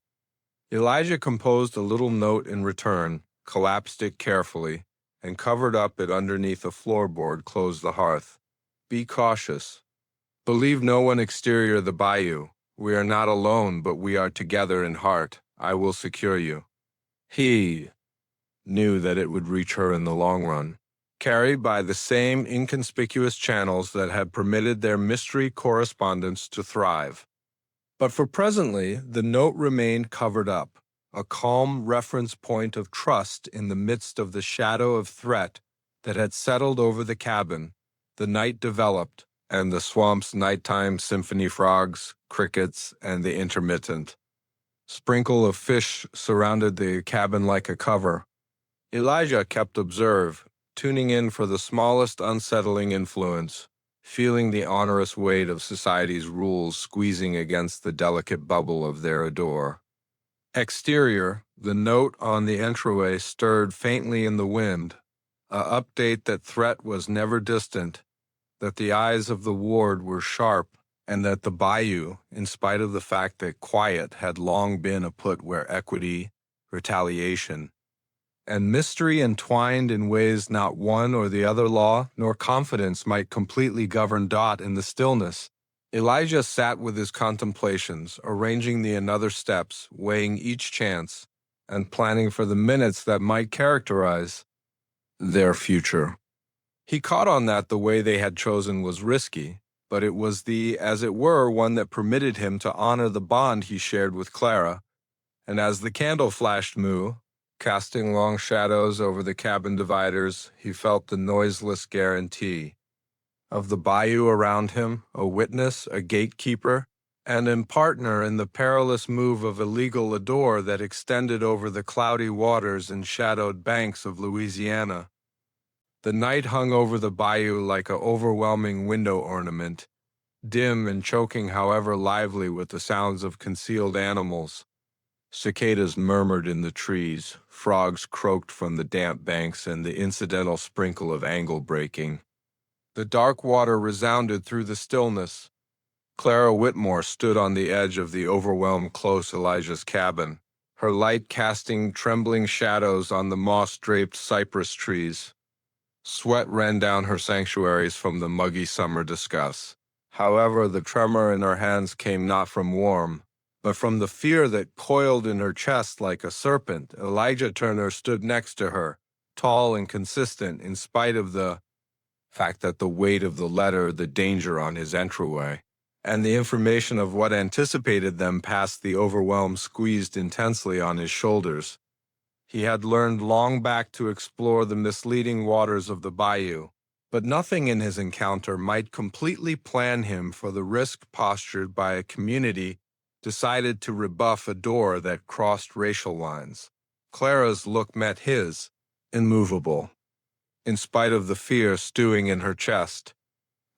Elijah composed a little note in return, collapsed it carefully, and covered up it underneath a floorboard close the hearth. Be cautious. Believe no one exterior the bayou. We are not alone, but we are together in heart. I will secure you. He knew that it would reach her in the long run, carried by the same inconspicuous channels that had permitted their mystery correspondence to thrive. But for presently, the note remained covered up, a calm reference point of trust in the midst of the shadow of threat that had settled over the cabin. The night developed, and the swamp's nighttime symphony frogs, crickets, and the intermittent sprinkle of fish surrounded the cabin like a cover. Elijah kept observe, tuning in for the smallest unsettling influence, feeling the onerous weight of society's rules squeezing against the delicate bubble of their adore. Exterior, the note on the entryway stirred faintly in the wind, a update that threat was never distant, that the eyes of the ward were sharp, and that the bayou, in spite of the fact that quiet had long been a put where equity, retaliation, and mystery entwined in ways not one or the other law nor confidence might completely govern Dot in the stillness. Elijah sat with his contemplations, arranging the another steps, weighing each chance, and planning for the minutes that might characterize their future. He caught on that the way they had chosen was risky, but it was as it were, one that permitted him to honor the bond he shared with Clara. And as the candle flashed moo, casting long shadows over the cabin dividers, he felt the noiseless guarantee of the bayou around him, a witness, a gatekeeper, and a partner in the perilous move of illegal adore that extended over the cloudy waters and shadowed banks of Louisiana. The night hung over the bayou like an overwhelming window ornament, dim and choking however lively with the sounds of concealed animals. Cicadas murmured in the trees, frogs croaked from the damp banks, and the incidental sprinkle of angle breaking. The dark water resounded through the stillness. Clara Whitmore stood on the edge of the overwhelmed close Elijah's cabin, her light casting trembling shadows on the moss-draped cypress trees. Sweat ran down her sanctuaries from the muggy summer discuss. However, the tremor in her hands came not from warmth, but from the fear that coiled in her chest like a serpent. Elijah Turner stood next to her, tall and consistent in spite of the fact that the weight of the letter, the danger on his entryway, and the information of what anticipated them past the overwhelm squeezed intensely on his shoulders. He had learned long back to explore the misleading waters of the bayou, but nothing in his encounter might completely plan him for the risk postured by a community decided to rebuff a door that crossed racial lines. Clara's look met his, immovable, in spite of the fear stewing in her chest.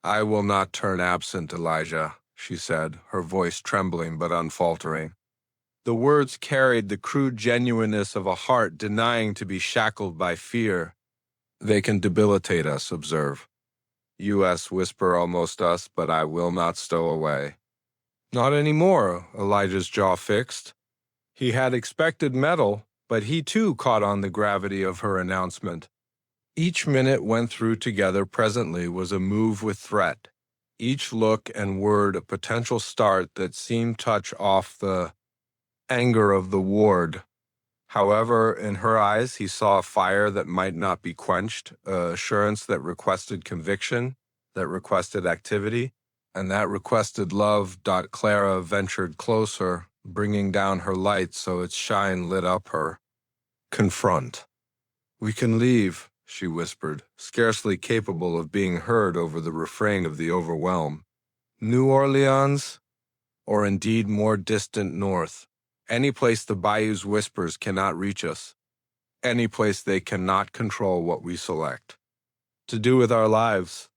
"I will not turn absent, Elijah," she said, her voice trembling but unfaltering. The words carried the crude genuineness of a heart denying to be shackled by fear. "They can debilitate us, observe. U.S. whisper almost us, but I will not stow away." "Not any more," Elijah's jaw fixed. He had expected metal, but he too caught on the gravity of her announcement. Each minute went through together presently was a move with threat, each look and word a potential start that seemed touch off the anger of the ward. However, in her eyes he saw a fire that might not be quenched, assurance that requested conviction, that requested activity, and that requested love. Clara ventured closer, bringing down her light so its shine lit up her. "Confront." "We can leave," she whispered, scarcely capable of being heard over the refrain of the overwhelm. "New Orleans, or indeed more distant north. Any place the bayou's whispers cannot reach us. Any place they cannot control what we select. To do with our lives."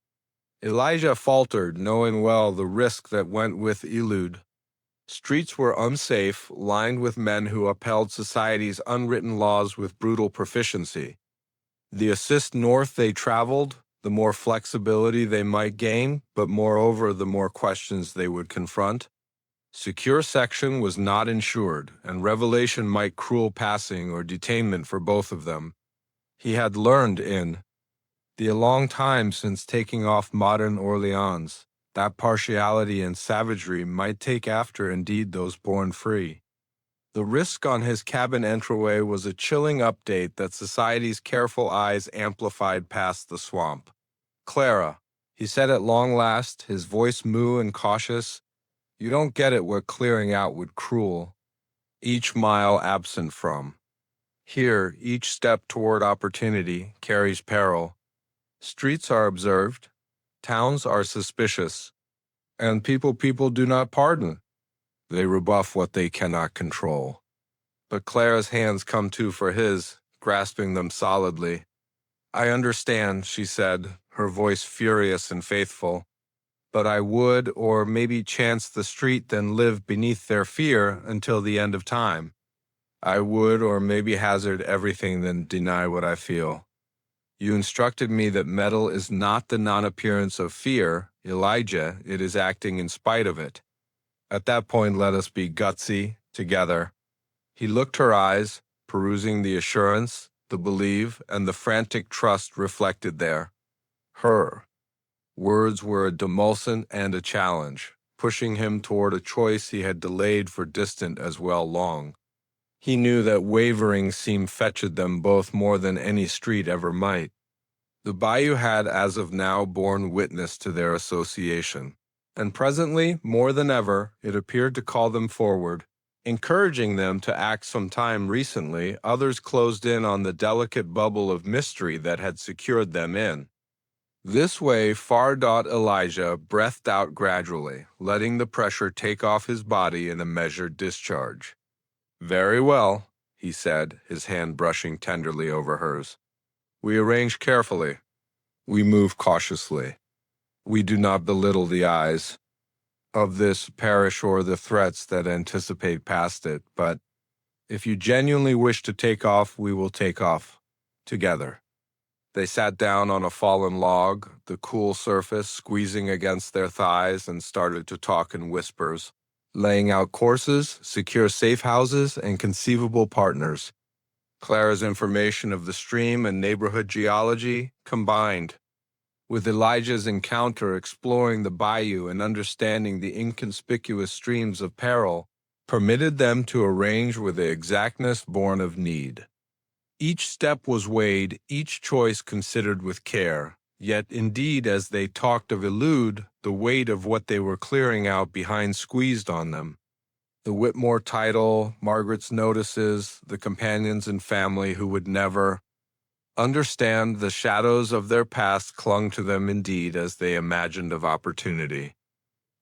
Elijah faltered, knowing well the risk that went with elude. Streets were unsafe, lined with men who upheld society's unwritten laws with brutal proficiency. The assist north they traveled, the more flexibility they might gain, but moreover, the more questions they would confront. Secure section was not insured, and revelation might cruel passing or detainment for both of them. He had learned in the long time since taking off modern Orleans that partiality and savagery might take after indeed those born free. The risk on his cabin entryway was a chilling update that society's careful eyes amplified past the swamp. "Clara," he said at long last, his voice moo and cautious, "you don't get it what clearing out would cruel. Each mile absent from. Here, each step toward opportunity carries peril. Streets are observed, towns are suspicious, and people do not pardon. They rebuff what they cannot control." But Clara's hands come to for his, grasping them solidly. "I understand," she said, her voice furious and faithful. "But I would, or maybe chance the street than live beneath their fear until the end of time. I would, or maybe hazard everything than deny what I feel. You instructed me that metal is not the non-appearance of fear, Elijah, it is acting in spite of it. At that point, let us be gutsy, together." He looked her eyes, perusing the assurance, the belief, and the frantic trust reflected there. Her words were a demulcent and a challenge, pushing him toward a choice he had delayed for distant as well long. He knew that wavering seemed fetched them both more than any street ever might. The bayou had as of now borne witness to their association, and presently, more than ever, it appeared to call them forward. Encouraging them to act some time recently, others closed in on the delicate bubble of mystery that had secured them in. This way Elijah breathed out gradually, letting the pressure take off his body in a measured discharge. "Very well," he said, his hand brushing tenderly over hers. "We arrange carefully. We move cautiously. We do not belittle the eyes of this parish or the threats that anticipate past it, but if you genuinely wish to take off, we will take off together." They sat down on a fallen log, the cool surface squeezing against their thighs, and started to talk in whispers, laying out courses, secure safe houses, and conceivable partners. Clara's information of the stream and neighborhood geology combined with Elijah's encounter exploring the bayou and understanding the inconspicuous streams of peril, permitted them to arrange with the exactness born of need. Each step was weighed, each choice considered with care, yet indeed as they talked of elude, the weight of what they were clearing out behind squeezed on them. The Whitmore title, Margaret's notices, the companions and family who would never understand the shadows of their past clung to them indeed as they imagined of opportunity.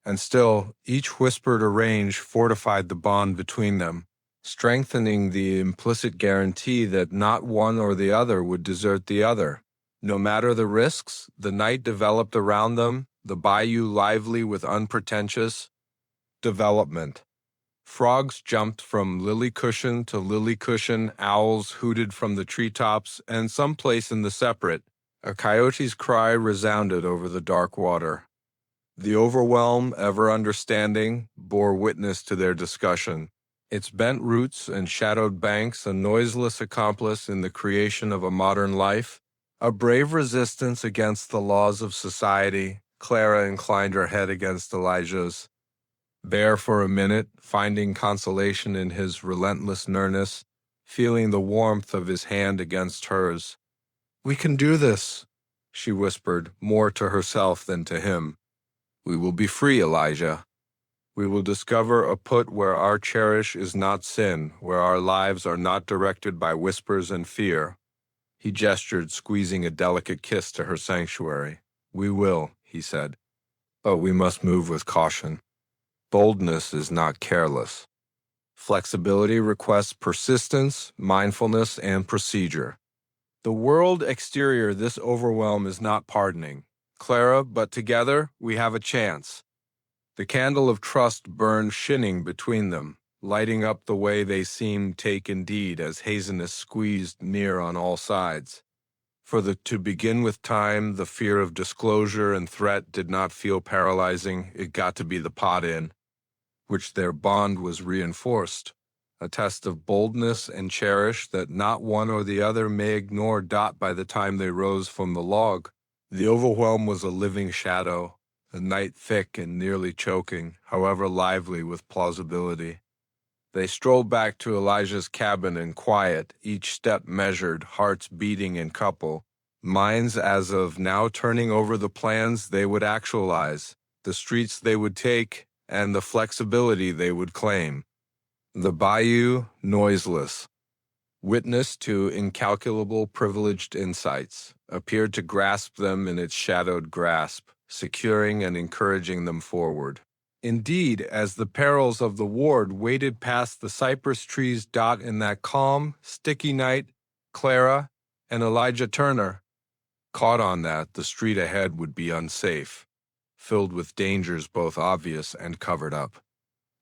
And still, each whispered arrange fortified the bond between them, strengthening the implicit guarantee that not one or the other would desert the other. No matter the risks, the night developed around them, the bayou lively with unpretentious development. Frogs jumped from lily cushion to lily cushion, owls hooted from the treetops, and someplace in the separate, a coyote's cry resounded over the dark water. The overwhelm, ever understanding, bore witness to their discussion, its bent roots and shadowed banks a noiseless accomplice in the creation of a modern life, a brave resistance against the laws of society. Clara inclined her head against Elijah's. Bare for a minute, finding consolation in his relentless nearness, feeling the warmth of his hand against hers. "We can do this," she whispered, more to herself than to him. "We will be free, Elijah. We will discover a put where our cherish is not sin, where our lives are not directed by whispers and fear." He gestured, squeezing a delicate kiss to her sanctuary. "We will," he said, "but we must move with caution. Boldness is not careless. Flexibility requests persistence, mindfulness, and procedure. The world exterior this overwhelm is not pardoning, Clara, but together we have a chance." The candle of trust burned shinning between them, lighting up the way they seemed take indeed as haziness squeezed near on all sides. To begin with time, the fear of disclosure and threat did not feel paralyzing. It got to be the pot in which their bond was reinforced, a test of boldness and cherish that not one or the other may ignore. By the time they rose from the log, the overwhelm was a living shadow, a night thick and nearly choking, however lively with plausibility. They strolled back to Elijah's cabin in quiet, each step measured, hearts beating in couple, minds as of now turning over the plans they would actualize, the streets they would take, and the flexibility they would claim. The bayou, noiseless, witness to incalculable privileged insights, appeared to grasp them in its shadowed grasp, securing and encouraging them forward. Indeed, as the perils of the ward waded past the cypress trees in that calm, sticky night, Clara and Elijah Turner caught on that the street ahead would be unsafe, filled with dangers both obvious and covered up.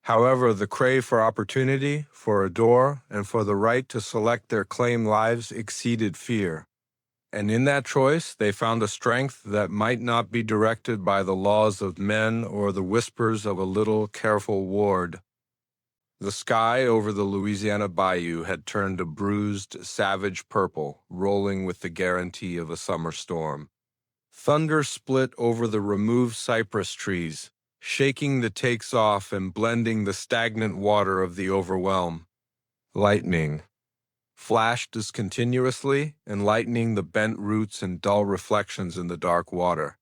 However, the crave for opportunity, for a door, and for the right to select their claimed lives exceeded fear. And in that choice, they found a strength that might not be directed by the laws of men or the whispers of a little careful ward. The sky over the Louisiana Bayou had turned a bruised, savage purple, rolling with the guarantee of a summer storm. Thunder split over the removed cypress trees, shaking the takes off and blending the stagnant water of the overwhelm. Lightning flashed discontinuously, enlightening the bent roots and dull reflections in the dark water.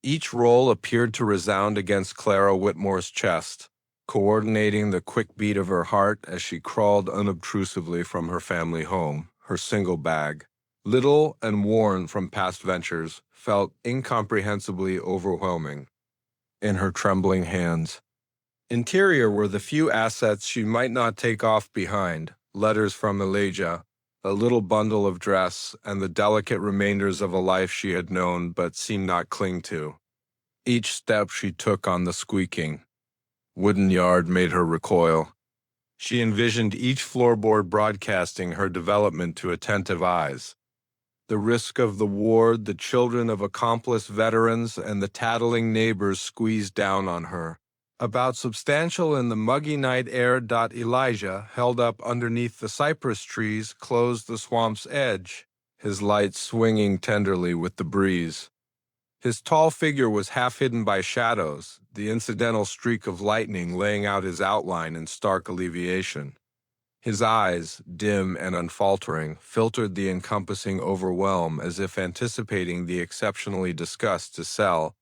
Each roll appeared to resound against Clara Whitmore's chest, coordinating the quick beat of her heart as she crawled unobtrusively from her family home, her single bag. Little and worn from past ventures, felt incomprehensibly overwhelming in her trembling hands. Interior were the few assets she might not take off behind: letters from Elijah, a little bundle of dress, and the delicate remainders of a life she had known but seemed not cling to. Each step she took on the squeaking wooden yard made her recoil. She envisioned each floorboard broadcasting her development to attentive eyes. The risk of the ward, the children of accomplice veterans, and the tattling neighbors squeezed down on her. About substantial in the muggy night air. Elijah, held up underneath the cypress trees, closed the swamp's edge, his light swinging tenderly with the breeze. His tall figure was half hidden by shadows, the incidental streak of lightning laying out his outline in stark alleviation. His eyes, dim and unfaltering, filtered the encompassing overwhelm as if anticipating the exceptionally disgust to sell.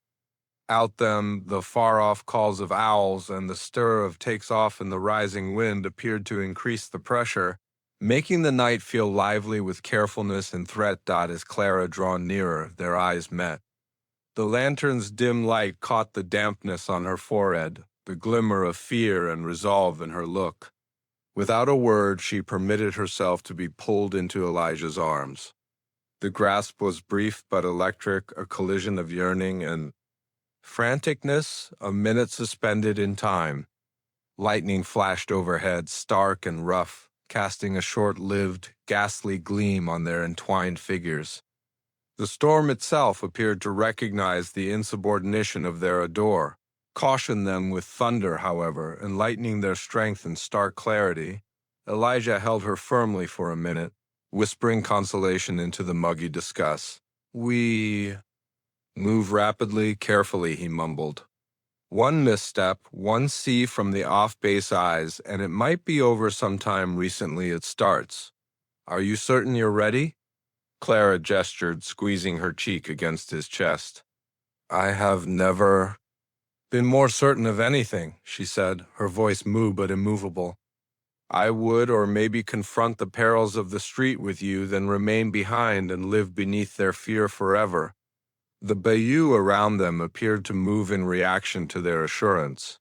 Out them, the far-off calls of owls and the stir of takes-off in the rising wind appeared to increase the pressure, making the night feel lively with carefulness and threat. As Clara drew nearer, their eyes met. The lantern's dim light caught the dampness on her forehead, the glimmer of fear and resolve in her look. Without a word, she permitted herself to be pulled into Elijah's arms. The grasp was brief but electric, a collision of yearning and franticness, a minute suspended in time. Lightning flashed overhead, stark and rough, casting a short-lived, ghastly gleam on their entwined figures. The storm itself appeared to recognize the insubordination of their adore, cautioned them with thunder, however, enlightening their strength and stark clarity. Elijah held her firmly for a minute, whispering consolation into the muggy discuss. "We move rapidly, carefully," he mumbled. "One misstep, one see from the off-base eyes, and it might be over sometime recently it starts. Are you certain you're ready?" Clara gestured, squeezing her cheek against his chest. "I have never been more certain of anything," she said, her voice moved but immovable. "I would or maybe confront the perils of the street with you than remain behind and live beneath their fear forever." The bayou around them appeared to move in reaction to their assurance.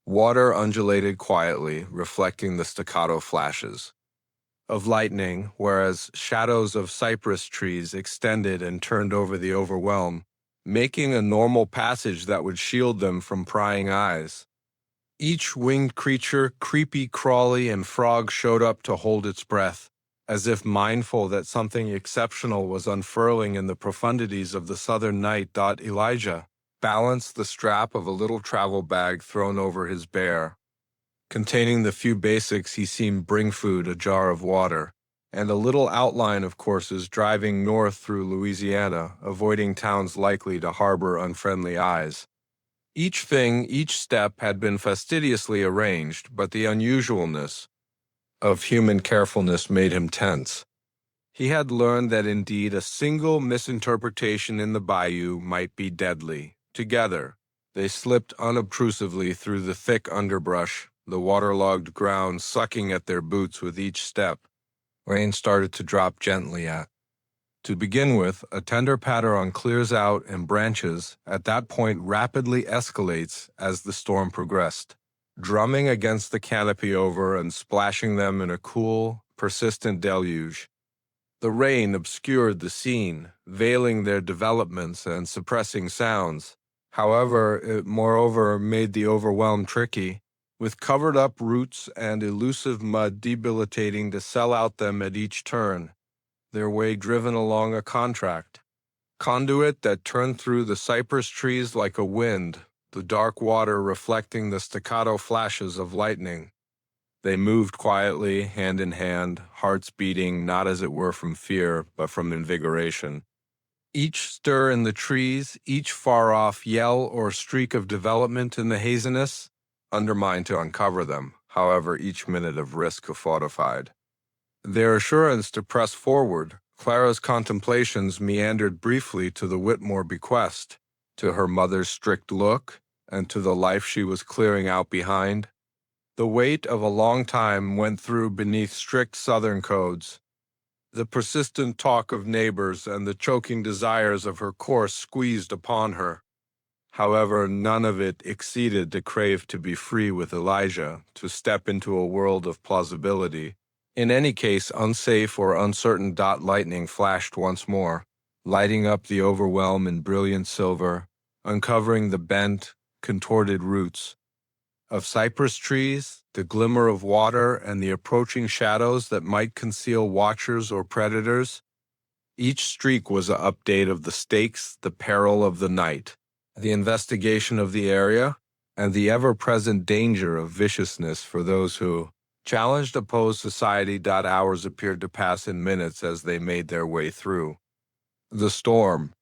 Water undulated quietly, reflecting the staccato flashes of lightning, whereas shadows of cypress trees extended and turned over the overwhelm, making a normal passage that would shield them from prying eyes. Each winged creature, creepy, crawly, and frog showed up to hold its breath, as if mindful that something exceptional was unfurling in the profundities of the southern night. Elijah balanced the strap of a little travel bag thrown over his bear. Containing the few basics he seemed bring food, a jar of water, and a little outline of courses driving north through Louisiana, avoiding towns likely to harbor unfriendly eyes. Each thing, each step had been fastidiously arranged, but the unusualness of human carefulness made him tense. He had learned that indeed a single misinterpretation in the bayou might be deadly. Together, they slipped unobtrusively through the thick underbrush, the waterlogged ground sucking at their boots with each step. Rain started to drop gently To begin with, a tender patter on clears out and branches at that point rapidly escalates as the storm progressed, drumming against the canopy over and splashing them in a cool, persistent deluge. The rain obscured the scene, veiling their developments and suppressing sounds. However, it moreover made the overwhelm tricky, with covered-up roots and elusive mud debilitating to sell out them at each turn, their way driven along a conduit that turned through the cypress trees like a wind, the dark water reflecting the staccato flashes of lightning. They moved quietly, hand in hand, hearts beating not as it were from fear, but from invigoration. Each stir in the trees, each far-off yell or streak of development in the haziness, undermined to uncover them, however each minute of risk fortified. Their assurance to press forward, Clara's contemplations meandered briefly to the Whitmore bequest, to her mother's strict look, and to the life she was clearing out behind. The weight of a long time went through beneath strict Southern codes. The persistent talk of neighbors and the choking desires of her course squeezed upon her. However, none of it exceeded the crave to be free with Elijah, to step into a world of plausibility. In any case, unsafe or uncertain. Lightning flashed once more, lighting up the overwhelm in brilliant silver, uncovering the bent, contorted roots of cypress trees, the glimmer of water, and the approaching shadows that might conceal watchers or predators. Each streak was an update of the stakes, the peril of the night, the investigation of the area, and the ever-present danger of viciousness for those who challenged opposed society. Hours appeared to pass in minutes as they made their way through the storm.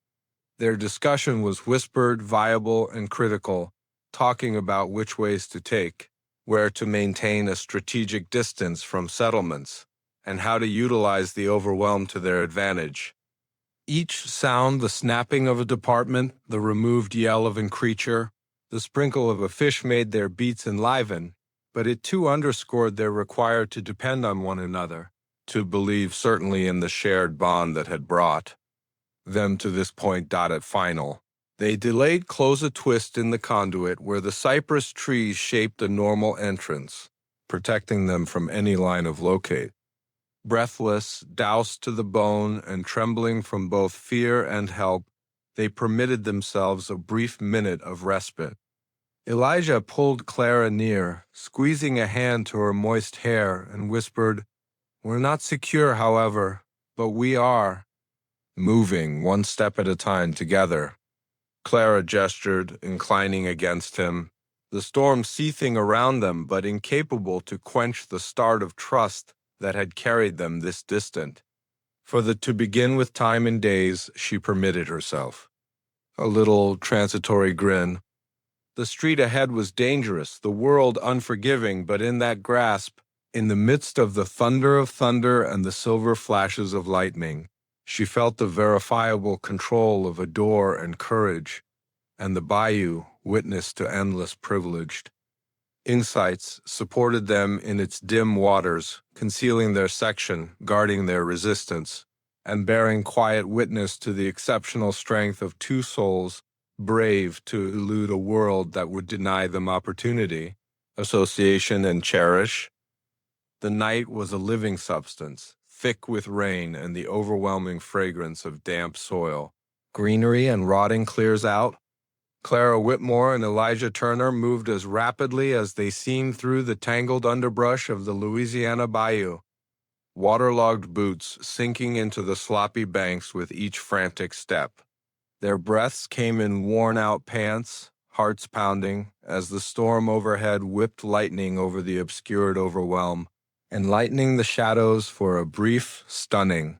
Their discussion was whispered, viable, and critical, talking about which ways to take, where to maintain a strategic distance from settlements, and how to utilize the overwhelm to their advantage. Each sound, the snapping of a department, the removed yell of a creature, the sprinkle of a fish made their beats enliven, but it too underscored their require to depend on one another, to believe certainly in the shared bond that had brought them to this point. At final, they delayed close a twist in the conduit where the cypress trees shaped a normal entrance, protecting them from any line of locate. Breathless, doused to the bone, and trembling from both fear and help, they permitted themselves a brief minute of respite. Elijah pulled Clara near, squeezing a hand to her moist hair, and whispered, "We're not secure, however, but we are." Moving one step at a time together. Clara gestured, inclining against him, the storm seething around them but incapable to quench the start of trust that had carried them this distant. To begin with time and days, she permitted herself a little transitory grin. The street ahead was dangerous, the world unforgiving, but in that grasp, in the midst of the thunder of thunder and the silver flashes of lightning, she felt the verifiable control of a door and courage, and the bayou, witness to endless privileged insights, supported them in its dim waters, concealing their section, guarding their resistance, and bearing quiet witness to the exceptional strength of two souls, brave to elude a world that would deny them opportunity, association, and cherish. The night was a living substance, thick with rain and the overwhelming fragrance of damp soil, Greenery and rotting clears out. Clara Whitmore and Elijah Turner moved as rapidly as they seemed through the tangled underbrush of the Louisiana Bayou, waterlogged boots sinking into the sloppy banks with each frantic step. Their breaths came in worn-out pants, hearts pounding, as the storm overhead whipped lightning over the obscured overwhelm, enlightening the shadows for a brief, stunning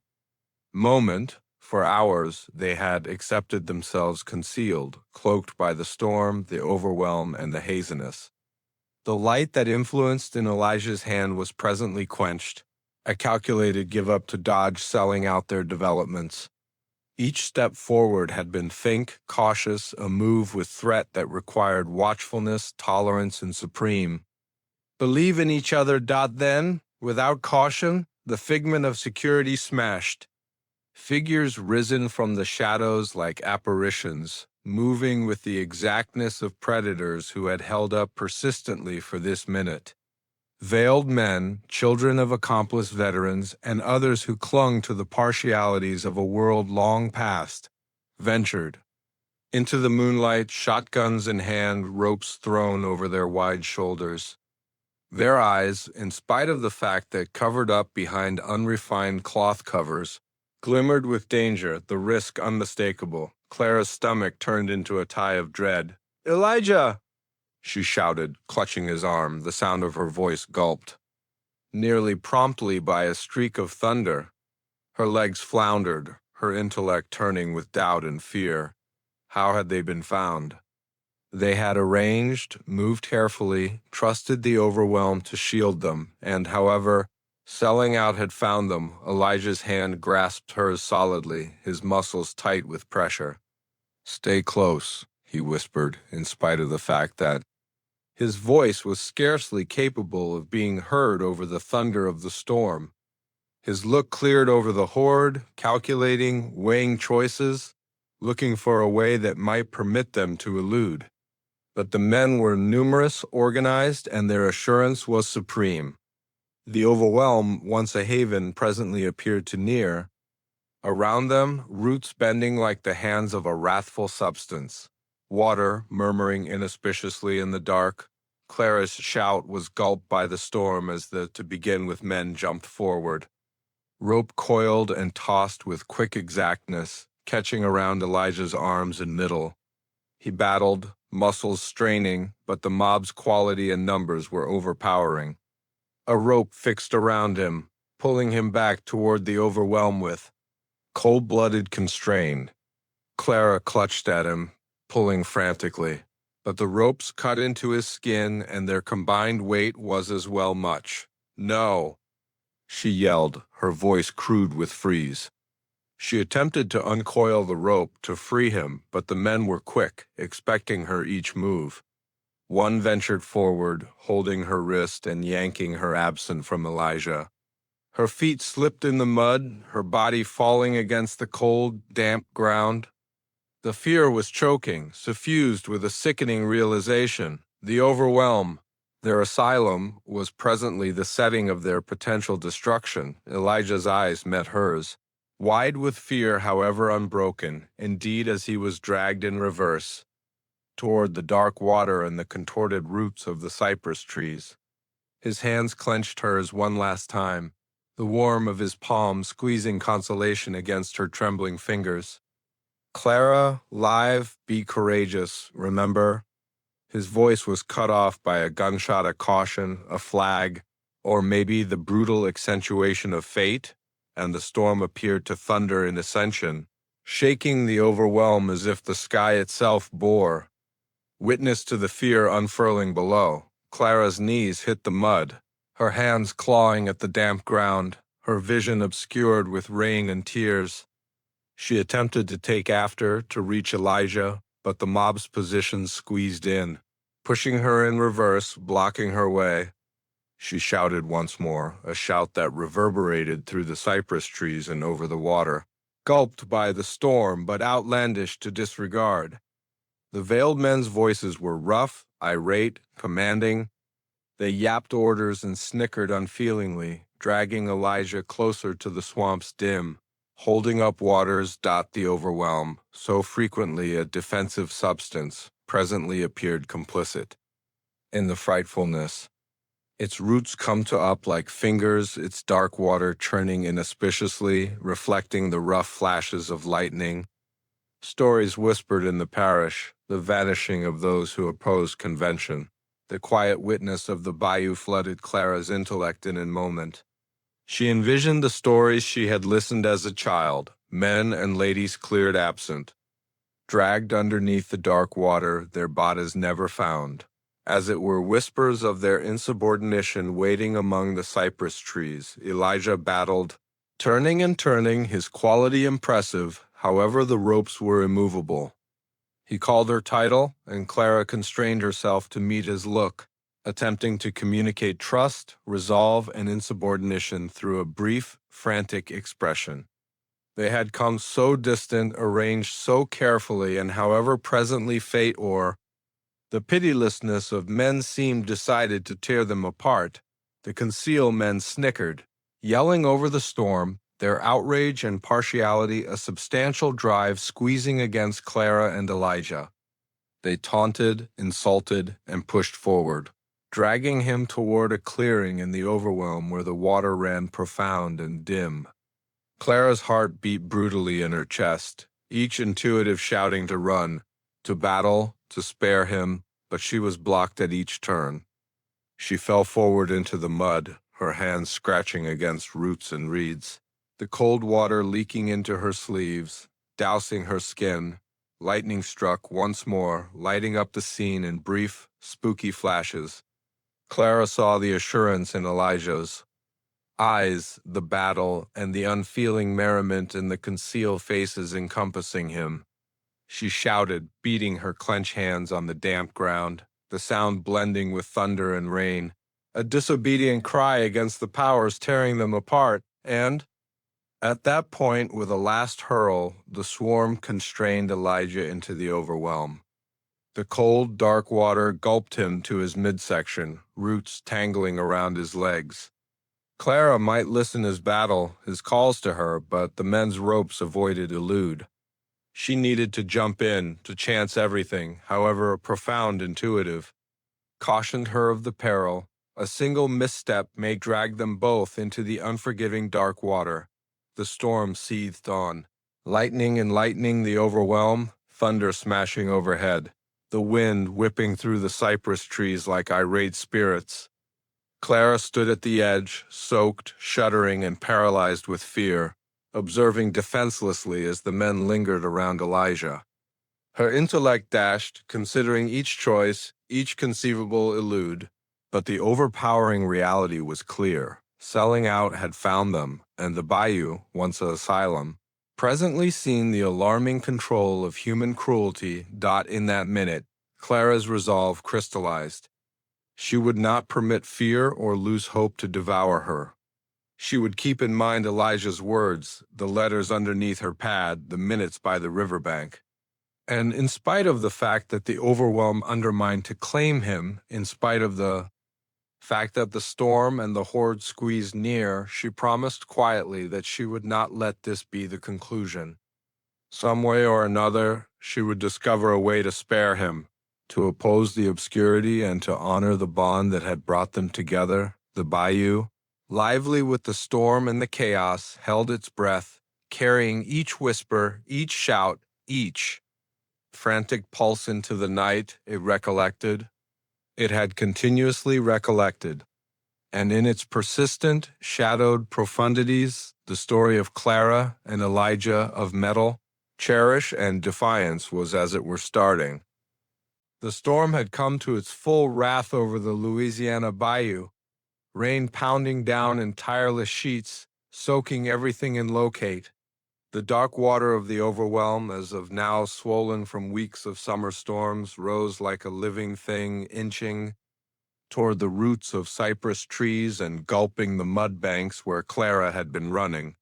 moment. For hours, they had accepted themselves concealed, cloaked by the storm, the overwhelm, and the haziness. The light that influenced in Elijah's hand was presently quenched, a calculated give-up to Dodge selling out their developments. Each step forward had been think, cautious, a move with threat that required watchfulness, tolerance, and supreme. Believe in each other. Then, without caution, the figment of security smashed. Figures risen from the shadows like apparitions, moving with the exactness of predators who had held up persistently for this minute. Veiled men, children of accomplished veterans, and others who clung to the partialities of a world long past, ventured. Into the moonlight, shotguns in hand, ropes thrown over their wide shoulders. Their eyes, in spite of the fact that covered up behind unrefined cloth covers, glimmered with danger, the risk unmistakable. Clara's stomach turned into a tie of dread. "Elijah!" she shouted, clutching his arm, the sound of her voice gulped. Nearly promptly by a streak of thunder, her legs floundered, her intellect turning with doubt and fear. How had they been found? They had arranged, moved carefully, trusted the overwhelm to shield them, and however, selling out had found them. Elijah's hand grasped hers solidly, his muscles tight with pressure. "Stay close," he whispered, in spite of the fact that his voice was scarcely capable of being heard over the thunder of the storm. His look cleared over the horde, calculating, weighing choices, looking for a way that might permit them to elude. But the men were numerous, organized, and their assurance was supreme. The overwhelm, once a haven, presently appeared to near. Around them, roots bending like the hands of a wrathful substance. Water murmuring inauspiciously in the dark. Clara's shout was gulped by the storm as the to begin with men jumped forward. Rope coiled and tossed with quick exactness, catching around Elijah's arms and middle. He battled, muscles straining, but the mob's quality and numbers were overpowering. A rope fixed around him, pulling him back toward the overwhelm with cold-blooded constraint. Clara clutched at him, pulling frantically, but the ropes cut into his skin and their combined weight was as well much. "No!" she yelled, her voice crude with freeze. She attempted to uncoil the rope to free him, but the men were quick, expecting her each move. One ventured forward, holding her wrist and yanking her absent from Elijah. Her feet slipped in the mud, her body falling against the cold, damp ground. The fear was choking, suffused with a sickening realization. The overwhelm, their asylum, was presently the setting of their potential destruction. Elijah's eyes met hers, wide with fear, however unbroken, indeed as he was dragged in reverse toward the dark water and the contorted roots of the cypress trees. His hands clenched hers one last time, the warmth of his palm squeezing consolation against her trembling fingers. "Clara, live, be courageous, remember?" His voice was cut off by a gunshot of caution, a flag, or maybe the brutal accentuation of fate, and the storm appeared to thunder in ascension, shaking the overwhelm as if the sky itself bore. Witness to the fear unfurling below, Clara's knees hit the mud, her hands clawing at the damp ground, her vision obscured with rain and tears. She attempted to take after, to reach Elijah, but the mob's positions squeezed in, pushing her in reverse, blocking her way. She shouted once more, a shout that reverberated through the cypress trees and over the water, gulped by the storm but outlandish to disregard. The veiled men's voices were rough, irate, commanding. They yapped orders and snickered unfeelingly, dragging Elijah closer to the swamp's dim, Holding up waters. The overwhelm, so frequently a defensive substance, presently appeared complicit in the frightfulness. Its roots come to up like fingers, its dark water churning inauspiciously, reflecting the rough flashes of lightning. Stories whispered in the parish, the vanishing of those who opposed convention. The quiet witness of the bayou flooded Clara's intellect in a moment. She envisioned the stories she had listened as a child, men and ladies cleared absent, dragged underneath the dark water, their bodies never found. As it were whispers of their insubordination waiting among the cypress trees, Elijah battled, turning and turning, his quality impressive, however the ropes were immovable. He called her title, and Clara constrained herself to meet his look, attempting to communicate trust, resolve, and insubordination through a brief, frantic expression. They had come so distant, arranged so carefully, and however presently fate or the pitilessness of men seemed decided to tear them apart, the concealed men snickered, yelling over the storm, their outrage and partiality a substantial drive squeezing against Clara and Elijah. They taunted, insulted, and pushed forward, dragging him toward a clearing in the overwhelm where the water ran profound and dim. Clara's heart beat brutally in her chest, each intuitive shouting to run, to battle, to spare him, but she was blocked at each turn. She fell forward into the mud, her hands scratching against roots and reeds, the cold water leaking into her sleeves, dousing her skin. Lightning struck once more, lighting up the scene in brief, spooky flashes. Clara saw the assurance in Elijah's eyes, the battle, and the unfeeling merriment in the concealed faces encompassing him. She shouted, beating her clenched hands on the damp ground, the sound blending with thunder and rain, a disobedient cry against the powers tearing them apart, and at that point, with a last hurl, the swarm constrained Elijah into the overwhelm. The cold, dark water gulped him to his midsection, roots tangling around his legs. Clara might listen his battle, his calls to her, but the men's ropes avoided elude. She needed to jump in, to chance everything, however profound intuitive. Cautioned her of the peril. A single misstep may drag them both into the unforgiving dark water. The storm seethed on. Lightning enlightening the overwhelm, thunder smashing overhead, the wind whipping through the cypress trees like irate spirits. Clara stood at the edge, soaked, shuddering, and paralyzed with fear, observing defenselessly as the men lingered around Elijah. Her intellect dashed, considering each choice, each conceivable elude, but the overpowering reality was clear. Selling out had found them, and the bayou, once an asylum, presently seen the alarming control of human cruelty. In that minute, Clara's resolve crystallized. She would not permit fear or lose hope to devour her. She would keep in mind Elijah's words, the letters underneath her pad, the minutes by the riverbank. And in spite of the fact that the overwhelm undermined to claim him, in spite of the fact that the storm and the horde squeezed near, she promised quietly that she would not let this be the conclusion. Some way or another, she would discover a way to spare him, to oppose the obscurity and to honor the bond that had brought them together. The bayou, lively with the storm and the chaos, held its breath, carrying each whisper, each shout, each frantic pulse into the night. It recollected. It had continuously recollected, and in its persistent, shadowed profundities, the story of Clara and Elijah of metal, cherish, and defiance was as it were starting. The storm had come to its full wrath over the Louisiana Bayou, rain pounding down in tireless sheets, soaking everything in locate. The dark water of the overwhelm, as of now swollen from weeks of summer storms, rose like a living thing, inching toward the roots of cypress trees and gulping the mud banks where Clara had been running.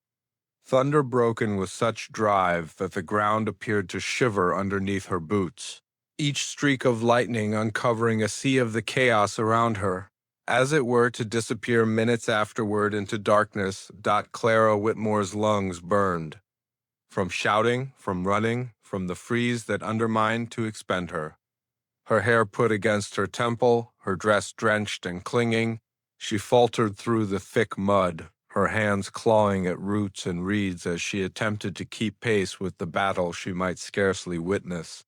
Thunder broken with such drive that the ground appeared to shiver underneath her boots, each streak of lightning uncovering a sea of the chaos around her, as it were to disappear minutes afterward into darkness. Clara Whitmore's lungs burned. from shouting, from running, from the freeze that undermined to expend her. Her hair put against her temple, her dress drenched and clinging, she faltered through the thick mud, her hands clawing at roots and reeds as she attempted to keep pace with the battle she might scarcely witness.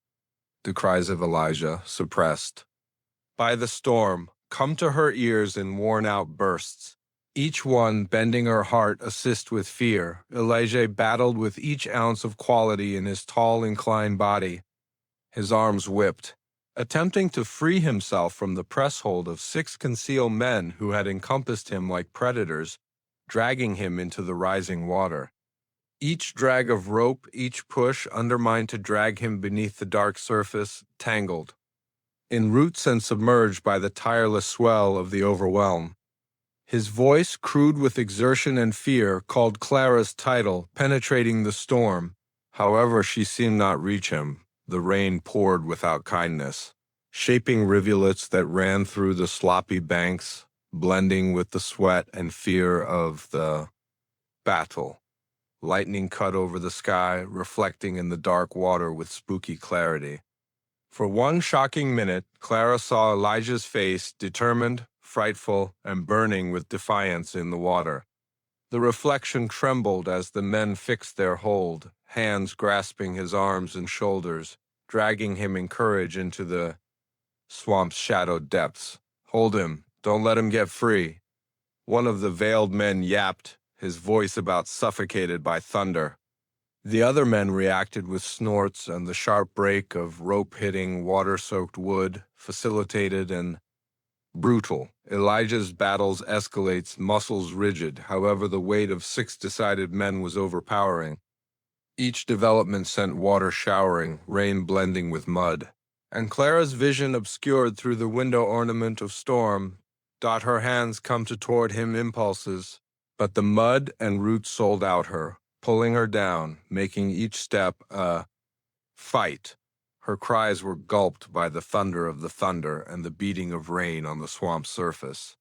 The cries of Elijah suppressed. By the storm, come to her ears in worn-out bursts. Each one bending her heart assist with fear. Elijah battled with each ounce of quality in his tall, inclined body. His arms whipped, attempting to free himself from the press hold of 6 concealed men who had encompassed him like predators, dragging him into the rising water. Each drag of rope, each push undermined to drag him beneath the dark surface, tangled, in roots and submerged by the tireless swell of the overwhelm. His voice, crude with exertion and fear, called Clara's title, penetrating the storm. However, she seemed not reach him. The rain poured without kindness, shaping rivulets that ran through the sloppy banks, blending with the sweat and fear of the battle. Lightning cut over the sky, reflecting in the dark water with spooky clarity. For one shocking minute, Clara saw Elijah's face, determined, frightful, and burning with defiance in the water. The reflection trembled as the men fixed their hold, hands grasping his arms and shoulders, dragging him in courage into the swamp's shadowed depths. Hold him, don't let him get free. One of the veiled men yapped, his voice about suffocated by thunder. The other men reacted with snorts and the sharp break of rope hitting water-soaked wood, facilitated and brutal. Elijah's battles escalates, muscles rigid. However, the weight of 6 decided men was overpowering. Each development sent water showering, rain blending with mud. And Clara's vision obscured through the window ornament of storm. Her hands come to toward him impulses, but the mud and roots sold out her, pulling her down, making each step a fight. Her cries were gulped by the thunder of the thunder and the beating of rain on the swamp surface.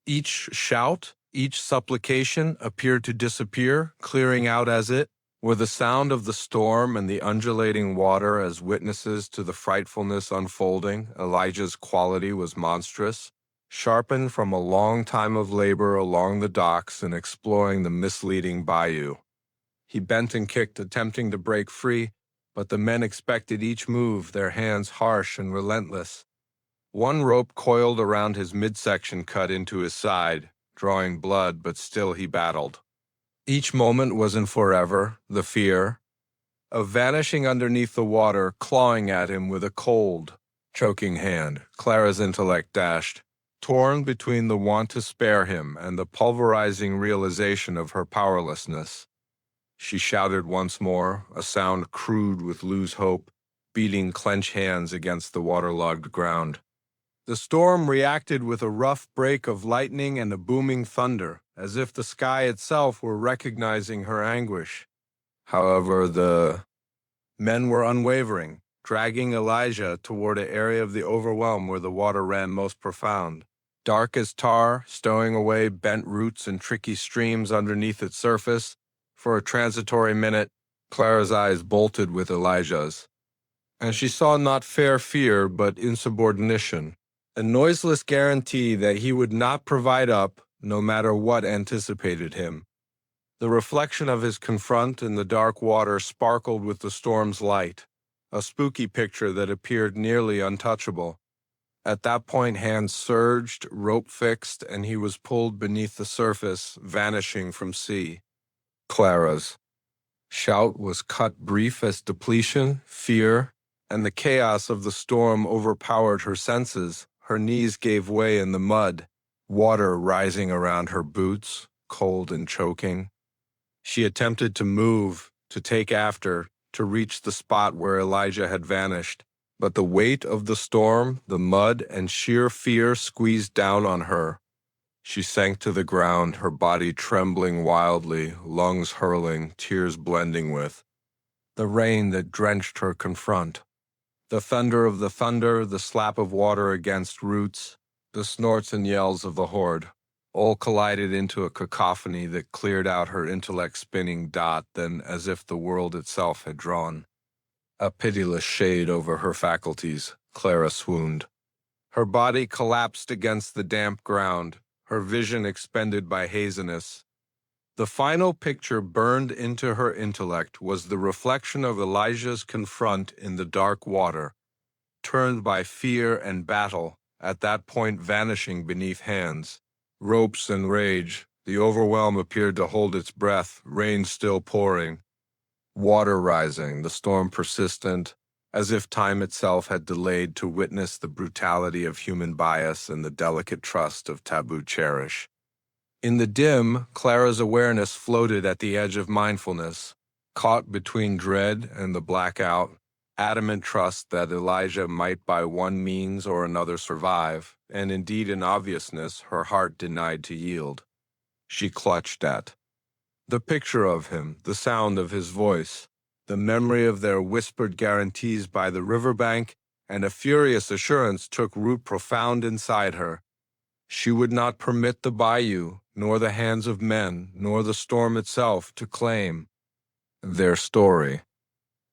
Each shout, each supplication appeared to disappear, clearing out as it were the sound of the storm and the undulating water as witnesses to the frightfulness unfolding. Elijah's quality was monstrous, sharpened from a long time of labor along the docks and exploring the misleading bayou. He bent and kicked, attempting to break free, but the men expected each move, their hands harsh and relentless. One rope coiled around his midsection cut into his side, drawing blood, but still he battled. Each moment wasn't forever, the fear of vanishing underneath the water, clawing at him with a cold, choking hand. Clara's intellect dashed, torn between the want to spare him and the pulverizing realization of her powerlessness. She shouted once more, a sound crude with loose hope, beating clenched hands against the waterlogged ground. The storm reacted with a rough break of lightning and a booming thunder, as if the sky itself were recognizing her anguish. However, the men were unwavering, dragging Elijah toward an area of the overwhelm where the water ran most profound. Dark as tar, stowing away bent roots and tricky streams underneath its surface. For a transitory minute, Clara's eyes bolted with Elijah's, and she saw not fair fear but insubordination, a noiseless guarantee that he would not provide up no matter what anticipated him. The reflection of his confront in the dark water sparkled with the storm's light, a spooky picture that appeared nearly untouchable. At that point, hands surged, rope fixed, and he was pulled beneath the surface, vanishing from sea. Clara's shout was cut brief as depletion, fear, and the chaos of the storm overpowered her senses. Her knees gave way in the mud, water rising around her boots, cold and choking. She attempted to move, to take after, to reach the spot where Elijah had vanished, but the weight of the storm, the mud, and sheer fear squeezed down on her. She sank to the ground, her body trembling wildly, lungs hurling, tears blending with the rain that drenched her confront. The thunder of the thunder, the slap of water against roots, the snorts and yells of the horde. all collided into a cacophony that cleared out her intellect spinning dot, then, as if the world itself had drawn a pitiless shade over her faculties, Clara swooned. Her body collapsed against the damp ground, her vision expended by haziness. The final picture burned into her intellect was the reflection of Elijah's confront in the dark water, turned by fear and battle, at that point vanishing beneath hands. Ropes and rage, the overwhelm appeared to hold its breath, rain still pouring. Water rising, the storm persistent, as if time itself had delayed to witness the brutality of human bias and the delicate trust of taboo cherish. In the dim, Clara's awareness floated at the edge of mindfulness, caught between dread and the blackout, adamant trust that Elijah might by one means or another survive, and indeed in obviousness her heart denied to yield. She clutched at the picture of him, the sound of his voice, the memory of their whispered guarantees by the riverbank, and a furious assurance took root profound inside her. She would not permit the bayou, nor the hands of men, nor the storm itself to claim their story.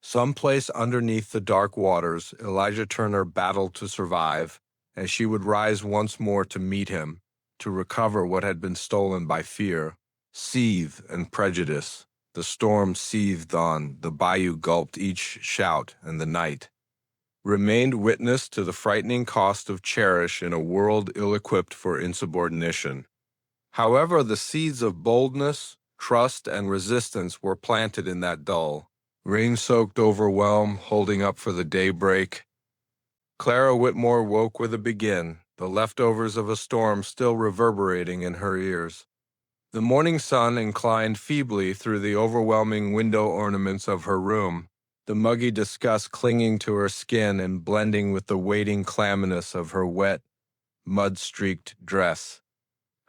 Someplace underneath the dark waters, Elijah Turner battled to survive, and she would rise once more to meet him, to recover what had been stolen by fear. Seethe and prejudice. The storm seethed on, the bayou gulped each shout, and the night remained witness to the frightening cost of cherish in a world ill-equipped for insubordination. However, the seeds of boldness, trust, and resistance were planted in that dull, rain-soaked overwhelm holding up for the daybreak. Clara Whitmore woke with a begin, the leftovers of a storm still reverberating in her ears. The morning sun inclined feebly through the overwhelming window ornaments of her room, the muggy disgust clinging to her skin and blending with the waiting clamminess of her wet, mud-streaked dress.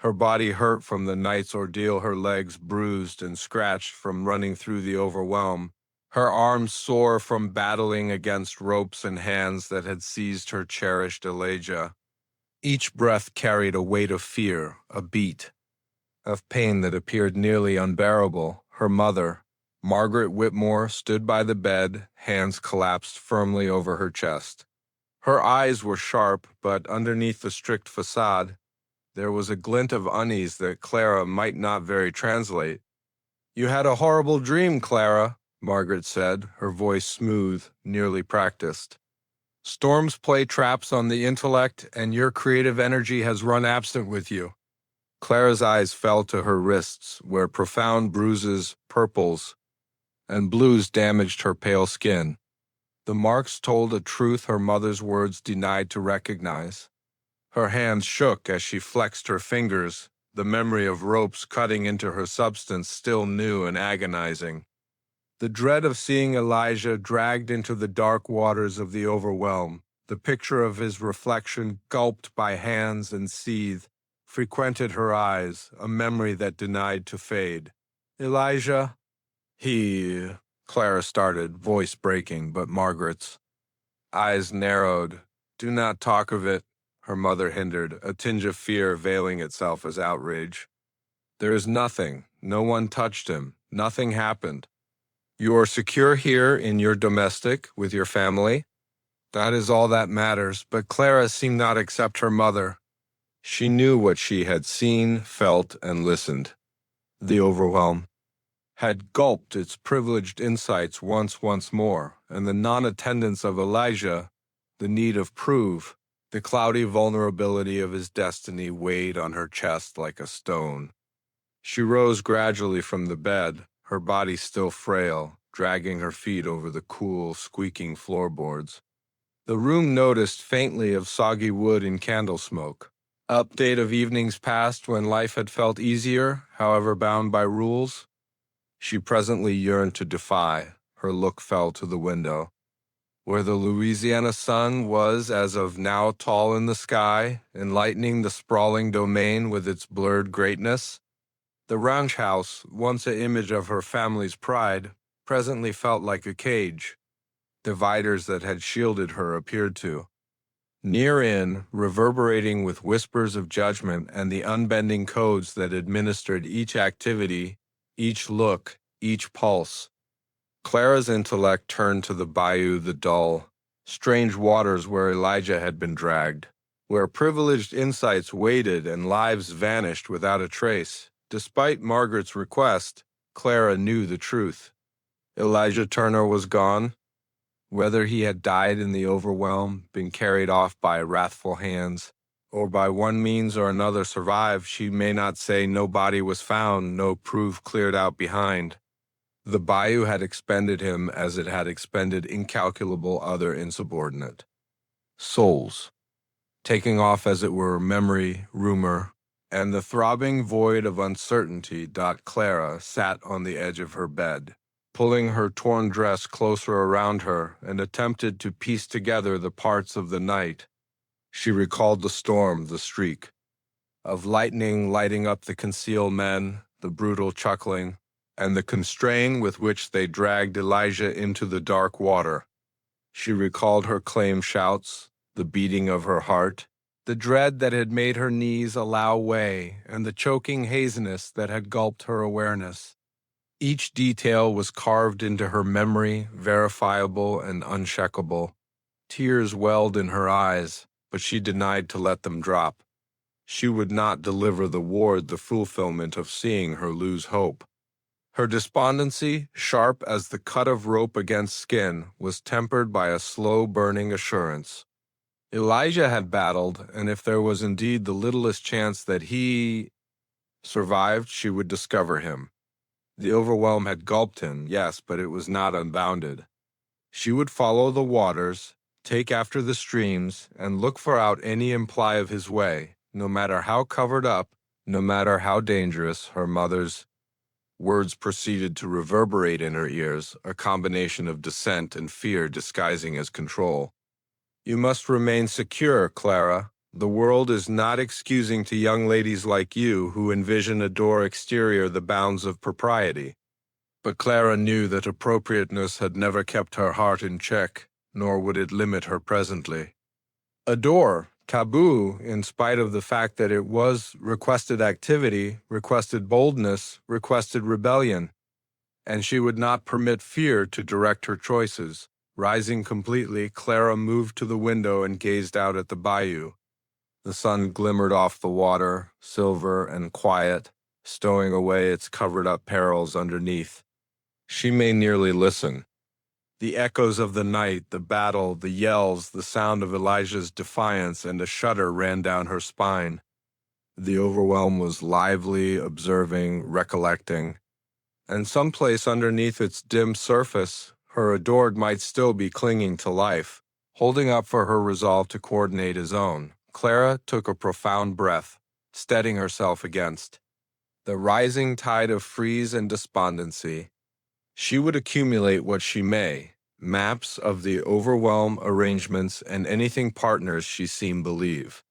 Her body hurt from the night's ordeal, her legs bruised and scratched from running through the overwhelm, her arms sore from battling against ropes and hands that had seized her cherished Elijah. Each breath carried a weight of fear, a beat of pain that appeared nearly unbearable. Her mother, Margaret Whitmore, stood by the bed, hands collapsed firmly over her chest. Her eyes were sharp, but underneath the strict facade, there was a glint of unease that Clara might not very translate. "You had a horrible dream, Clara," Margaret said, her voice smooth, nearly practiced. "Storms play traps on the intellect, and your creative energy has run absent with you." Clara's eyes fell to her wrists, where profound bruises, purples, and blues damaged her pale skin. The marks told a truth her mother's words denied to recognize. Her hands shook as she flexed her fingers, the memory of ropes cutting into her substance still new and agonizing. The dread of seeing Elijah dragged into the dark waters of the overwhelm, the picture of his reflection gulped by hands and seethe, frequented her eyes, a memory that denied to fade. "Elijah?" Clara started, voice breaking, but Margaret's eyes narrowed. "Do not talk of it," her mother hindered, a tinge of fear veiling itself as outrage. "There is nothing. No one touched him. Nothing happened. You are secure here in your domestic, with your family. That is all that matters." But Clara seemed not to accept her mother. She knew what she had seen, felt, and listened. The overwhelm had gulped its privileged insights once more, and the non-attendance of Elijah, the need of proof, the cloudy vulnerability of his destiny weighed on her chest like a stone. She rose gradually from the bed, her body still frail, dragging her feet over the cool, squeaking floorboards. The room noticed faintly of soggy wood and candle smoke. Update of evenings past when life had felt easier, however bound by rules. She presently yearned to defy. Her look fell to the window, where the Louisiana sun was as of now tall in the sky, enlightening the sprawling domain with its blurred greatness. The ranch house, once an image of her family's pride, presently felt like a cage. Dividers that had shielded her appeared to Near in, reverberating with whispers of judgment and the unbending codes that administered each activity, each look, each pulse. Clara's intellect turned to the bayou, the dull, strange waters where Elijah had been dragged, where privileged insights waited and lives vanished without a trace. Despite Margaret's request, Clara knew the truth. Elijah Turner was gone. Whether he had died in the overwhelm, been carried off by wrathful hands, or by one means or another survived, she may not say. No body was found, no proof cleared out behind. The bayou had expended him as it had expended incalculable other insubordinate souls, taking off as it were memory, rumor, and the throbbing void of uncertainty. Clara sat on the edge of her bed, pulling her torn dress closer around her, and attempted to piece together the parts of the night. She recalled the storm, the streak of lightning lighting up the concealed men, the brutal chuckling, and the constraint with which they dragged Elijah into the dark water. She recalled her claim shouts, the beating of her heart, the dread that had made her knees allow way, and the choking haziness that had gulped her awareness. Each detail was carved into her memory, verifiable and uncheckable. Tears welled in her eyes, but she denied to let them drop. She would not deliver the ward the fulfillment of seeing her lose hope. Her despondency, sharp as the cut of rope against skin, was tempered by a slow-burning assurance. Elijah had battled, and if there was indeed the littlest chance that he survived, she would discover him. The overwhelm had gulped him, yes, but it was not unbounded. She would follow the waters, take after the streams, and look for out any imply of his way, no matter how covered up, no matter how dangerous. Her mother's words proceeded to reverberate in her ears, a combination of dissent and fear disguising as control. You must remain secure, Clara. The world is not excusing to young ladies like you who envision a door exterior the bounds of propriety. But Clara knew that appropriateness had never kept her heart in check, nor would it limit her presently. A door, taboo, in spite of the fact that it was, requested activity, requested boldness, requested rebellion, and she would not permit fear to direct her choices. Rising completely, Clara moved to the window and gazed out at the bayou. The sun glimmered off the water, silver and quiet, stowing away its covered-up perils underneath. She may nearly listen. The echoes of the night, the battle, the yells, the sound of Elijah's defiance, and a shudder ran down her spine. The overwhelm was lively, observing, recollecting, and someplace underneath its dim surface, her adored might still be clinging to life, holding up for her resolve to coordinate his own. Clara took a profound breath, steadying herself against the rising tide of freeze and despondency. She would accumulate what she may, maps of the overwhelm, arrangements, and anything partners she seemed believe.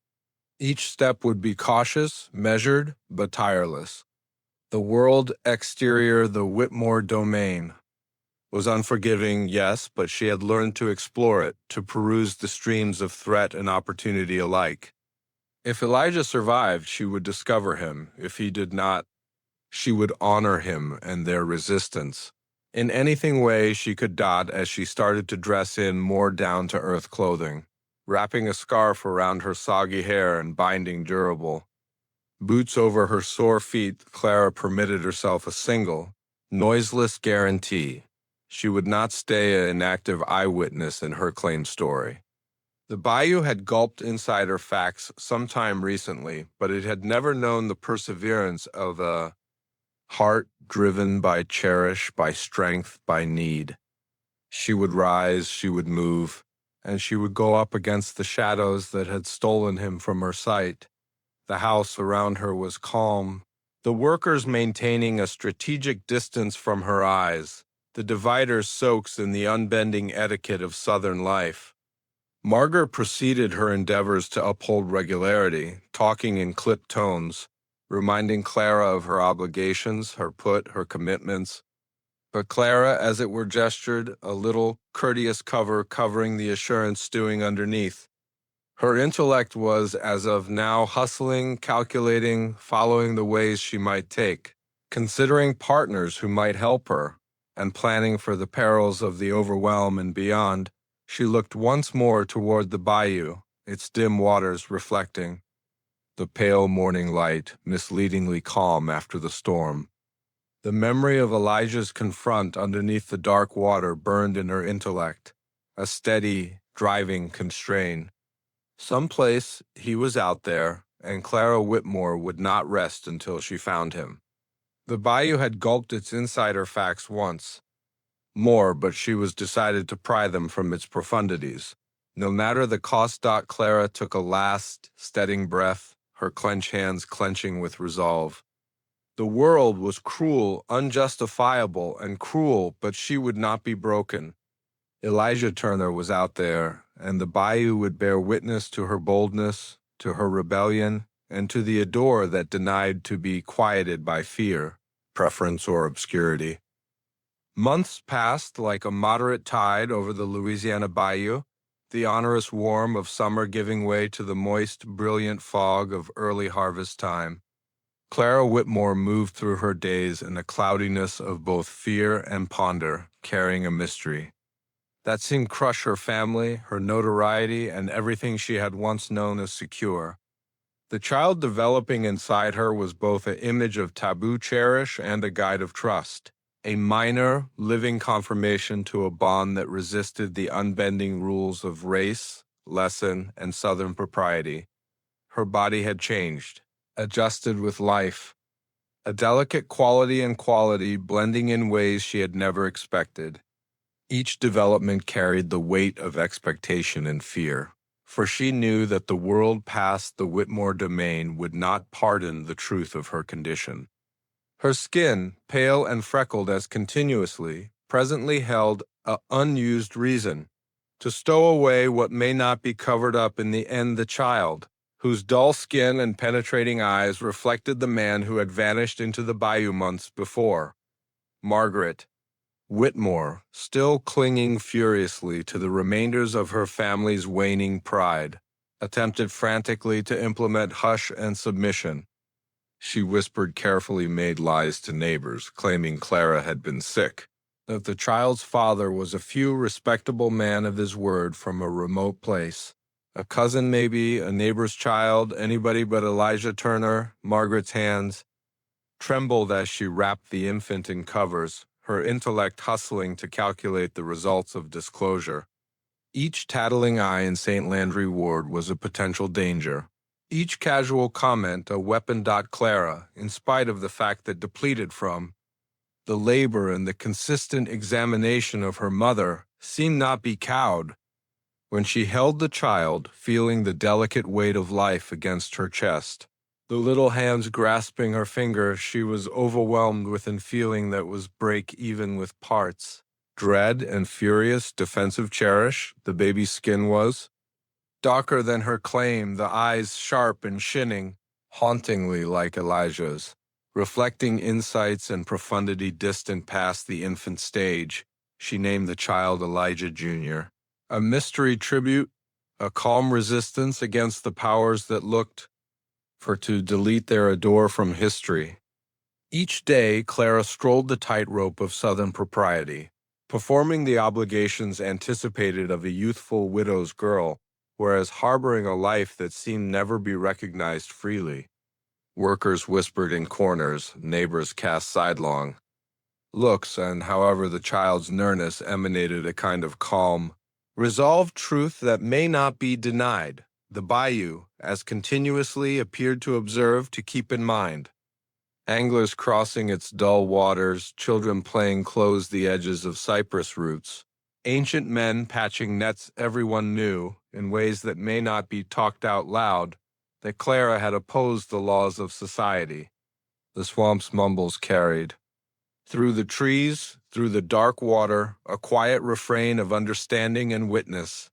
Each step would be cautious, measured, but tireless. The world exterior, the Whitmore domain, was unforgiving, yes, but she had learned to explore it, to peruse the streams of threat and opportunity alike. If Elijah survived, she would discover him. If he did not, she would honor him and their resistance. In anything way she could dot as she started to dress in more down-to-earth clothing, wrapping a scarf around her soggy hair and binding durable. Boots over her sore feet, Clara permitted herself a single, noiseless guarantee. She would not stay an inactive eyewitness in her claimed story. The bayou had gulped inside her facts some time recently, but it had never known the perseverance of a heart driven by cherish, by strength, by need. She would rise, she would move, and she would go up against the shadows that had stolen him from her sight. The house around her was calm, the workers maintaining a strategic distance from her eyes, the divider soaks in the unbending etiquette of Southern life. Margaret proceeded her endeavors to uphold regularity, talking in clipped tones, reminding Clara of her obligations, her commitments. But Clara, as it were, gestured, a little courteous cover covering the assurance stewing underneath. Her intellect was, as of now, hustling, calculating, following the ways she might take, considering partners who might help her, and planning for the perils of the overwhelm and beyond. She looked once more toward the bayou, its dim waters reflecting the pale morning light, misleadingly calm after the storm. The memory of Elijah's confront underneath the dark water burned in her intellect, a steady, driving constraint. Someplace he was out there, and Clara Whitmore would not rest until she found him. The bayou had gulped its insider facts once. More, but she was decided to pry them from its profundities. No matter the cost. Clara took a last, steadying breath, her clenched hands clenching with resolve. The world was cruel, unjustifiable, and cruel, but she would not be broken. Elijah Turner was out there, and the bayou would bear witness to her boldness, to her rebellion, and to the ardor that denied to be quieted by fear, preference, or obscurity. Months passed like a moderate tide over the Louisiana Bayou, the onerous warm of summer giving way to the moist, brilliant fog of early harvest time. Clara Whitmore moved through her days in a cloudiness of both fear and ponder, carrying a mystery that seemed to crush her family, her notoriety, and everything she had once known as secure. The child developing inside her was both an image of taboo cherish and a guide of trust, a minor, living confirmation to a bond that resisted the unbending rules of race, lesson, and Southern propriety. Her body had changed, adjusted with life, a delicate quality and quality blending in ways she had never expected. Each development carried the weight of expectation and fear, for she knew that the world past the Whitmore domain would not pardon the truth of her condition. Her skin, pale and freckled as continuously, presently held an unused reason to stow away what may not be covered up in the end the child, whose dull skin and penetrating eyes reflected the man who had vanished into the bayou months before. Margaret Whitmore, still clinging furiously to the remainders of her family's waning pride, attempted frantically to implement hush and submission. She whispered carefully made lies to neighbors, claiming Clara had been sick, that the child's father was a few respectable man of his word from a remote place. A cousin maybe, a neighbor's child, anybody but Elijah Turner. Margaret's hands trembled as she wrapped the infant in covers, her intellect hustling to calculate the results of disclosure. Each tattling eye in St. Landry Ward was a potential danger. Each casual comment a weapon. Clara, in spite of the fact that depleted from the labor and the consistent examination of her mother, seemed not be cowed. When she held the child, feeling the delicate weight of life against her chest, the little hands grasping her finger, she was overwhelmed with a feeling that was break even with parts. Dread and furious, defensive cherish, the baby's skin was. Darker than her claim, the eyes sharp and shinning, hauntingly like Elijah's, reflecting insights and profundity distant past the infant stage. She named the child Elijah Jr. A mystery tribute, a calm resistance against the powers that looked for to delete their ardor from history. Each day, Clara strolled the tightrope of Southern propriety, performing the obligations anticipated of a youthful widow's girl, whereas harboring a life that seemed never be recognized freely. Workers whispered in corners, neighbors cast sidelong looks, and however the child's nearness emanated a kind of calm, resolved truth that may not be denied. The bayou, as continuously appeared to observe, to keep in mind. Anglers crossing its dull waters, children playing close the edges of cypress roots, ancient men patching nets everyone knew in ways that may not be talked out loud, that Clara had opposed the laws of society. The swamp's mumbles carried. Through the trees, through the dark water, a quiet refrain of understanding and witness.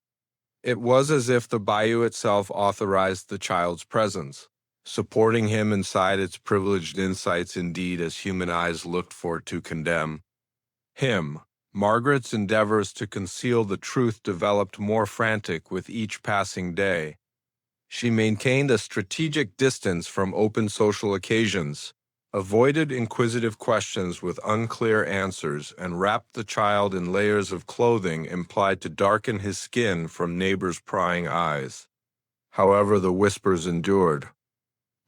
It was as if the bayou itself authorized the child's presence, supporting him inside its privileged insights indeed as human eyes looked for to condemn. Him, Margaret's endeavors to conceal the truth developed more frantic with each passing day. She maintained a strategic distance from open social occasions, avoided inquisitive questions with unclear answers, and wrapped the child in layers of clothing implied to darken his skin from neighbors' prying eyes. However, the whispers endured.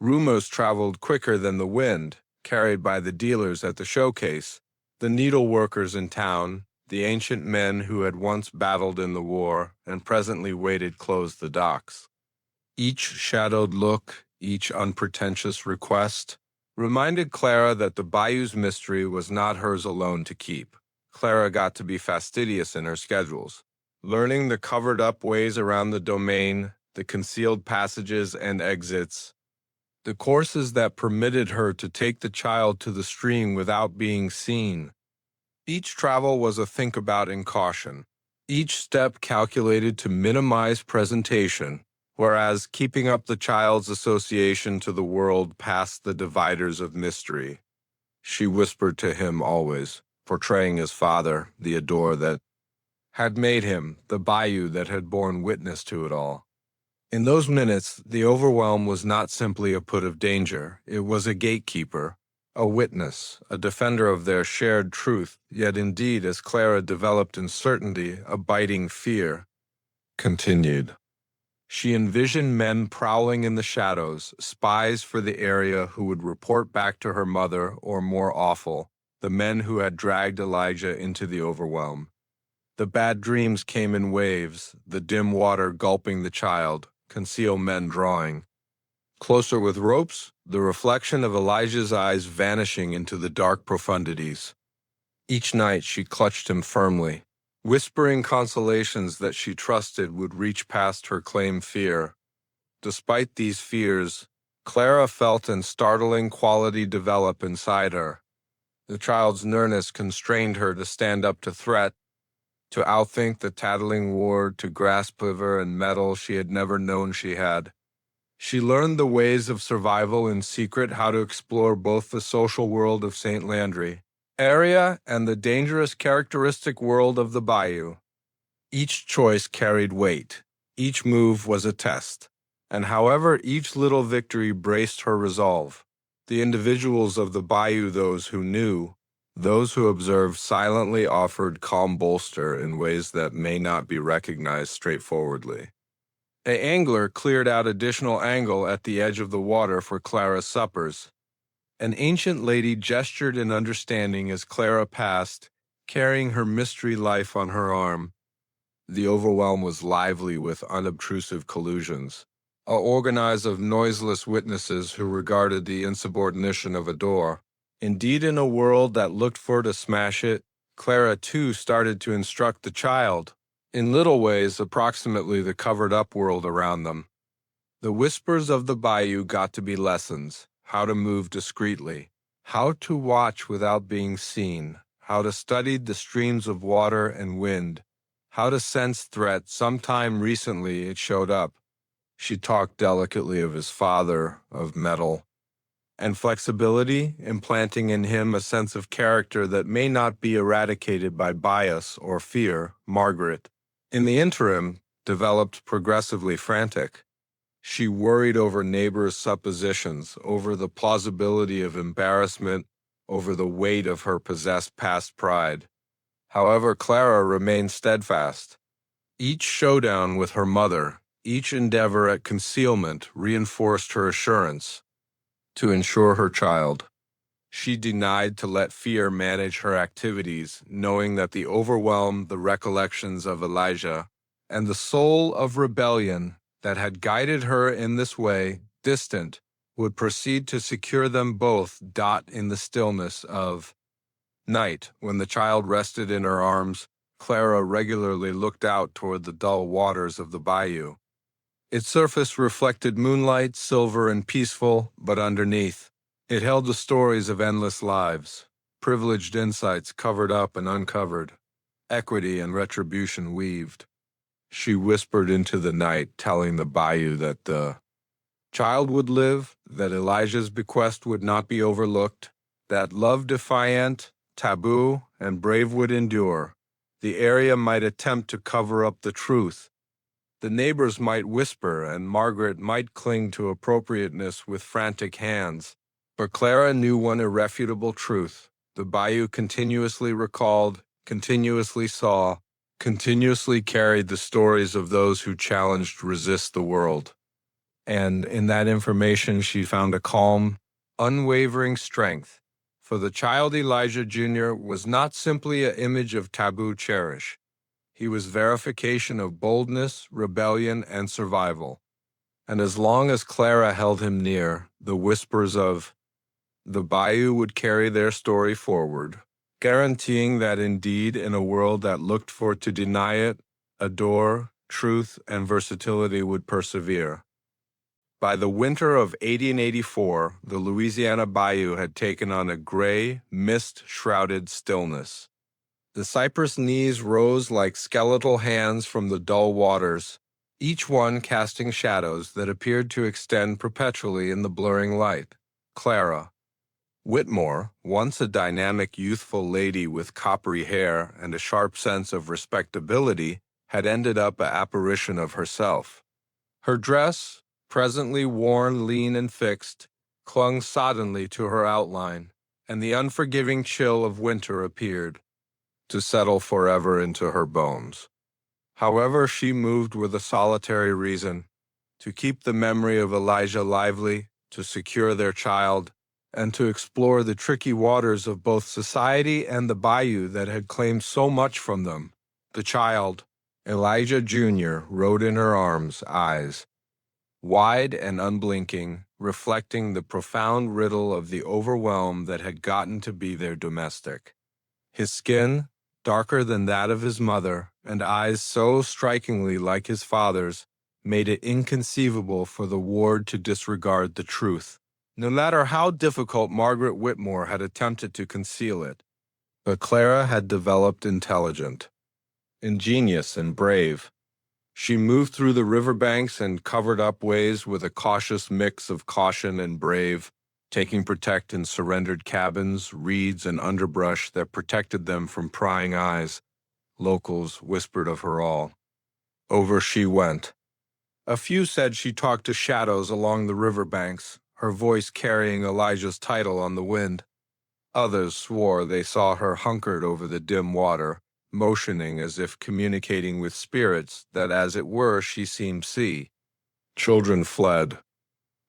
Rumors traveled quicker than the wind, carried by the dealers at the showcase, the needleworkers in town, the ancient men who had once battled in the war and presently waited close the docks. Each shadowed look, each unpretentious request, reminded Clara that the bayou's mystery was not hers alone to keep. Clara got to be fastidious in her schedules, learning the covered-up ways around the domain, the concealed passages and exits, the courses that permitted her to take the child to the stream without being seen. Each travel was a think about in caution, each step calculated to minimize presentation, whereas keeping up the child's association to the world past the dividers of mystery. She whispered to him always, portraying his father, the adore that had made him, the bayou that had borne witness to it all. In those minutes, the overwhelm was not simply a put of danger. It was a gatekeeper, a witness, a defender of their shared truth, yet indeed, as Clara developed in certainty, a biting fear. Continued. She envisioned men prowling in the shadows, spies for the area who would report back to her mother, or more awful, the men who had dragged Elijah into the overwhelm. The bad dreams came in waves, the dim water gulping the child, concealed men drawing. Closer with ropes, the reflection of Elijah's eyes vanishing into the dark profundities. Each night she clutched him firmly, whispering consolations that she trusted would reach past her claimed fear. Despite these fears, Clara felt an startling quality develop inside her. The child's nearness constrained her to stand up to threat, to outthink the tattling ward, to grasp liver and metal she had never known she had. She learned the ways of survival in secret, how to explore both the social world of St. Landry area and the dangerous characteristic world of the bayou. Each choice carried weight. Each move was a test. And however each little victory braced her resolve, the individuals of the bayou, those who knew, those who observed, silently offered calm bolster in ways that may not be recognized straightforwardly. An angler cleared out additional angle at the edge of the water for Clara's suppers. An ancient lady gestured in understanding as Clara passed, carrying her mystery life on her arm. The overwhelm was lively with unobtrusive collusions, a organize of noiseless witnesses who regarded the insubordination of a door. Indeed, in a world that looked for to smash it, Clara too started to instruct the child, in little ways approximately the covered-up world around them. The whispers of the bayou got to be lessons, how to move discreetly, how to watch without being seen, how to study the streams of water and wind, how to sense threat. Sometime recently it showed up. She talked delicately of his father, of metal, and flexibility, implanting in him a sense of character that may not be eradicated by bias or fear. Margaret, in the interim, developed progressively frantic. She worried over neighbors' suppositions, over the plausibility of embarrassment, over the weight of her possessed past pride. However, Clara remained steadfast. Each showdown with her mother, each endeavor at concealment reinforced her assurance. To ensure her child, she denied to let fear manage her activities, knowing that the overwhelm, the recollections of Elijah, and the soul of rebellion that had guided her in this way, distant, would proceed to secure them both. In the stillness of night, when the child rested in her arms, Clara regularly looked out toward the dull waters of the bayou. Its surface reflected moonlight, silver and peaceful, but underneath, it held the stories of endless lives, privileged insights covered up and uncovered, equity and retribution weaved. She whispered into the night, telling the bayou that the child would live, that Elijah's bequest would not be overlooked, that love defiant, taboo, and brave would endure. The area might attempt to cover up the truth, The neighbors might whisper, and Margaret might cling to appropriateness with frantic hands. But Clara knew one irrefutable truth. The bayou continuously recalled, continuously saw, continuously carried the stories of those who challenged resist the world. And in that information, she found a calm, unwavering strength. For the child Elijah Jr. was not simply an image of taboo cherish. He was verification of boldness, rebellion, and survival. And as long as Clara held him near, the whispers of the bayou would carry their story forward, guaranteeing that indeed in a world that looked for to deny it, adore, truth, and versatility would persevere. By the winter of 1884, the Louisiana Bayou had taken on a gray, mist-shrouded stillness. The cypress knees rose like skeletal hands from the dull waters, each one casting shadows that appeared to extend perpetually in the blurring light. Clara. Whitmore, once a dynamic youthful lady with coppery hair and a sharp sense of respectability, had ended up an apparition of herself. Her dress, presently worn, lean, and fixed, clung soddenly to her outline, and the unforgiving chill of winter appeared to settle forever into her bones. However, she moved with a solitary reason: to keep the memory of Elijah lively, to secure their child, and to explore the tricky waters of both society and the bayou that had claimed so much from them. The child, Elijah Jr., rode in her arms, eyes wide and unblinking, reflecting the profound riddle of the overwhelm that had gotten to be their domestic. His skin, darker than that of his mother, and eyes so strikingly like his father's, made it inconceivable for the ward to disregard the truth, no matter how difficult Margaret Whitmore had attempted to conceal it. But Clara had developed intelligent, ingenious, and brave. She moved through the riverbanks and covered up ways with a cautious mix of caution and brave, taking protect in surrendered cabins, reeds, and underbrush that protected them from prying eyes. Locals whispered of her all. Over she went. A few said she talked to shadows along the riverbanks, her voice carrying Elijah's title on the wind. Others swore they saw her hunkered over the dim water, motioning as if communicating with spirits that as it were she seemed see. Children fled.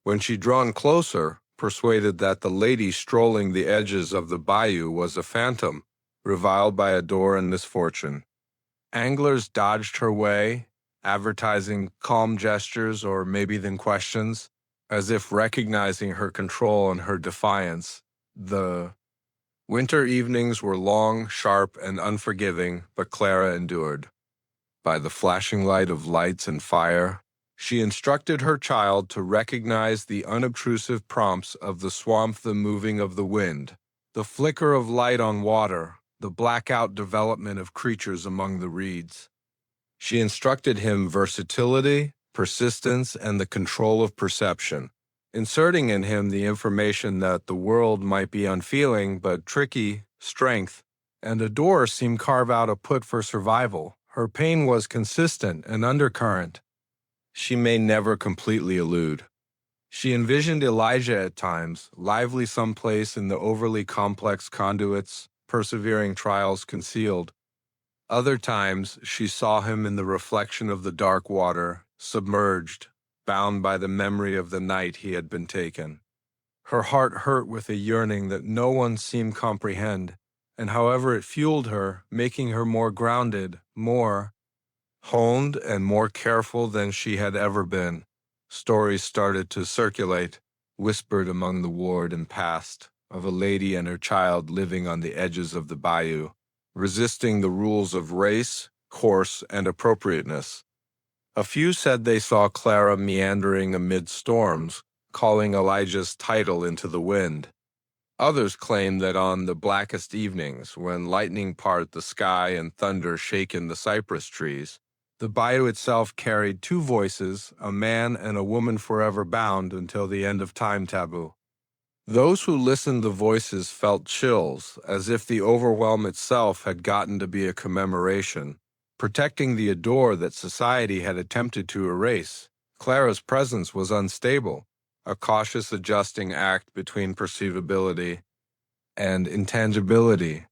When she drawn closer, persuaded that the lady strolling the edges of the bayou was a phantom, reviled by adore and misfortune. Anglers dodged her way, advertising calm gestures or maybe then questions, as if recognizing her control and her defiance. The winter evenings were long, sharp, and unforgiving, but Clara endured. By the flashing light of lights and fire, she instructed her child to recognize the unobtrusive prompts of the swamp, the moving of the wind, the flicker of light on water, the blackout development of creatures among the reeds. She instructed him versatility, persistence, and the control of perception, inserting in him the information that the world might be unfeeling but tricky, strength, and a door seemed carve out a put for survival. Her pain was consistent and undercurrent. She may never completely elude. She envisioned Elijah at times, lively someplace in the overly complex conduits, persevering trials concealed. Other times she saw him in the reflection of the dark water, submerged, bound by the memory of the night he had been taken. Her heart hurt with a yearning that no one seemed comprehend, and however it fueled her, making her more grounded, more honed, and more careful than she had ever been. Stories started to circulate, whispered among the ward and past, of a lady and her child living on the edges of the bayou, resisting the rules of race, course, and appropriateness. A few said they saw Clara meandering amid storms, calling Elijah's title into the wind. Others claimed that on the blackest evenings, when lightning part the sky and thunder shaken the cypress trees, the bayou itself carried two voices, a man and a woman forever bound until the end of time taboo. Those who listened to the voices felt chills, as if the overwhelm itself had gotten to be a commemoration, protecting the adore that society had attempted to erase. Clara's presence was unstable, a cautious adjusting act between perceivability and intangibility.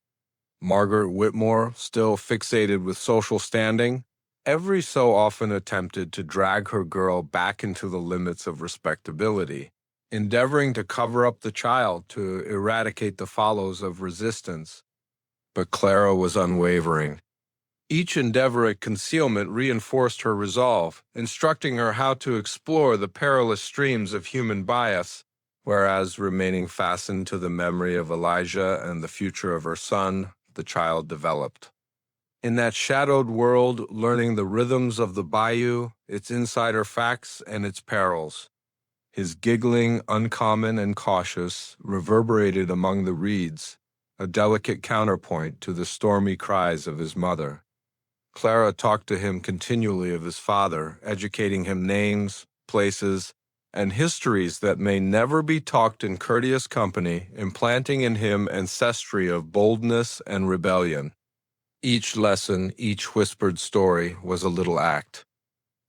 Margaret Whitmore, still fixated with social standing, every so often attempted to drag her girl back into the limits of respectability, endeavoring to cover up the child to eradicate the follows of resistance. But Clara was unwavering. Each endeavor at concealment reinforced her resolve, instructing her how to explore the perilous streams of human bias, whereas remaining fastened to the memory of Elijah and the future of her son, the child developed. In that shadowed world, learning the rhythms of the bayou, its insider facts, and its perils. His giggling, uncommon and cautious, reverberated among the reeds, a delicate counterpoint to the stormy cries of his mother. Clara talked to him continually of his father, educating him names, places, and histories that may never be talked in courteous company, implanting in him ancestry of boldness and rebellion. Each lesson, each whispered story was a little act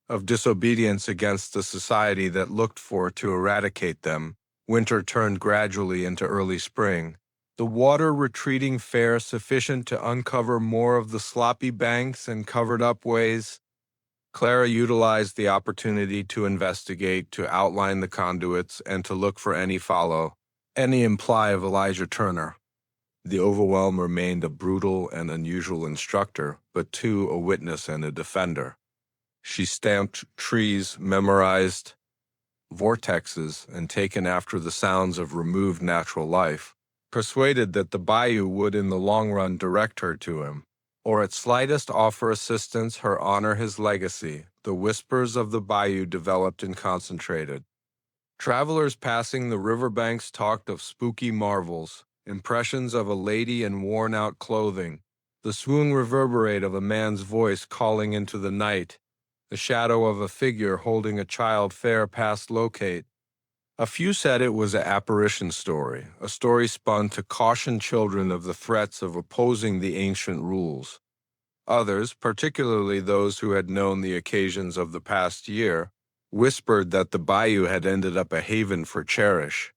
of disobedience against the society that looked for to eradicate them. Winter turned gradually into early spring, the water retreating fair sufficient to uncover more of the sloppy banks and covered-up ways. Clara utilized the opportunity to investigate, to outline the conduits, and to look for any imply of Elijah Turner. The overwhelm remained a brutal and unusual instructor, but too a witness and a defender. She stamped trees, memorized vortexes, and taken after the sounds of removed natural life, persuaded that the bayou would in the long run direct her to him, or at slightest offer assistance her honor his legacy. The whispers of the bayou developed and concentrated. Travelers passing the riverbanks talked of spooky marvels, impressions of a lady in worn-out clothing, the swoon reverberate of a man's voice calling into the night, the shadow of a figure holding a child fair past locate. A few said it was an apparition story, a story spun to caution children of the threats of opposing the ancient rules. Others, particularly those who had known the occasions of the past year, whispered that the bayou had ended up a haven for cherish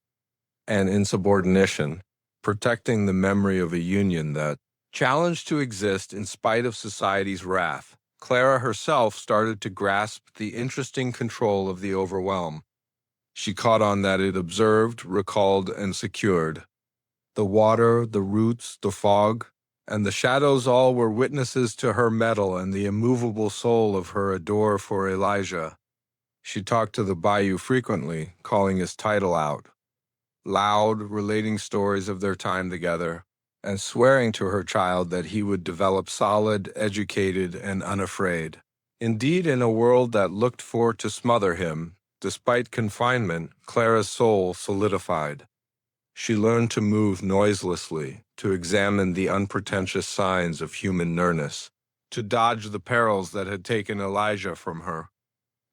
and insubordination, protecting the memory of a union that challenged to exist in spite of society's wrath. Clara herself started to grasp the interesting control of the overwhelm. She caught on that it observed, recalled, and secured. The water, the roots, the fog, and the shadows all were witnesses to her mettle and the immovable soul of her adore for Elijah. She talked to the bayou frequently, calling his title out, loud, relating stories of their time together, and swearing to her child that he would develop solid, educated, and unafraid. Indeed, in a world that looked for to smother him, despite confinement, Clara's soul solidified. She learned to move noiselessly, to examine the unpretentious signs of human nearness, to dodge the perils that had taken Elijah from her.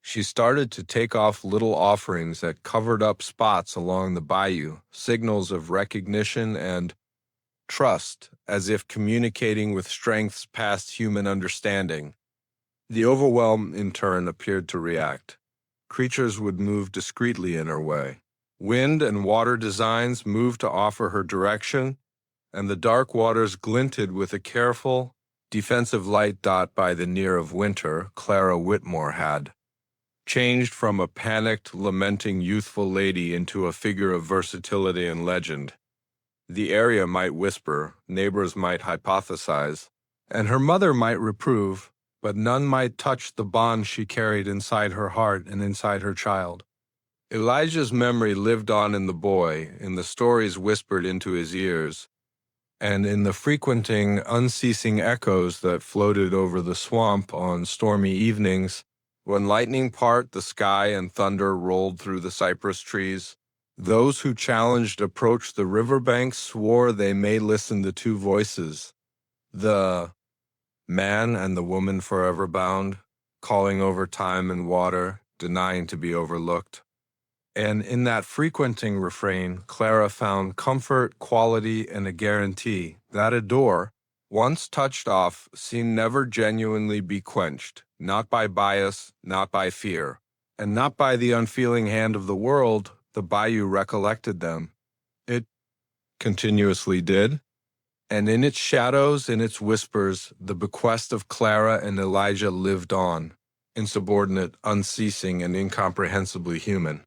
She started to take off little offerings at covered-up spots along the bayou, signals of recognition and trust, as if communicating with strengths past human understanding. The overwhelm, in turn, appeared to react. Creatures would move discreetly in her way. Wind and water designs moved to offer her direction, and the dark waters glinted with a careful, defensive light dot by the near of winter Clara Whitmore had changed from a panicked, lamenting youthful lady into a figure of versatility and legend. The area might whisper, neighbors might hypothesize, and her mother might reprove, but none might touch the bond she carried inside her heart and inside her child. Elijah's memory lived on in the boy, in the stories whispered into his ears, and in the frequenting, unceasing echoes that floated over the swamp on stormy evenings, when lightning part the sky and thunder rolled through the cypress trees. Those who challenged approached the riverbanks swore they may listen to two voices, the man and the woman forever bound, calling over time and water, denying to be overlooked. And in that frequenting refrain, Clara found comfort, quality, and a guarantee that adore, Once touched off, seen never genuinely be quenched, not by bias, not by fear, and not by the unfeeling hand of the world, the bayou recollected them. It continuously did. And in its shadows, in its whispers, the bequest of Clara and Elijah lived on, insubordinate, unceasing, and incomprehensibly human.